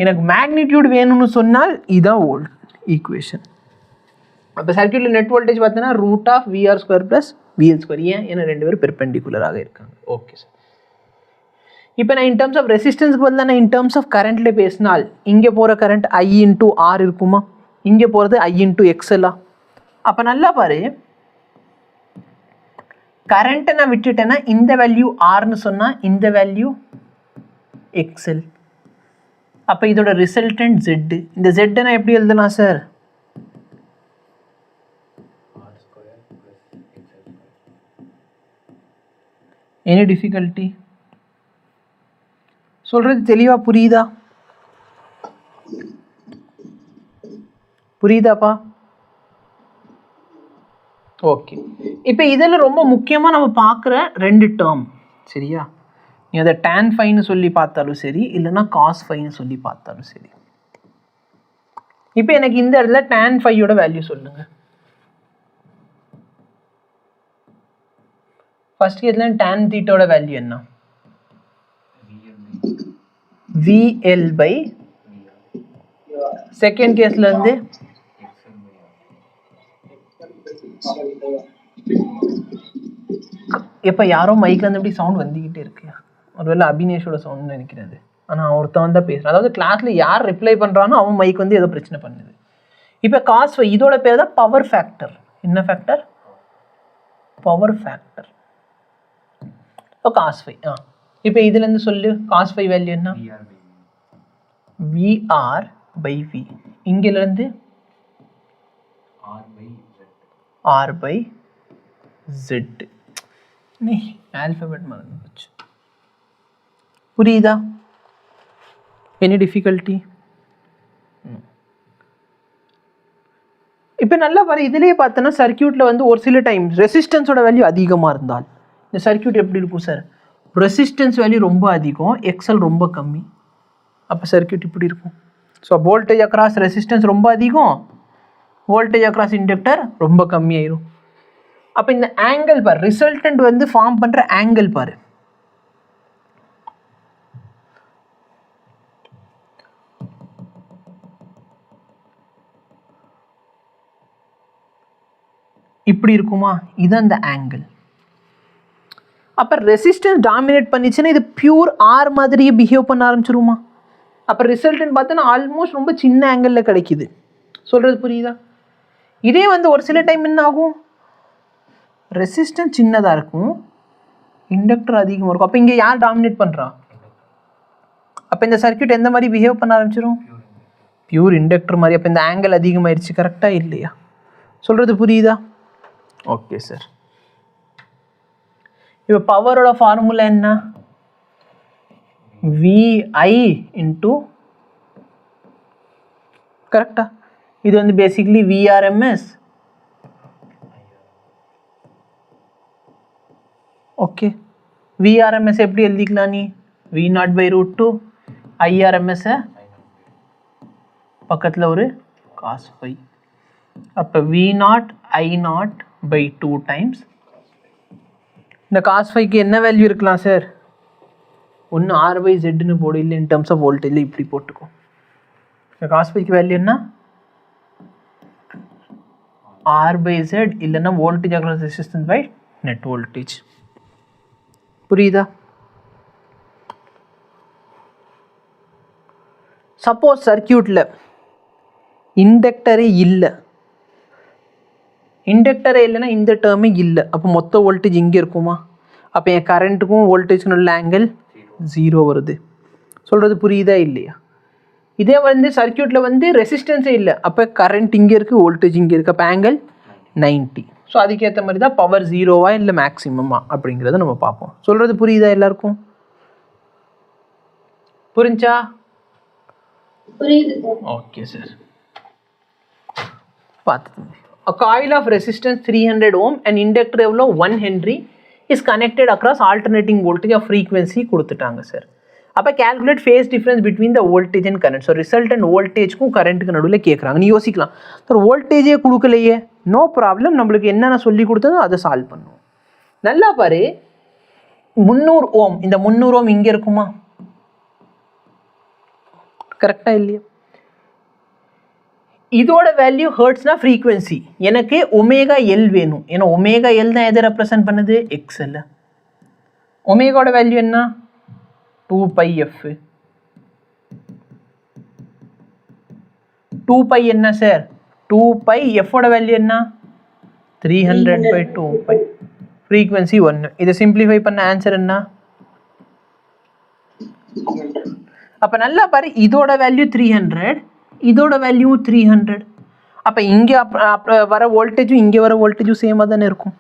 எனக்கு மேக்னிடியூட் வேணும்னு சொன்னால் இதுதான் ஈக்குவேஷன். அப்போ சர்க்யூட்டில் நெட் வோல்டேஜ் பார்த்தீங்கன்னா root of VR square plus VL square. ஏன்? ஏன்னா 2 பேரும் பெர்பெண்டிகுலராக இருக்காங்க. Okay sir. இப்போ நான் இன் டர்ம்ஸ் ஆஃப் ரெசிஸ்டன்ஸ்க்கு பதிலாக நான் இன் டர்ம்ஸ் ஆஃப் கரண்ட்டில் பேசினால் இங்கே போகிற கரண்ட் I இன்டூ ஆர் இருக்குமா, இங்கே போகிறது I இன்டூ எக்ஸ்எல்லா. அப்போ நல்லா பாரு, கரண்ட்டை நான் விட்டுட்டேன்னா இந்த வேல்யூ ஆர்னு சொன்னால் இந்த வேல்யூ எக்ஸ்எல். அப்போ இதோட ரிசல்டன்ட் Z. இந்த Z நான் எப்படி எழுதலாம் சார்? Any difficulty? சொல்கிறது தெளிவாக புரியுதா? புரியுதாப்பா? ஓகே. இப்போ இதில் ரொம்ப முக்கியமாக நம்ம பார்க்குற 2 டேர்ம் சரியா? நீ அதை tan ஃபைன்னு சொல்லி பார்த்தாலும் சரி, இல்லைன்னா காஸ் ஃபைன்னு சொல்லி பார்த்தாலும் சரி. இப்போ எனக்கு இந்த இடத்துல tan ஃபையோட வேல்யூ சொல்லுங்க. ஃபர்ஸ்ட் கேஸ்ல tan தீட்டாவோட வேல்யூ என்ன? VL by செகண்ட் கேஸ்ல இருந்து எப்போ யாரோ மைக்ல இருந்து எப்படி சவுண்ட் வந்துக்கிட்டே இருக்கு, ஒருவேளை அபினேஷோட சவுண்ட் நினைக்கிறது. ஆனால் ஒருத்தவன் தான் பேசுகிறான், அதாவது கிளாஸ்ல யார் ரிப்ளை பண்ணுறானோ அவன் மைக் வந்து ஏதோ பிரச்சனை பண்ணுது. இப்போ காஸ் ஃபை இதோட பேர் தான் பவர் ஃபேக்டர். என்ன ஃபேக்டர்? Power factor. இப்போ காஸ் ஃபை. இப்போ இதுலேருந்து சொல்லு, காஸ் ஃபை வேல்யூ என்ன? VR by V. இங்கிலிருந்து R by Z. நீ ஆல்ஃபபெட் மறந்து போச்சு. புரியுதா? Any difficulty? இப்போ நல்லா பாரு, இதுலேயே பார்த்தோன்னா சர்க்கியூட்டில் வந்து ஒரு சில டைம் ரெசிஸ்டன்ஸோட வேல்யூ அதிகமாக இருந்தால் இந்த சர்க்கியூட் எப்படி இருக்கும் சார்? ரெசிஸ்டன்ஸ் வேல்யூ ரொம்ப அதிகம், எக்ஸல் ரொம்ப கம்மி. அப்போ சர்க்கியூட் இப்படி இருக்கும். ஸோ வோல்டேஜ் அக்ராஸ் ரெசிஸ்டன்ஸ் ரொம்ப அதிகம், வோல்டேஜ் அக்ராஸ் இண்டக்டர் ரொம்ப கம்மியாயிரும். அப்போ இந்த ஆங்கிள் பார், ரிசல்டன்ட் வந்து ஃபார்ம் பண்ணுற ஆங்கிள் பாரு. இப்படி இருக்குமா? இது அந்த ஆங்கிள். அப்போ ரெசிஸ்டன்ஸ் டாமினேட் பண்ணிச்சுன்னா இது பியூர் ஆர் மாதிரியே பிஹேவ் பண்ண ஆரம்பிச்சிருமா? அப்போ ரிசல்ட்னு பார்த்தோன்னா ஆல்மோஸ்ட் ரொம்ப சின்ன ஆங்கிளில் கிடைக்குது. சொல்கிறது புரியுதா? இதே வந்து ஒரு சில டைம் என்ன ஆகும், ரெசிஸ்டன்ஸ் சின்னதாக இருக்கும், இண்டக்டர் அதிகமாக இருக்கும். அப்போ இங்கே யார் டாமினேட் பண்ணுறா? அப்போ இந்த சர்க்கியூட் எந்த மாதிரி பிஹேவ் பண்ண ஆரம்பிச்சிடும்? பியூர் இண்டக்டர் மாதிரி. அப்போ இந்த ஆங்கிள் அதிகமாகிடுச்சு, கரெக்டாக இல்லையா? சொல்கிறது புரியுதா? Okay sir. இப்போ பவரோட ஃபார்முலா என்ன? VI இன்டூ, கரெக்டா? இது வந்து பேசிக்கலி VRMS. ஓகே, VRMS எப்படி எழுதிக்கலாம் நீ? V0/√2 IRMS பக்கத்தில் ஒரு cos phi. அப்போ V0 I0/2 டைம்ஸ் இந்த cos phiக்கு என்ன வேல்யூ இருக்கலாம் சார்? ஒன்று R/Z போடு, இல்லை இன் டர்ம்ஸ் ஆஃப் வோல்டேஜில் இப்படி போட்டுக்கோ. இந்த cos phiக்கு வேல்யூ என்ன? R/Z இல்லைன்னா voltage across resistance by net voltage. புரியுதா? சப்போஸ் சர்க்கியூட்டில் இண்டக்டரே இல்லை, இண்டக்டரே இல்லைன்னா இந்த டேர்மே இல்லை, அப்போ மொத்த வோல்டேஜ் இங்கே இருக்குமா? அப்போ என் கரண்ட்டுக்கும் வோல்டேஜ்க்கும் உள்ள ஆங்கிள் 0 வருது. சொல்கிறது புரியுதா இல்லையா? இதே வந்து சர்க்கியூட்டில் வந்து ரெசிஸ்டன்ஸே இல்லை, அப்போ கரண்ட் இங்கே இருக்குது, வோல்டேஜ் இங்கே இருக்குது, அப்போ ஆங்கிள் 90. ஸோ அதுக்கேற்ற மாதிரி தான் பவர் 0வா இல்லை மேக்ஸிமமா அப்படிங்கிறத நம்ம பார்ப்போம். சொல்கிறது புரியுதா எல்லாருக்கும்? புரிஞ்சா? Okay sir. பார்த்து, a coil of resistance 300 ohm and inductor எவ்வளோ 1 Henry is connected across alternating voltage of frequency கொடுத்துட்டாங்க சார். அப்போ calculate phase difference between the voltage and current. So resultant வோல்டேஜ்க்கும் கரண்ட்டுக்கு நடுவில் கேட்குறாங்க. நீ யோசிக்கலாம், சார் வோல்டேஜே கொடுக்கலையே, நோ ப்ராப்ளம், நம்மளுக்கு என்னென்ன சொல்லி கொடுத்ததோ அதை சால்வ் பண்ணுவோம். நல்லா பாரு, 300 ஓம், இந்த 300 ஓம் இங்கே இருக்குமா? கரெக்டாக இல்லையா? இதோட வேல்யூ ஹர்ட்ஸ்னா ஃப்ரீக்வன்சி, எனக்கு ஒமேகா எல் வேணும். ஏன்னா ஒமேகா எல் தான் எதை ரெப்ரசன்ட் பண்ணுது? எக்ஸ்எல். ஒமேகாவோட வேல்யூ என்ன? 2 pi f 2 pi என்ன சார் 2 pi f ஓட வேல்யூ என்ன 300/2 pi frequency 1 இதை சிம்பிளிஃபை பண்ண ஆன்சர் என்ன அப்ப நல்லா பாரு இதோட வேல்யூ 300 இதோட வேல்யூ 300 அப்ப இங்க வர வோல்டேஜும் இங்க வர வோல்டேஜும் சேமா தானே இருக்கும்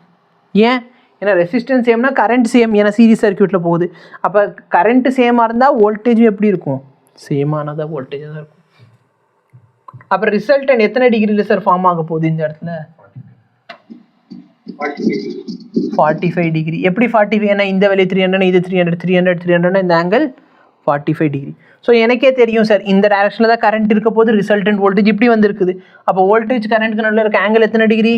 ஏன் ஏன்னா ரெசிஸ்டன்ஸ் சேம்னா கரண்ட் சேம் ஏன்னா சீரிஸ் சர்க்யூட்ல போகுது அப்ப கரண்ட் சேமா இருந்தா வோல்டேஜும் எப்படி இருக்கும் சேமானதா வோல்டேஜ் தான் இருக்கும் அப்ப ரிசல்டன்ட் எத்தனை டிகிரில சார் ஃபார்ம் ஆக போகுது இந்த இடத்துல 45 டிகிரி எப்படி 45 ஏன்னா இந்த வேல்யூ 300 இது 300 இந்த ஆங்கிள் 45 டிகிரி ஸோ எனக்கே தெரியும் சார் இந்த டைரக்ஷனில் தான் கரண்ட் இருக்க போது ரிசல்டன்ட் வோல்டேஜ் இப்படி வந்திருக்குது அப்போ வோல்டேஜ் கரண்ட்க்கு நடுவில் இருக்க ஆங்கிள் எத்தனை டிகிரி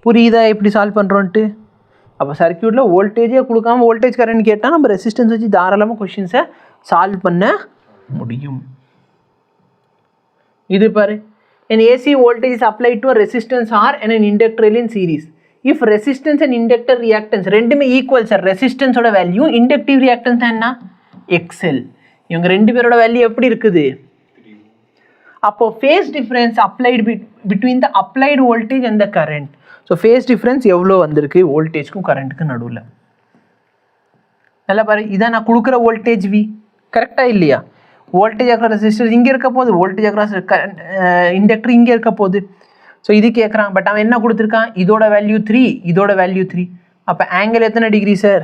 புரியுதா எப்படி சால்வ் பண்ணுறோன்ட்டு அப்போ சர்க்யூட்டில் வோல்டேஜே கொடுக்காம வோல்டேஜ் கரண்ட் கேட்டால் நம்ம ரெசிஸ்டன்ஸ் வச்சு தாராளமாக கொஷின்ஸை சால்வ் பண்ண முடியும் இது பாரு an AC voltage is applied to a resistance R and an inductor in series if resistance and inductor reactance ரெண்டுமே ஈக்குவல் சார் ரெசிஸ்டன்ஸோட வேல்யூ இண்டக்டிவ் ரியாக்டன்ஸ் என்ன XL இவங்க ரெண்டு பேரோட வேல்யூ எப்படி இருக்குது அப்போ phase difference applied between the applied voltage and the current so phase difference எவ்வளோ வந்திருக்கு வோல்டேஜ்க்கும் கரண்ட்டுக்கும் நடுவில் நல்லா பாரு இதான் நான் கொடுக்குற வோல்டேஜ் V கரெக்டாக இல்லையா வோல்டேஜ் அக்ராஸ் ரெசிஸ்டர் இங்கே இருக்க போகுது வோல்டேஜ் அக்ராஸ் இண்டக்டர் இங்கே இருக்க போகுது ஸோ இது கேட்குறான் பட் அவன் என்ன கொடுத்துருக்கான் இதோட வேல்யூ 3 இதோட வேல்யூ 3 அப்போ ஆங்கிள் எத்தனை டிகிரி சார்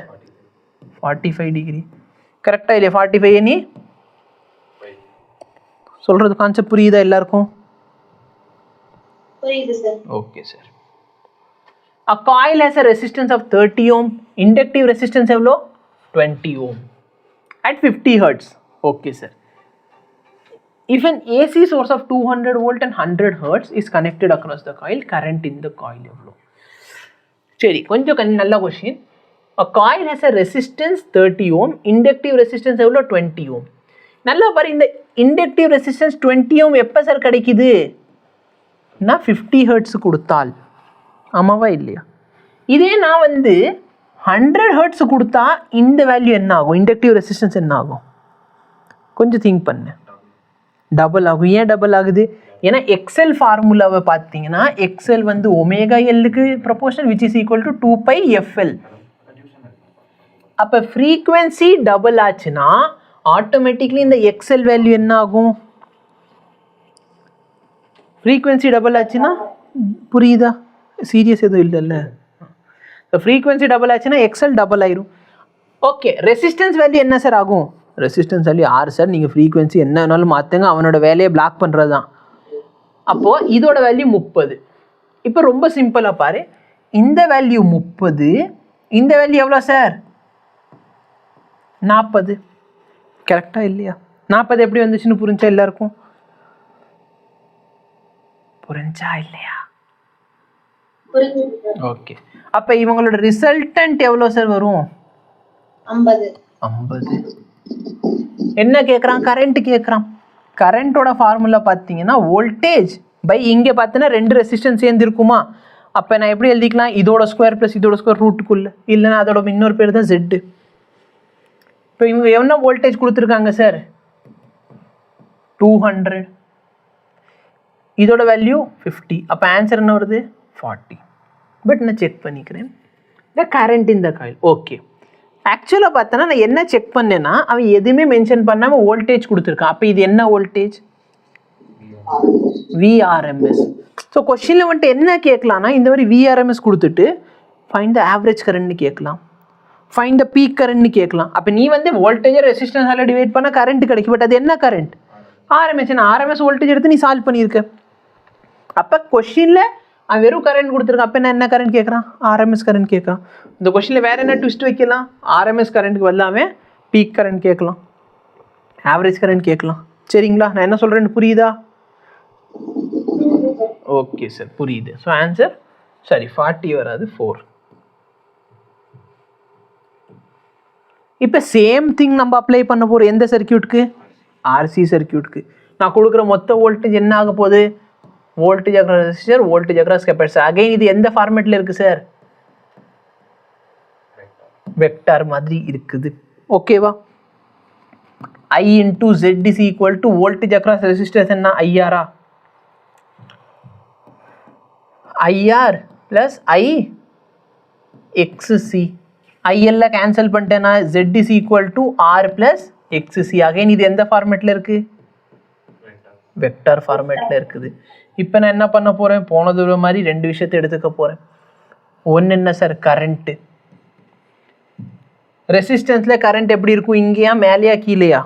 45 டிகிரி கரெக்டாக இல்லையா 45 நீ சொல்கிறது கான்செப்ட் புரியுதா எல்லாருக்கும் புரியுது sir okay sir A coil has a resistance of 30 ohm inductive resistance எவ்வளோ 20 ohm at 50 hertz okay sir if an AC source of 200 volt and 100 hertz is connected across the coil current in the coil எவ்வளோ சரி கொஞ்சம் நல்ல question a coil has a resistance 30 ohm inductive resistance எவ்வளோ 20 ohm நல்லா பாரு இந்த inductive resistance 20 ohm எப்போ sir கிடைக்குது நான் 50 hertz கொடுத்தால் ஆமாவா இல்லையா இதே நான் வந்து 100 ஹெர்ட்ஸ் கொடுத்தா இந்த வேல்யூ என்ன ஆகும் இண்டக்டிவ் ரெசிஸ்டன்ஸ் என்ன ஆகும் கொஞ்சம் திங்க் பண்ணு டபுள் ஆகும் ஏன் டபுள் ஆகுது ஏன்னா எக்ஸல் ஃபார்முலாவை பார்த்தீங்கன்னா எக்ஸல் வந்து ஒமேகா எல்லுக்கு proportional which is equal to 2 pi FL அப்போ ஃப்ரீக்வன்சி டபுள் ஆச்சுன்னா ஆட்டோமேட்டிக்லி இந்த எக்ஸல் வேல்யூ என்ன ஆகும் ஃப்ரீக்வன்சி டபுள் ஆச்சுன்னா புரியுதா சீரியஸ் எதுவும் இல்லைல்ல ஃப்ரீக்வன்சி டபுள் ஆச்சுன்னா எக்ஸல் டபுள் ஆயிரும் ஓகே ரெசிஸ்டன்ஸ் வேல்யூ என்ன சார் ஆகும் ரெசிஸ்டன்ஸ் வேல்யூ ஆர் சார் நீங்கள் ஃப்ரீக்வன்சி என்ன வேணாலும் மாற்றுங்க அவனோட வேலையை பிளாக் பண்ணுறது தான் அப்போது இதோட வேல்யூ 30 இப்போ ரொம்ப சிம்பிளாக பாரு இந்த வேல்யூ 30 இந்த வேல்யூ எவ்வளோ சார் 40 கரெக்டாக இல்லையா 40 எப்படி வந்துச்சுன்னு புரிஞ்சா எல்லாருக்கும் புரிஞ்சா இல்லையா ஓகே அப்ப இவங்களோட ரிசல்டன்ட் எவ்வளவு சார் வரும் 50 என்ன கேக்குறான் கரண்ட் கேக்குறான் கரண்டோட ஃபார்முலா பாத்தீங்கன்னா வோல்டேஜ் பை இங்க பார்த்தீங்கன்னா ரெண்டு ரெசிஸ்டன்ஸ் சேர்ந்து இருக்குமா அப்ப நான் எப்படி எழுதிக்கலாம் இதோட ஸ்கொயர் பிளஸ் இதோட ஸ்கொயர் ரூட்டுக்குள்ள இல்லைன்னா அதோட இன்னொரு பேர் தான் Z இப்போ இவங்க என்ன வோல்டேஜ் கொடுத்துருக்காங்க சார் 200 இதோட வேல்யூ 50 அப்போ ஆன்சர் என்ன வருது 40 பட் நான் செக் பண்ணிக்கிறேன் the current in the coil okay ஆக்சுவலாக பார்த்தோன்னா நான் என்ன செக் பண்ணேன்னா அவன் எதுவுமே மென்ஷன் பண்ணாமல் வோல்டேஜ் கொடுத்துருக்கான் அப்போ இது என்ன வோல்டேஜ் VRMS ஸோ கொஸ்டினில் வந்துட்டு என்ன கேட்கலான்னா இந்த மாதிரி VRMS கொடுத்துட்டு ஃபைண்ட் த ஆவரேஜ் கரண்ட்னு கேட்கலாம் ஃபைண்ட் த பீக் கரண்ட்னு கேட்கலாம் அப்போ நீ வந்து வோல்டேஜை ரெசிஸ்டன்ஸால் டிவைட் பண்ணால் கரண்ட் கிடைக்கும் பட் அது என்ன கரண்ட் RMS வோல்டேஜ் எடுத்து நீ சால்வ் பண்ணியிருக்க அப்போ கொஸ்டினில் அவன் வெறும் கரண்ட் கொடுத்துருக்கான் அப்போ என்ன கரண்ட் கேட்குறான் RMS கரண்ட் கேட்குறான் இந்த கொஸ்டினில் வேறு என்ன ட்விஸ்ட் வைக்கலாம் RMS கரண்ட்டுக்கு வரலாமே பீக் கரண்ட் கேட்கலாம் ஆவரேஜ் கரண்ட் கேட்கலாம் சரிங்களா நான் என்ன சொல்கிறேன்னு புரியுதா ஓகே சார் புரியுது ஸோ ஆன்சர் சரி 40 வராது 4 இப்போ சேம் திங் நம்ம அப்ளை பண்ண போகிறோம் எந்த சர்க்யூட்டுக்கு RC சர்க்யூட்டுக்கு நான் கொடுக்குற மொத்த வோல்டேஜ் என்ன ஆக போகுது voltage across resistor voltage across capacitor again இது எந்த ஃபார்மேட்டில் இருக்குது சார் வெக்டார் மாதிரி இருக்குது. ஓகேவா? I into Z is equal to voltage across resistors என்ன IR IR plus I XC. I எல்லாம் கேன்சல் பண்ணிட்டேன்னா Z is equal to R plus XC. Again இது எந்த ஃபார்மேட்டில் இருக்குது? வெக்டார் ஃபார்மேட்டில் இருக்குது. இப்போ நான் என்ன பண்ண போகிறேன்? போன தடவை மாதிரி ரெண்டு விஷயத்தை எடுத்துக்க போகிறேன். ஒன்று என்ன சார்? கரண்ட்டு. ரெசிஸ்டன்ஸில் கரண்ட் எப்படி இருக்கும்? இங்கேயா மேலேயா கீழேயா?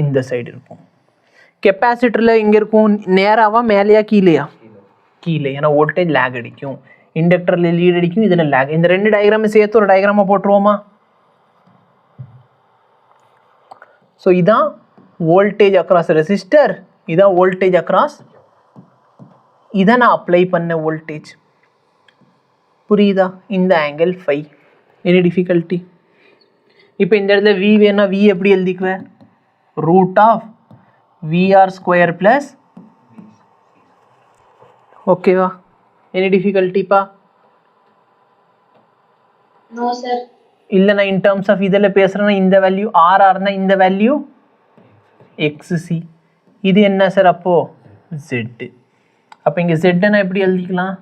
இந்த சைடு இருக்கும். கெப்பாசிட்டரில் இங்கே இருக்கும். நேராவா மேலேயா கீழேயா? கீழே. ஏன்னா வோல்டேஜ் லேக் அடிக்கும். இண்டக்டரில் லீட் அடிக்கும், இதில் லேக். இந்த ரெண்டு டயக்ராமை சேர்த்து ஒரு டயக்ராமை போட்டுருவோமா? ஸோ இதான் வோல்டேஜ் அக்ராஸ் ரெசிஸ்டர், இதான் வோல்டேஜ் அக்ராஸ். இதான் நான் அப்ளை பண்ண வோல்டேஜ். புரியுதா? இந்த ஆங்கிள் ஃபை. Any difficulty? இப்போ இந்த இடத்துல வி வேணா வி எப்படி எழுதிக்குவேன்? Root of VR square plus. ஓகேவா? எனி டிஃபிகல்ட்டிப்பா? No sir. இல்லை, நான் இன் டேர்ம்ஸ் ஆஃப் இதில் பேசுகிறேன்னா இந்த வேல்யூ ஆர்ஆர்னா இந்த வேல்யூ எக்ஸுசி. இது என்ன சார் அப்போது? ஜெட்டு. அப்போ இங்கே ஜெட்டை நான் எப்படி எழுதிக்கலாம்?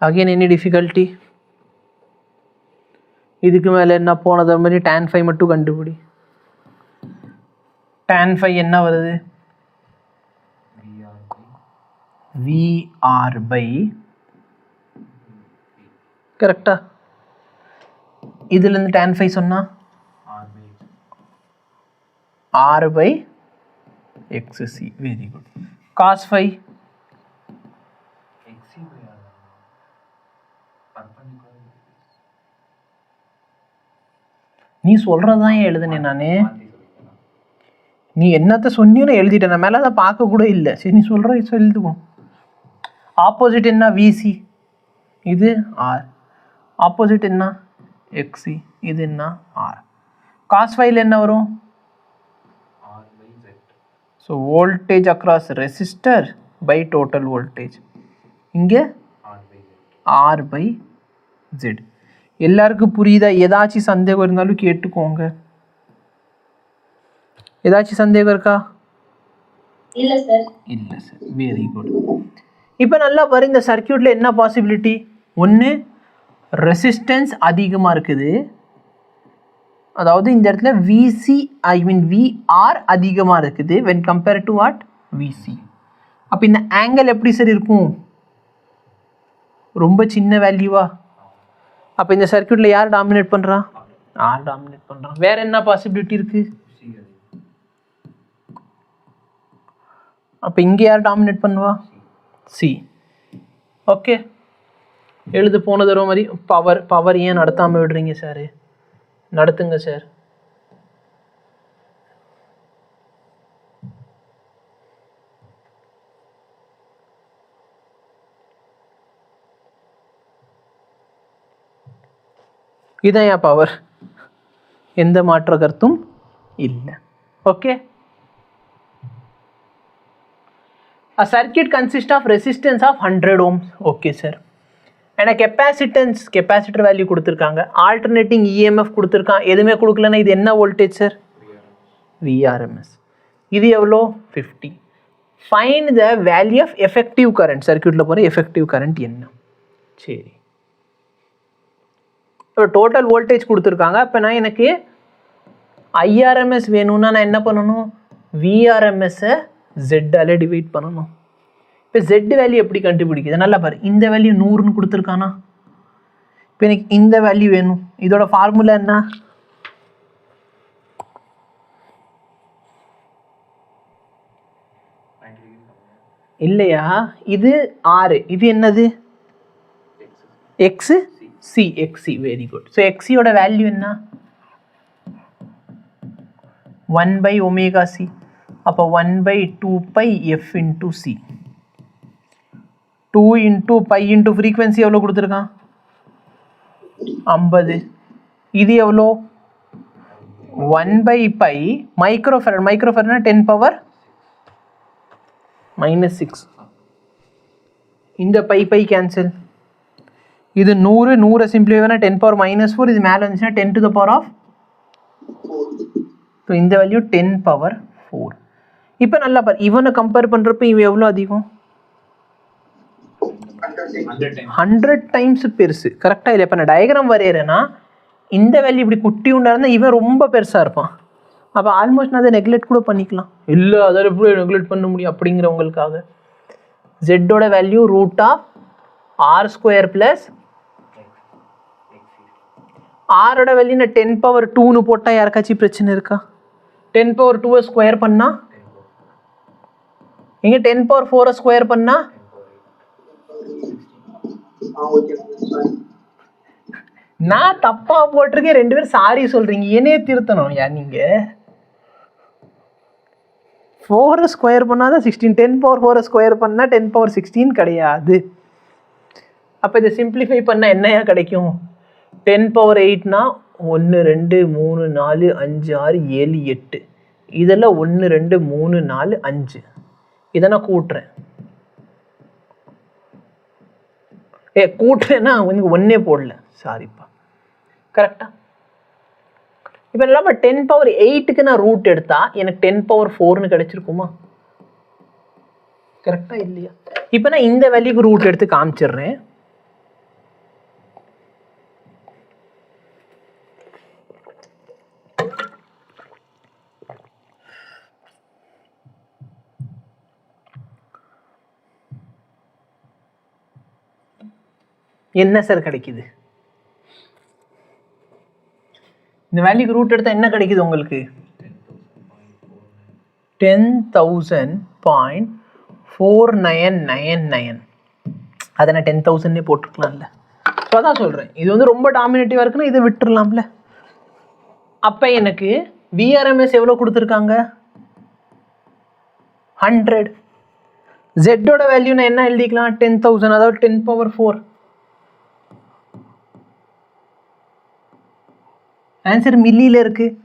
Again any difficulty? இதுக்கு மேலே என்ன போனது மாதிரி tan phi மட்டும் கண்டுபிடி. tan phi என்ன வருது? VR by கரெக்டா? இதுலேருந்து tan phi சொன்னா R by XC. Very good. cos phi நீ சொல்கிறதான் ஏன் எழுதுனேன் நான். நீ என்னத்த சொன்னியும் நான் எழுதிட்டேன். நான் மேலே அதை பார்க்க கூட இல்லை. சரி, நீ சொல்கிற எழுதுவோம். ஆப்போசிட் என்ன? விசி. இது ஆர். ஆப்போசிட் என்ன? எக்ஸி. இது என்ன? ஆர். காஸ் ஃபைல் என்ன வரும்? So voltage across resistor by total voltage. இங்கே ஆர் பை ஜெட். எல்லாருக்கும் புரியுதா? ஏதாச்சும் சந்தேகம் இருந்தாலும் கேட்டுக்கோங்க. ஏதாச்சும் சந்தேகம் இருக்கா? இல்லை சார். இல்லை சார். Very good. இப்போ நல்லா பாரு, இந்த சர்க்கியூட்டில் என்ன பாசிபிலிட்டி? ஒன்று, ரெசிஸ்டன்ஸ் அதிகமாக இருக்குது. அதாவது இந்த இடத்துல விசி விஆர் அதிகமாக இருக்குது when compared to what? விசி. அப்போ இந்த ஆங்கிள் எப்படி சார் இருக்கும்? ரொம்ப சின்ன வேல்யூவா? அப்போ இந்த சர்க்கியூட்டில் யார் டாமினேட் பண்ணுறா? ஆர் டாமினேட் பண்ணுறான். வேறு என்ன பாசிபிலிட்டி இருக்குது? அப்போ இங்கே யார் டாமினேட் பண்ணுவா? சி. ஓகே, எழுது. போன தடவை மாதிரி பவர். பவர் ஏன் நடத்தாமல் விடுறீங்க சார்? நடத்துங்க சார். இதான் ஏன் பவர். எந்த மாற்ற கருத்தும் இல்லை. Okay. A circuit consists of resistance of 100 ohms. Okay sir. And a capacitance, capacitor value கொடுத்திருக்காங்க. Alternating EMF கொடுத்திருக்கான். எதுவுமே கொடுக்கலனா இது என்ன வோல்டேஜ் சார்? VRMS. இது எவ்வளோ? 50. Find the value of effective current. சர்க்யூட்ல போற effective current என்ன? சரி. இப்போ டோட்டல் வோல்டேஜ் கொடுத்திருக்காங்க. அப்போ நான் எனக்கு IRMS வேணும்னா நான் என்ன பண்ணணும்? VRMS-ஐ Z-ஆல டிவைட் பண்ணணும். இப்போ Z வேல்யூ எப்படி கண்டுபிடிக்குது? நல்லா பாரு. இந்த வேல்யூ 100ன்னு கொடுத்துருக்கானா? இப்போ எனக்கு இந்த வேல்யூ வேணும். இதோட ஃபார்முலா என்ன? இல்லையா? இது R. இது என்னது? X C. XC. Very good. So XCயோட வேல்யூ என்ன? 1/ωc. அப்போ 1/2 pi f into c. 2 into pi into frequency எவ்வளோ கொடுத்துருக்கான்? 50. இது எவ்வளோ? 1/pi microfarad. மைக்ரோஃபரட்னா 10 power -6. இந்த பை கேன்சல். இது 100 சிம்பிளி வேணால் 10 பவர் -4, இது மேலே வந்துச்சுன்னா 10 to the power of 4. So இந்த வேல்யூ 10 பவர் 4. இப்போ நல்லா பாரு, இவனை கம்பேர் பண்ணுறப்ப இவன் எவ்வளோ அதிகம்? 100 டைம்ஸ் பெருசு. கரெக்டாக இல்லை? இப்போ நான் டயக்ராம் வரைகிறேன்னா இந்த வேல்யூ இப்படி குட்டி உண்டா இருந்தால் இவன் ரொம்ப பெருசாக இருப்பான். அப்போ ஆல்மோஸ்ட் நான் அதை நெக்லெக்ட் கூட பண்ணிக்கலாம். இல்லை அதில் எப்படி நெக்லெக்ட் பண்ண முடியும் அப்படிங்கிறவங்களுக்காக ஜெட்டோட வேல்யூ √r² + ஆரோட வேல்யூ நான் 10 பவர் 2ன்னு போட்டால் யாருக்காச்சும் பிரச்சனை இருக்கா? 10 பவர் 2 ஸ்கொயர் பண்ணா இங்கே 10 பவர் 4 ஸ்கொயர் பண்ணா நான் தப்பா போட்டிருக்கேன். 2 பேரும் சாரி சொல்றீங்க, என்னையே திருத்தணும். யார் நீங்க? 4 ஸ்கொயர் பண்ணாதான் 16. 10 பவர் 4 ஸ்கொயர் பண்ணா 10 பவர் 16 கிடையாது. அப்போ இதை சிம்பிளிஃபை பண்ணால் என்னையா கிடைக்கும்? 10 பவர் 8னா 1 2 3 4 5 6 7 8, இதெல்லாம் 1 2 3 4 5. இதை நான் கூட்டுறேன். கூட்டுறேன்னா வந்து ஒன்றே போடல, சாரிப்பா. கரெக்டா? இப்போ இல்லாமல் 10 பவர் 8க்கு நான் ரூட் எடுத்தா எனக்கு 10 பவர் 4ன்னு கிடைச்சிருக்குமா? கரெக்டா இல்லையா? இப்போ நான் இந்த வேல்யூக்கு ரூட் எடுத்து காமிச்சிடுறேன். என்ன சார் கிடைக்குது? இந்த வேல்யூக்கு ரூட் எடுத்தால் என்ன கிடைக்குது உங்களுக்கு? 10,000.4999. அதை நான் 10,000 போட்டிருக்கலாம்ல. ஸோ அதான் சொல்கிறேன், இது வந்து ரொம்ப டாமினேட்டிவாக இருக்குன்னா இதை விட்டுடலாம்ல. அப்போ எனக்கு விஆர்எம்எஸ் எவ்வளோ கொடுத்துருக்காங்க? 100. ஜெட்டோட வேல்யூ நான் என்ன எழுதிக்கலாம்? 10,000, அதாவது 10 பவர் 4. ஆன்சர் மில்லியில் இருக்குது.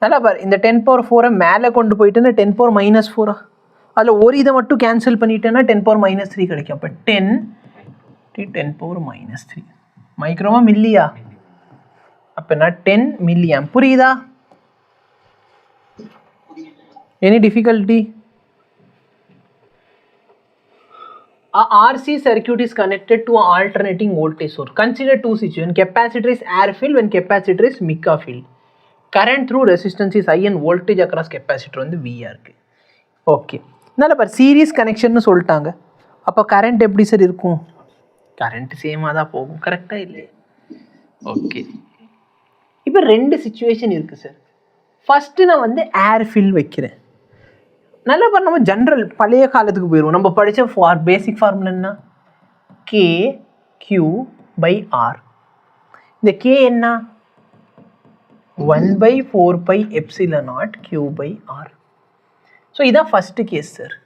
நல்லா பாரு, இந்த 10 பவர் 4 மேலே கொண்டு போயிட்டுன்னா 10 பவர் -4. அதில் ஒரு இதை மட்டும் கேன்சல் பண்ணிட்டேன்னா 10 பவர் -3 கிடைக்கும். அப்போ 10 பவர் -3 மைக்ரோவா மில்லியா? அப்போ நான் 10 மில்லியாம். புரியுதா? Any difficulty? A RC circuit is connected to an alternating voltage source. Consider two situations. Capacitor is air filled when capacitor is mica filled. Current through resistance is I and voltage across capacitor வந்து VR இருக்கு. Okay, நல்ல பார், series கனெக்ஷன்னு சொல்லிட்டாங்க. அப்போ current எப்படி sir இருக்கும்? Current சேமாக தான் போகும். கரெக்டாக இல்லையா? ஓகே, இப்போ 2 சிச்சுவேஷன் இருக்குது சார். ஃபஸ்ட்டு நான் வந்து ஏர் ஃபில் வைக்கிறேன். நல்லா பாரு, நம்ம ஜென்ரல் பழைய காலத்துக்கு போயிடுவோம். நம்ம படித்த பேசிக் ஃபார்முலா என்ன? KQ/R. இந்த K என்ன? 1/4πε0 Q/R. ஸோ இதான் first case sir.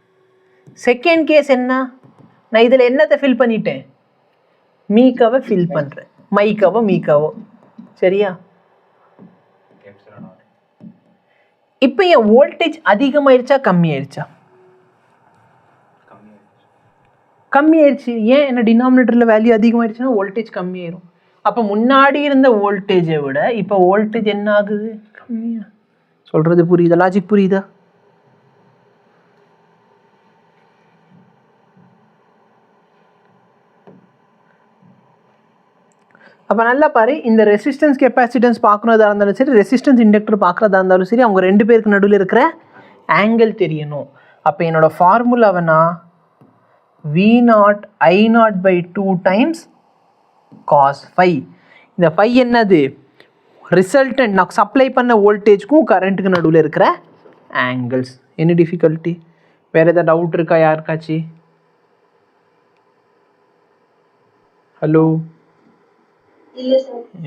Second case என்ன? நான் இதில் என்னத்தை ஃபில் பண்ணிட்டேன்? மீக்காவை ஃபில் பண்ணுறேன். மீக்காவோ சரியா? இப்போ என் வோல்டேஜ் அதிகமாயிருச்சா கம்மியாயிருச்சா? கம்மியாயிருச்சு. ஏன்? என்ன டினாமினேட்டரில் வேல்யூ அதிகமாயிருச்சுன்னா வோல்டேஜ் கம்மியாயிரும். அப்போ முன்னாடி இருந்த வோல்டேஜை விட இப்போ வோல்டேஜ் என்ன ஆகுது? கம்மியா. சொல்கிறது புரியுதா? லாஜிக் புரியுதா? அப்போ நல்லா பாரு, இந்த ரெசிஸ்டன்ஸ் கெப்பாசிட்டன்ஸ் பார்க்குறதா இருந்தாலும் சரி, ரெசிஸ்டன்ஸ் இண்டக்டர் பார்க்குறதா இருந்தாலும் சரி, அவங்க 2 பேருக்கு நடுவில் இருக்கிற ஆங்கிள் தெரியணும். அப்போ என்னோடய ஃபார்முலாவை நான் V0 I0/2 times cos phi. இந்த phi என்னது? ரிசல்டன்ட், நான் சப்ளை பண்ண வோல்டேஜ்க்கும் கரண்ட்டுக்கு நடுவில் இருக்கிற ஆங்கிள்ஸ். என்ன டிஃபிகல்ட்டி? வேறு எதாவது டவுட் இருக்கா யாருக்காச்சு? ஹலோ?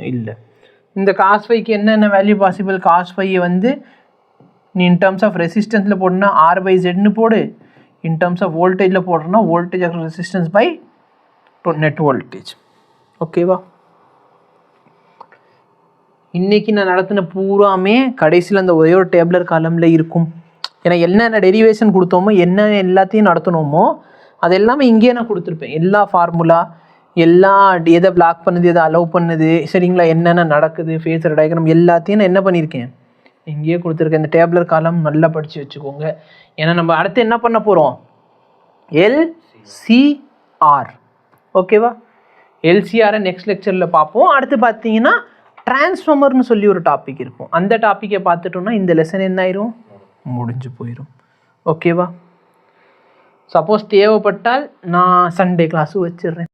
இல்லை. இந்த cos phiக்கு என்னென்ன வேல்யூ பாசிபிள்? cos phi வந்து நீ இன் டர்ம்ஸ் ஆஃப் ரெசிஸ்டன்ஸில் போடணுன்னா R/Zன்னு போடு. இன் டர்ம்ஸ் ஆஃப் வோல்டேஜில் போடுறோன்னா voltage of resistance by net voltage. ஓகேவா? இன்றைக்கி நான் நடத்தின பூராமே கடைசியில் அந்த ஒரே ஒரு டேபிளர் காலமில் இருக்கும். ஏன்னா என்னென்ன டெரிவேஷன் கொடுத்தோமோ, என்ன எல்லாத்தையும் நடத்தணுமோ அது எல்லாமே இங்கேயே நான் கொடுத்துருப்பேன். எல்லா ஃபார்முலா எல்லா எதை பிளாக் பண்ணுது எதை அலோவ் பண்ணுது சரிங்களா, என்னென்ன நடக்குது ஃபேஸர் டயக்ராம் எல்லாத்தையும் நான் என்ன பண்ணியிருக்கேன் இங்கேயே கொடுத்துருக்கேன். இந்த டேப்லர் காலம் நல்லா படித்து வச்சுக்கோங்க. ஏன்னா நம்ம அடுத்து என்ன பண்ண போகிறோம் எல்சிஆர். ஓகேவா, எல்சிஆரை நெக்ஸ்ட் லெக்சரில் பார்ப்போம். அடுத்து பார்த்தீங்கன்னா டிரான்ஸ்ஃபார்மர்னு சொல்லி ஒரு டாபிக் இருக்கும். அந்த டாப்பிக்கை பார்த்துட்டோம்னா இந்த லெசன் என்ன ஆயிரும் முடிஞ்சு போயிடும். ஓகேவா, சப்போஸ் தேவைப்பட்டால் நான் சண்டே கிளாஸும் வச்சிடுறேன்.